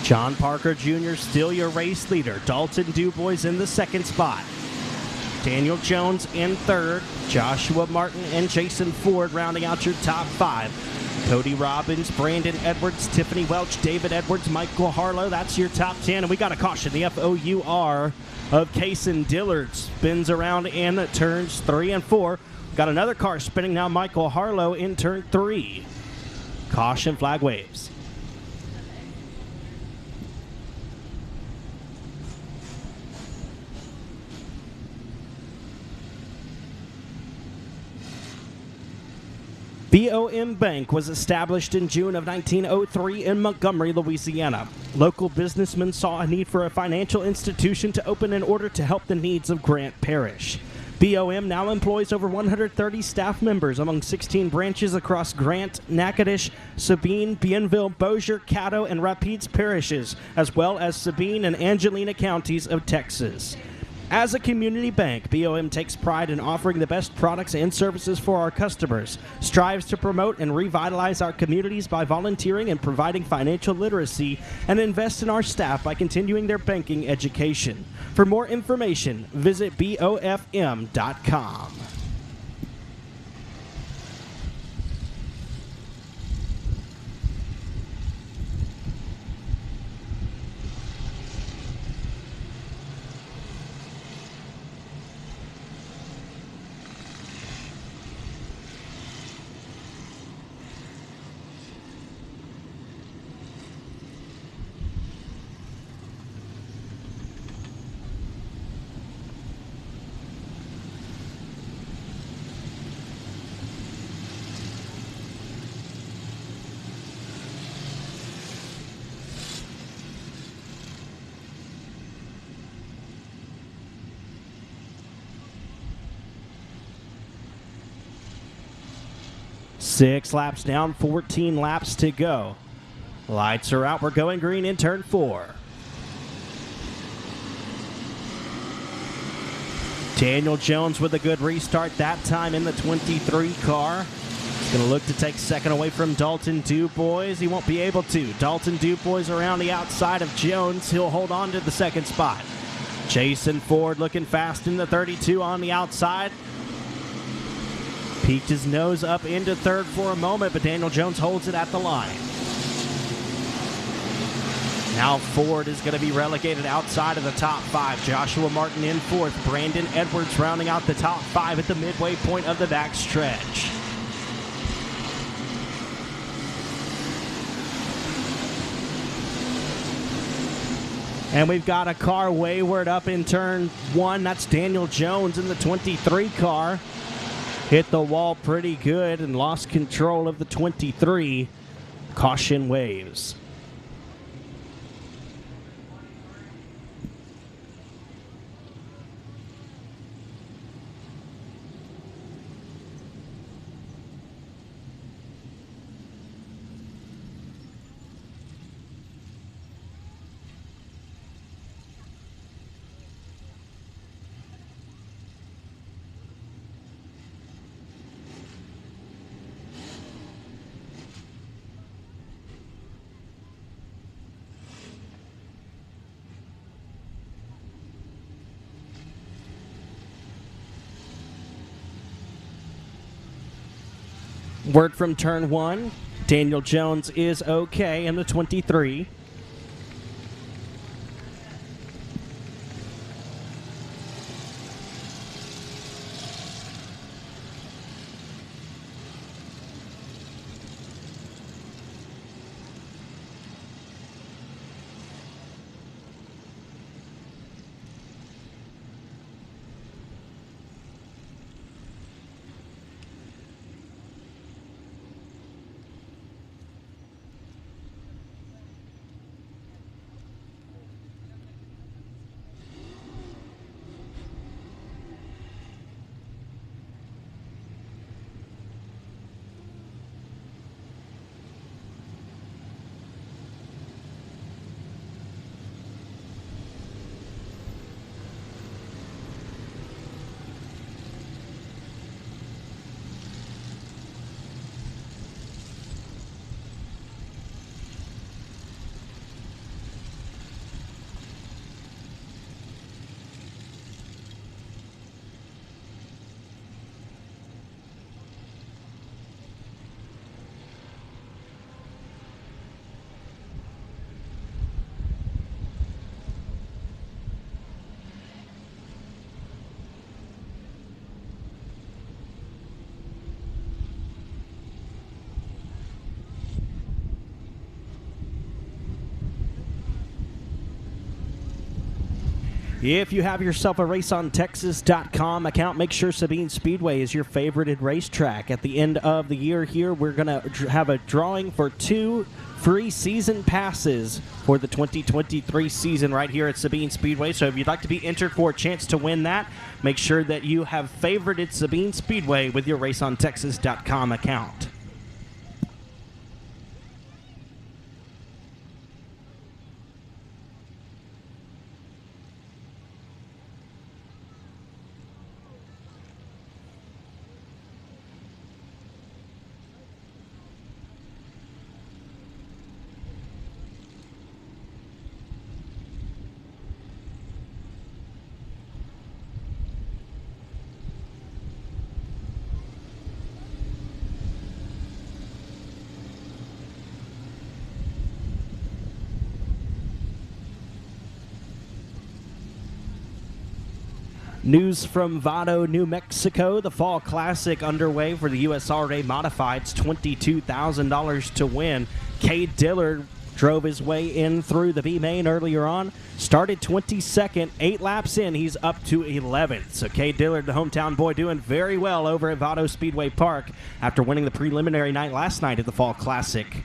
John Parker Jr. still your race leader. Dalton Dubois in the second spot. Daniel Jones in third. Joshua Martin and Jason Ford rounding out your top 5. Cody Robbins, Brandon Edwards, Tiffany Welch, David Edwards, Michael Harlow. That's your top 10. And we got a caution. The FOUR of Kason Dillard spins around in turns 3 and 4. Got another car spinning now. Michael Harlow in turn 3. Caution, flag waves. BOM Bank was established in June of 1903 in Montgomery, Louisiana. Local businessmen saw a need for a financial institution to open in order to help the needs of Grant Parish. BOM now employs over 130 staff members among 16 branches across Grant, Natchitoches, Sabine, Bienville, Bossier, Caddo, and Rapides parishes, as well as Sabine and Angelina counties of Texas. As a community bank, BOM takes pride in offering the best products and services for our customers, strives to promote and revitalize our communities by volunteering and providing financial literacy, and invest in our staff by continuing their banking education. For more information, visit BOFM.com. Six laps down, 14 laps to go. Lights are out. We're going green in turn 4. Daniel Jones with a good restart that time in the 23 car. He's going to look to take second away from Dalton Dubois. He won't be able to. Dalton Dubois around the outside of Jones. He'll hold on to the second spot. Jason Ford looking fast in the 32 on the outside. Peeked his nose up into third for a moment, but Daniel Jones holds it at the line. Now Ford is going to be relegated outside of the top 5. Joshua Martin in fourth. Brandon Edwards rounding out the top 5 at the midway point of the back stretch. And we've got a car wayward up in turn 1. That's Daniel Jones in the 23 car. Hit the wall pretty good and lost control of the 23. Caution waves. Word from turn 1, Daniel Jones is okay in the 23. If you have yourself a raceontexas.com account, make sure Sabine Speedway is your favorited racetrack. At the end of the year here, we're going to have a drawing for 2 free season passes for the 2023 season right here at Sabine Speedway. So if you'd like to be entered for a chance to win that, make sure that you have favorited Sabine Speedway with your raceontexas.com account. News from Vado, New Mexico. The Fall Classic underway for the USRA Modifieds. $22,000 to win. Cade Dillard drove his way in through the B main earlier on. Started 22nd. 8 laps in, he's up to 11th. So Cade Dillard, the hometown boy, doing very well over at Vado Speedway Park after winning the preliminary night last night at the Fall Classic.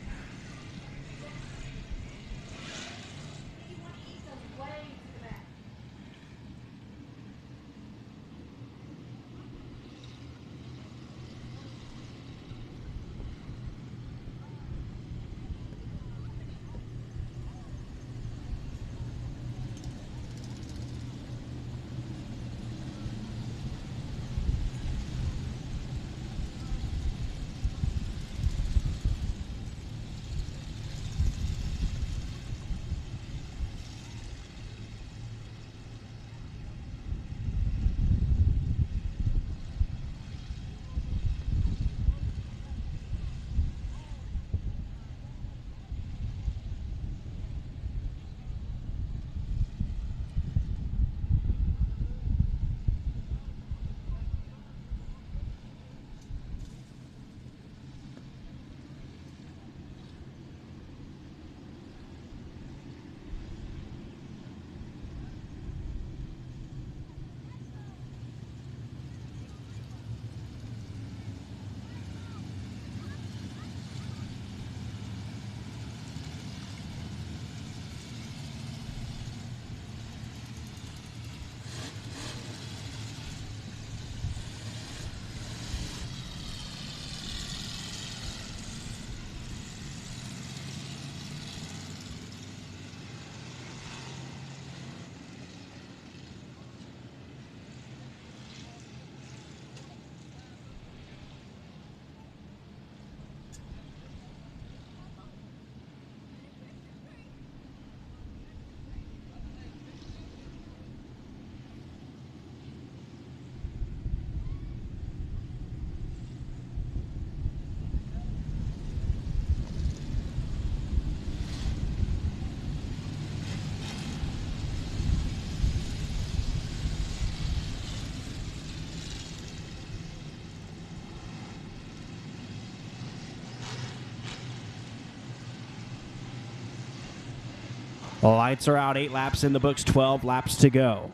The lights are out, 8 laps in the books, 12 laps to go.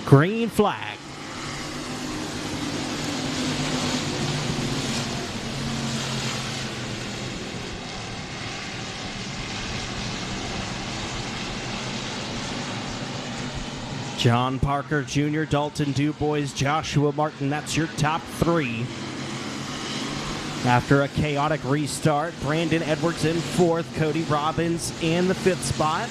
Green flag. John Parker Jr., Dalton DuBois, Joshua Martin, that's your top 3. After a chaotic restart, Brandon Edwards in 4th, Cody Robbins in the 5th spot.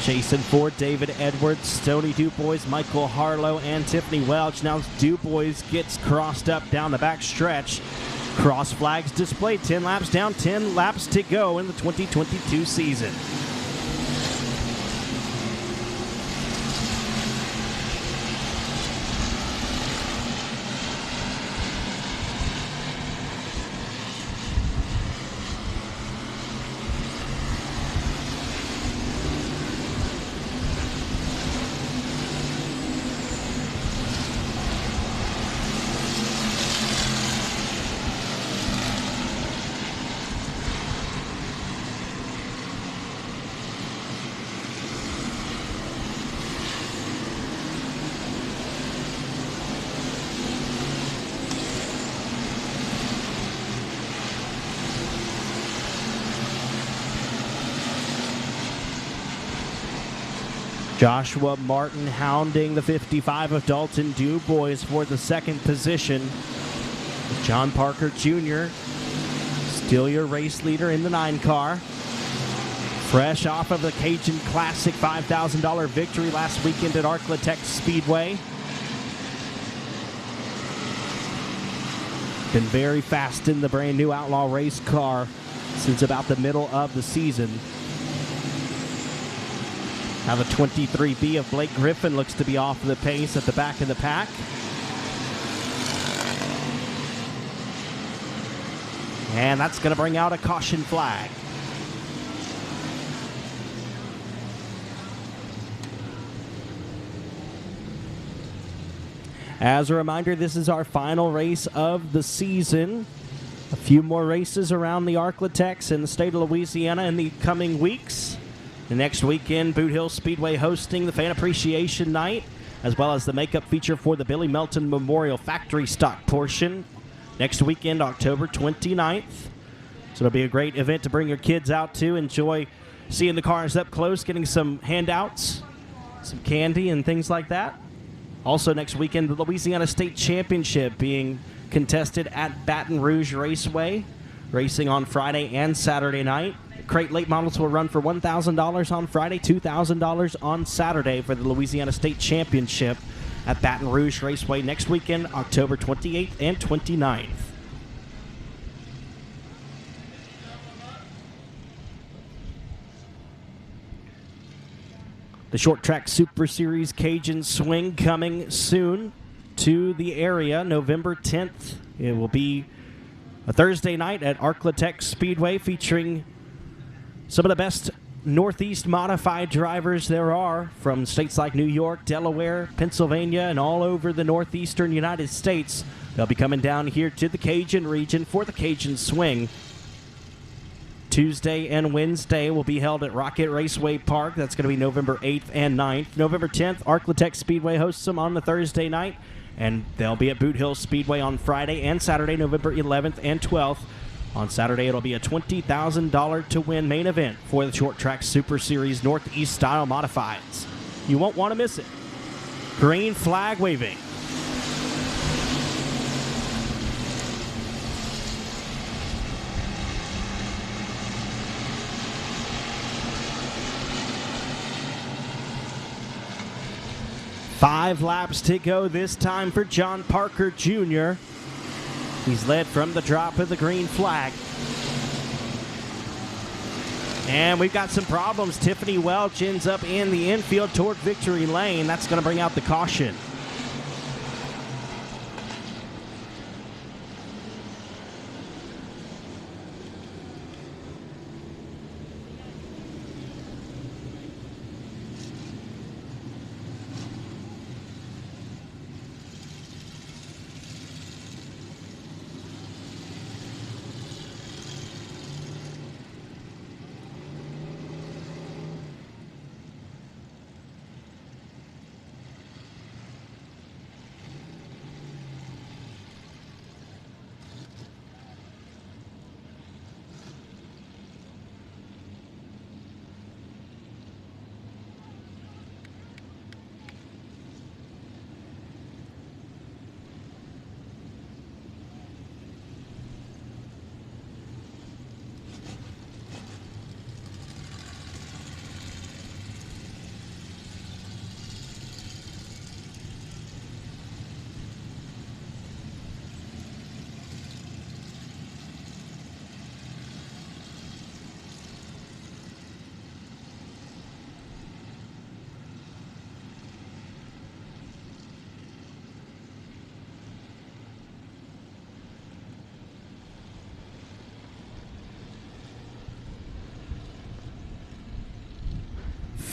Jason Ford, David Edwards, Stoney DuBois, Michael Harlow, and Tiffany Welch. Now DuBois gets crossed up down the back stretch. Cross flags displayed, 10 laps down, 10 laps to go in the 2022 season. Joshua Martin hounding the 55 of Dalton DuBois for the second position. John Parker Jr. still your race leader in the 9 car. Fresh off of the Cajun Classic $5,000 victory last weekend at Arklatex Speedway. Been very fast in the brand new Outlaw race car since about the middle of the season. Now the 23B of Blake Griffin looks to be off the pace at the back of the pack. And that's going to bring out a caution flag. As a reminder, this is our final race of the season. A few more races around the Arklatex in the state of Louisiana in the coming weeks. The next weekend, Boot Hill Speedway hosting the Fan Appreciation Night, as well as the makeup feature for the Billy Melton Memorial Factory Stock portion. Next weekend, October 29th. So it'll be a great event to bring your kids out to. Enjoy seeing the cars up close, getting some handouts, some candy, and things like that. Also next weekend, the Louisiana State Championship being contested at Baton Rouge Raceway, racing on Friday and Saturday night. Crate late models will run for $1,000 on Friday, $2,000 on Saturday for the Louisiana State Championship at Baton Rouge Raceway next weekend, October 28th and 29th. The Short Track Super Series Cajun Swing coming soon to the area, November 10th. It will be a Thursday night at Arklatex Speedway featuring some of the best Northeast modified drivers there are from states like New York, Delaware, Pennsylvania, and all over the northeastern United States. They'll be coming down here to the Cajun region for the Cajun Swing. Tuesday and Wednesday will be held at Rocket Raceway Park. That's going to be November 8th and 9th. November 10th, Arklatex Speedway hosts them on the Thursday night, and they'll be at Boot Hill Speedway on Friday and Saturday, November 11th and 12th. On Saturday, it'll be a $20,000 to win main event for the Short Track Super Series Northeast Style Modifieds. You won't want to miss it. Green flag waving. Five laps to go this time for John Parker Jr. He's led from the drop of the green flag. And we've got some problems. Tiffany Welch ends up in the infield toward victory lane. That's going to bring out the caution.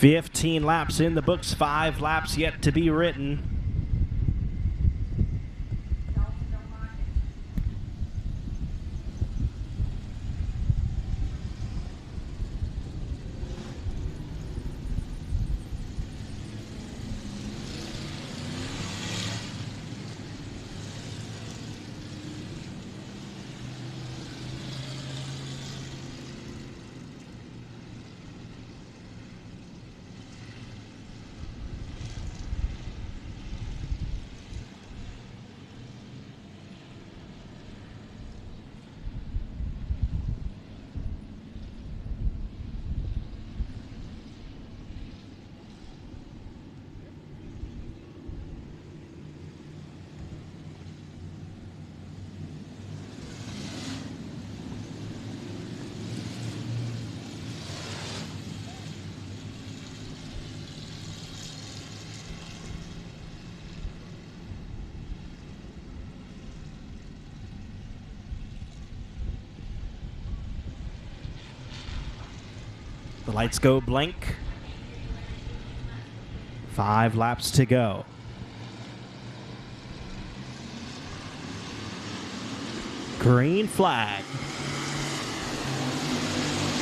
$15 laps in the books, 5 laps yet to be written. Lights go blank. 5 laps to go. Green flag.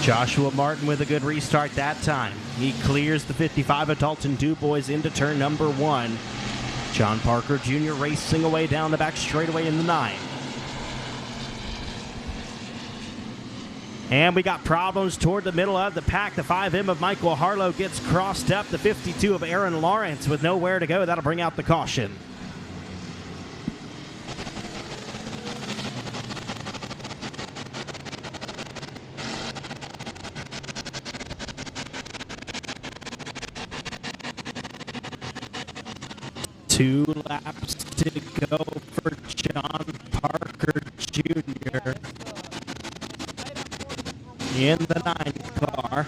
Joshua Martin with a good restart that time. He clears the 55 of Dalton DuBois into turn number 1. John Parker Jr. racing away down the back straightaway in the 9. And we got problems toward the middle of the pack. The 5M of Michael Harlow gets crossed up. The 52 of Aaron Lawrence with nowhere to go. That'll bring out the caution. Two laps to go for John Parker Jr. in the 9 car.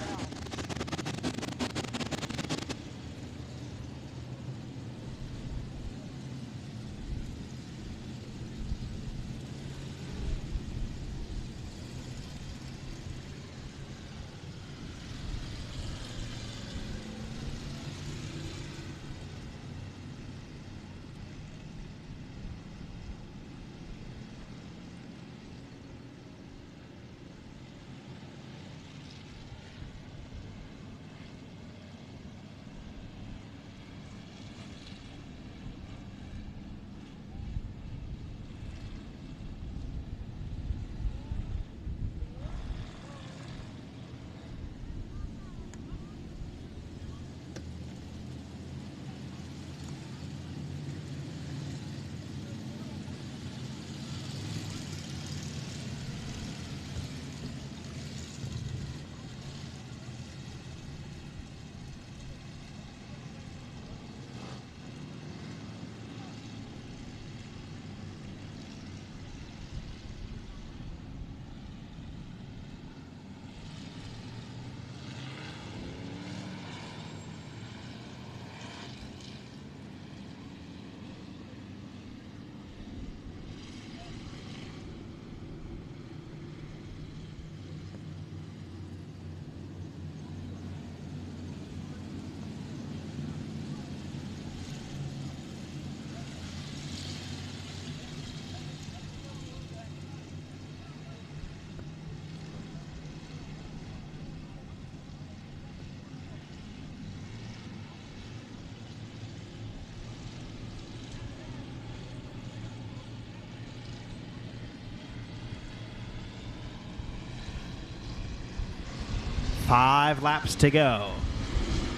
Five laps to go.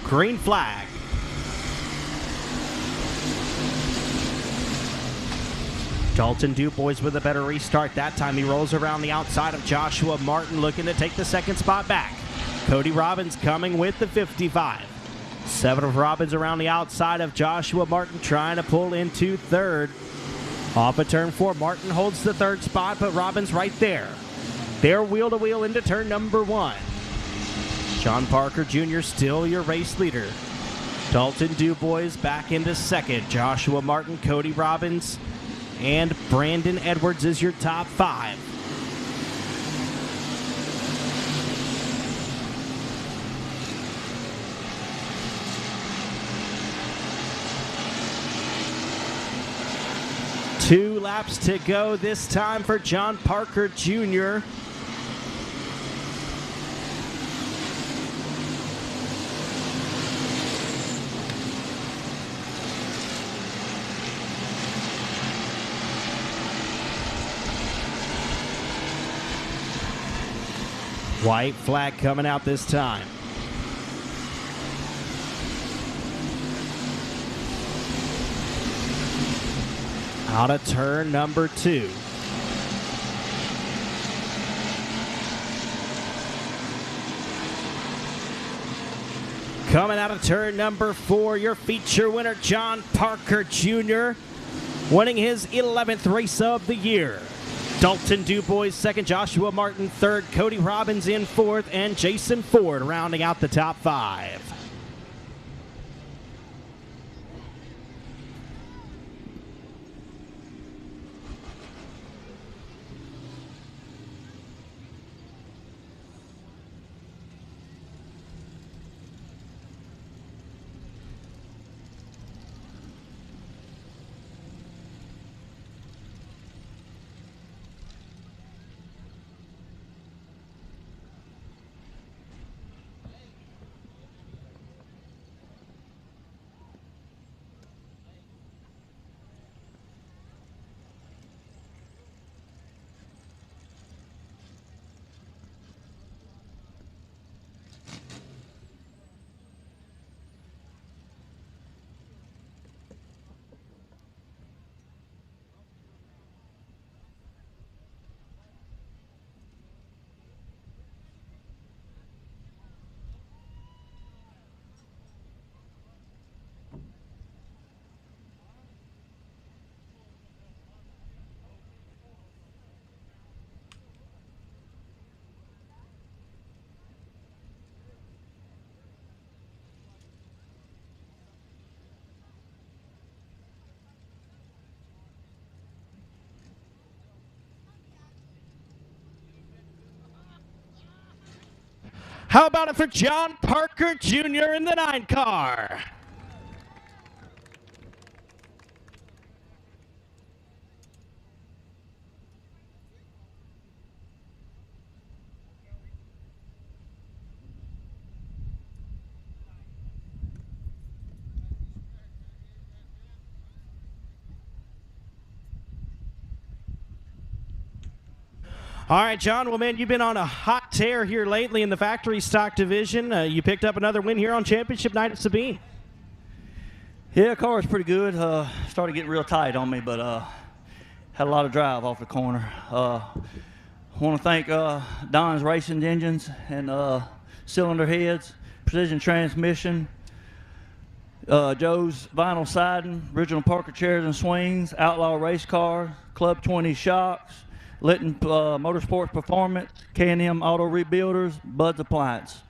Green flag. Dalton DuBois with a better restart that time. He rolls around the outside of Joshua Martin, looking to take the second spot back. Cody Robbins coming with the 55. 7 of Robbins around the outside of Joshua Martin, trying to pull into third. Off of turn 4, Martin holds the third spot, but Robbins right there. They're wheel to wheel into turn number 1. John Parker Jr. still your race leader. Dalton DuBois back into second. Joshua Martin, Cody Robbins, and Brandon Edwards is your top 5. Two laps to go this time for John Parker Jr. White flag coming out this time. Out of turn number 2. Coming out of turn number 4, your feature winner, John Parker Jr., winning his 11th race of the year. Dalton DuBois second, Joshua Martin third, Cody Robbins in fourth, and Jason Ford rounding out the top 5. How about it for John Parker Jr. in the 9 car? All right, John. Well, man, you've been on a hot tear here lately in the factory stock division. You picked up another win here on championship night at Sabine. Yeah, car was pretty good. Started getting real tight on me, but had a lot of drive off the corner. Want to thank Don's Racing Engines and Cylinder Heads, Precision Transmission, Joe's Vinyl Siding, Original Parker Chairs and Swings, Outlaw Race Cars, Club 20 Shocks, Litton Motorsports Performance, K&M Auto Rebuilders, Bud's Appliance.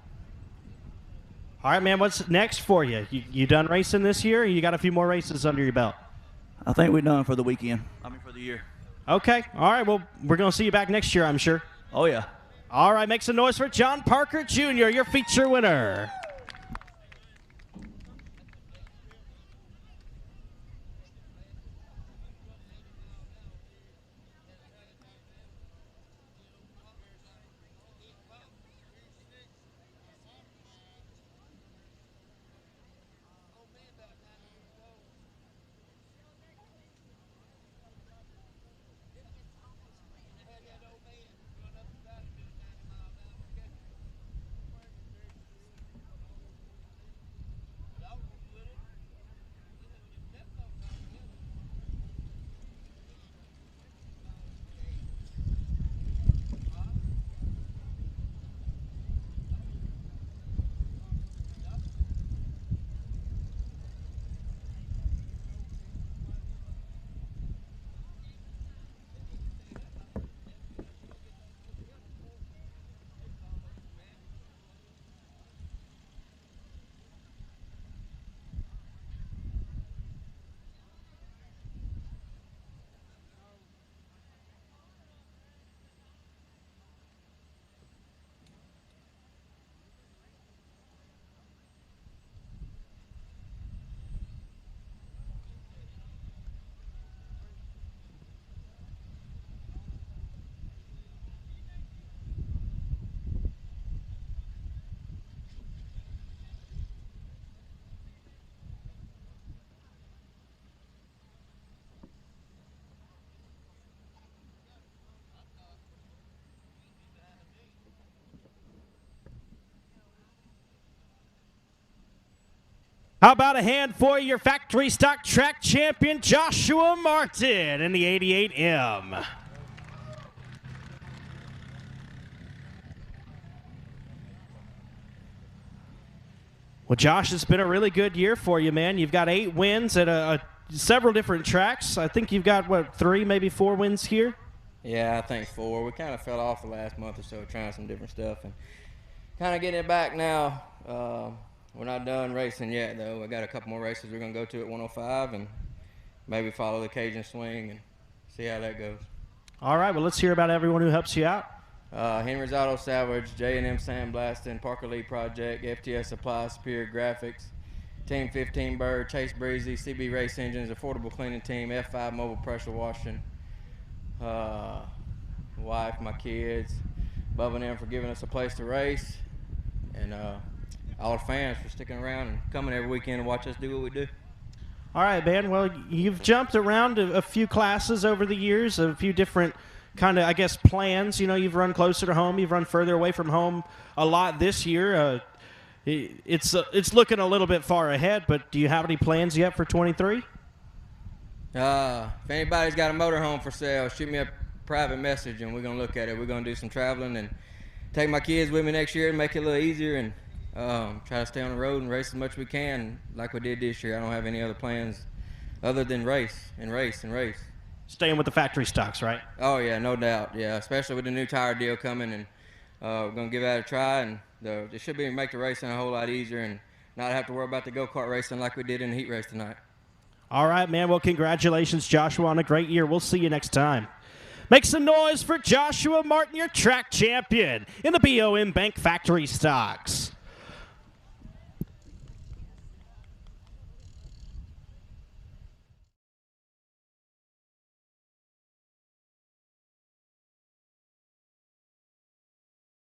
All right, man, what's next for you? You done racing this year, or you got a few more races under your belt? I think we're done for the weekend. For the year. Okay. All right, well, we're going to see you back next year, I'm sure. Oh, yeah. All right, make some noise for John Parker Jr., your feature winner. How about a hand for your factory stock track champion, Joshua Martin, in the 88M. Well, Josh, it's been a really good year for you, man. You've got 8 wins at several different tracks. I think you've got, what, 3, maybe 4 wins here? Yeah, I think 4. We kind of fell off the last month or so trying some different stuff and kind of getting it back now. We're not done racing yet, though. I got a couple more races we're going to go to at 105 and maybe follow the Cajun swing and see how that goes. All right, well, let's hear about everyone who helps you out. Henry's Auto Salvage, J&M Sandblasting, Parker Lee Project, FTS Supply, Superior Graphics, Team 15 Bird, Chase Breezy, CB Race Engines, Affordable Cleaning Team, F5 Mobile Pressure Washing, wife, my kids, Bubba and them for giving us a place to race, and all the fans for sticking around and coming every weekend to watch us do what we do. All right, man. Well, you've jumped around a few classes over the years, a few different kind of, I guess, plans. You know, you've run closer to home, you've run further away from home a lot this year. It's looking a little bit far ahead, but do you have any plans yet for 23? If anybody's got a motorhome for sale, shoot me a private message and we're going to look at it. We're going to do some traveling and take my kids with me next year and make it a little easier and try to stay on the road and race as much as we can like we did this year. I don't have any other plans other than race and race and race. Staying with the factory stocks, right? Oh, yeah, no doubt. Yeah, especially with the new tire deal coming, and we're going to give that a try, and it should be make the racing a whole lot easier and not have to worry about the go-kart racing like we did in the heat race tonight. All right, man. Well, congratulations, Joshua, on a great year. We'll see you next time. Make some noise for Joshua Martin, your track champion in the BOM Bank Factory Stocks.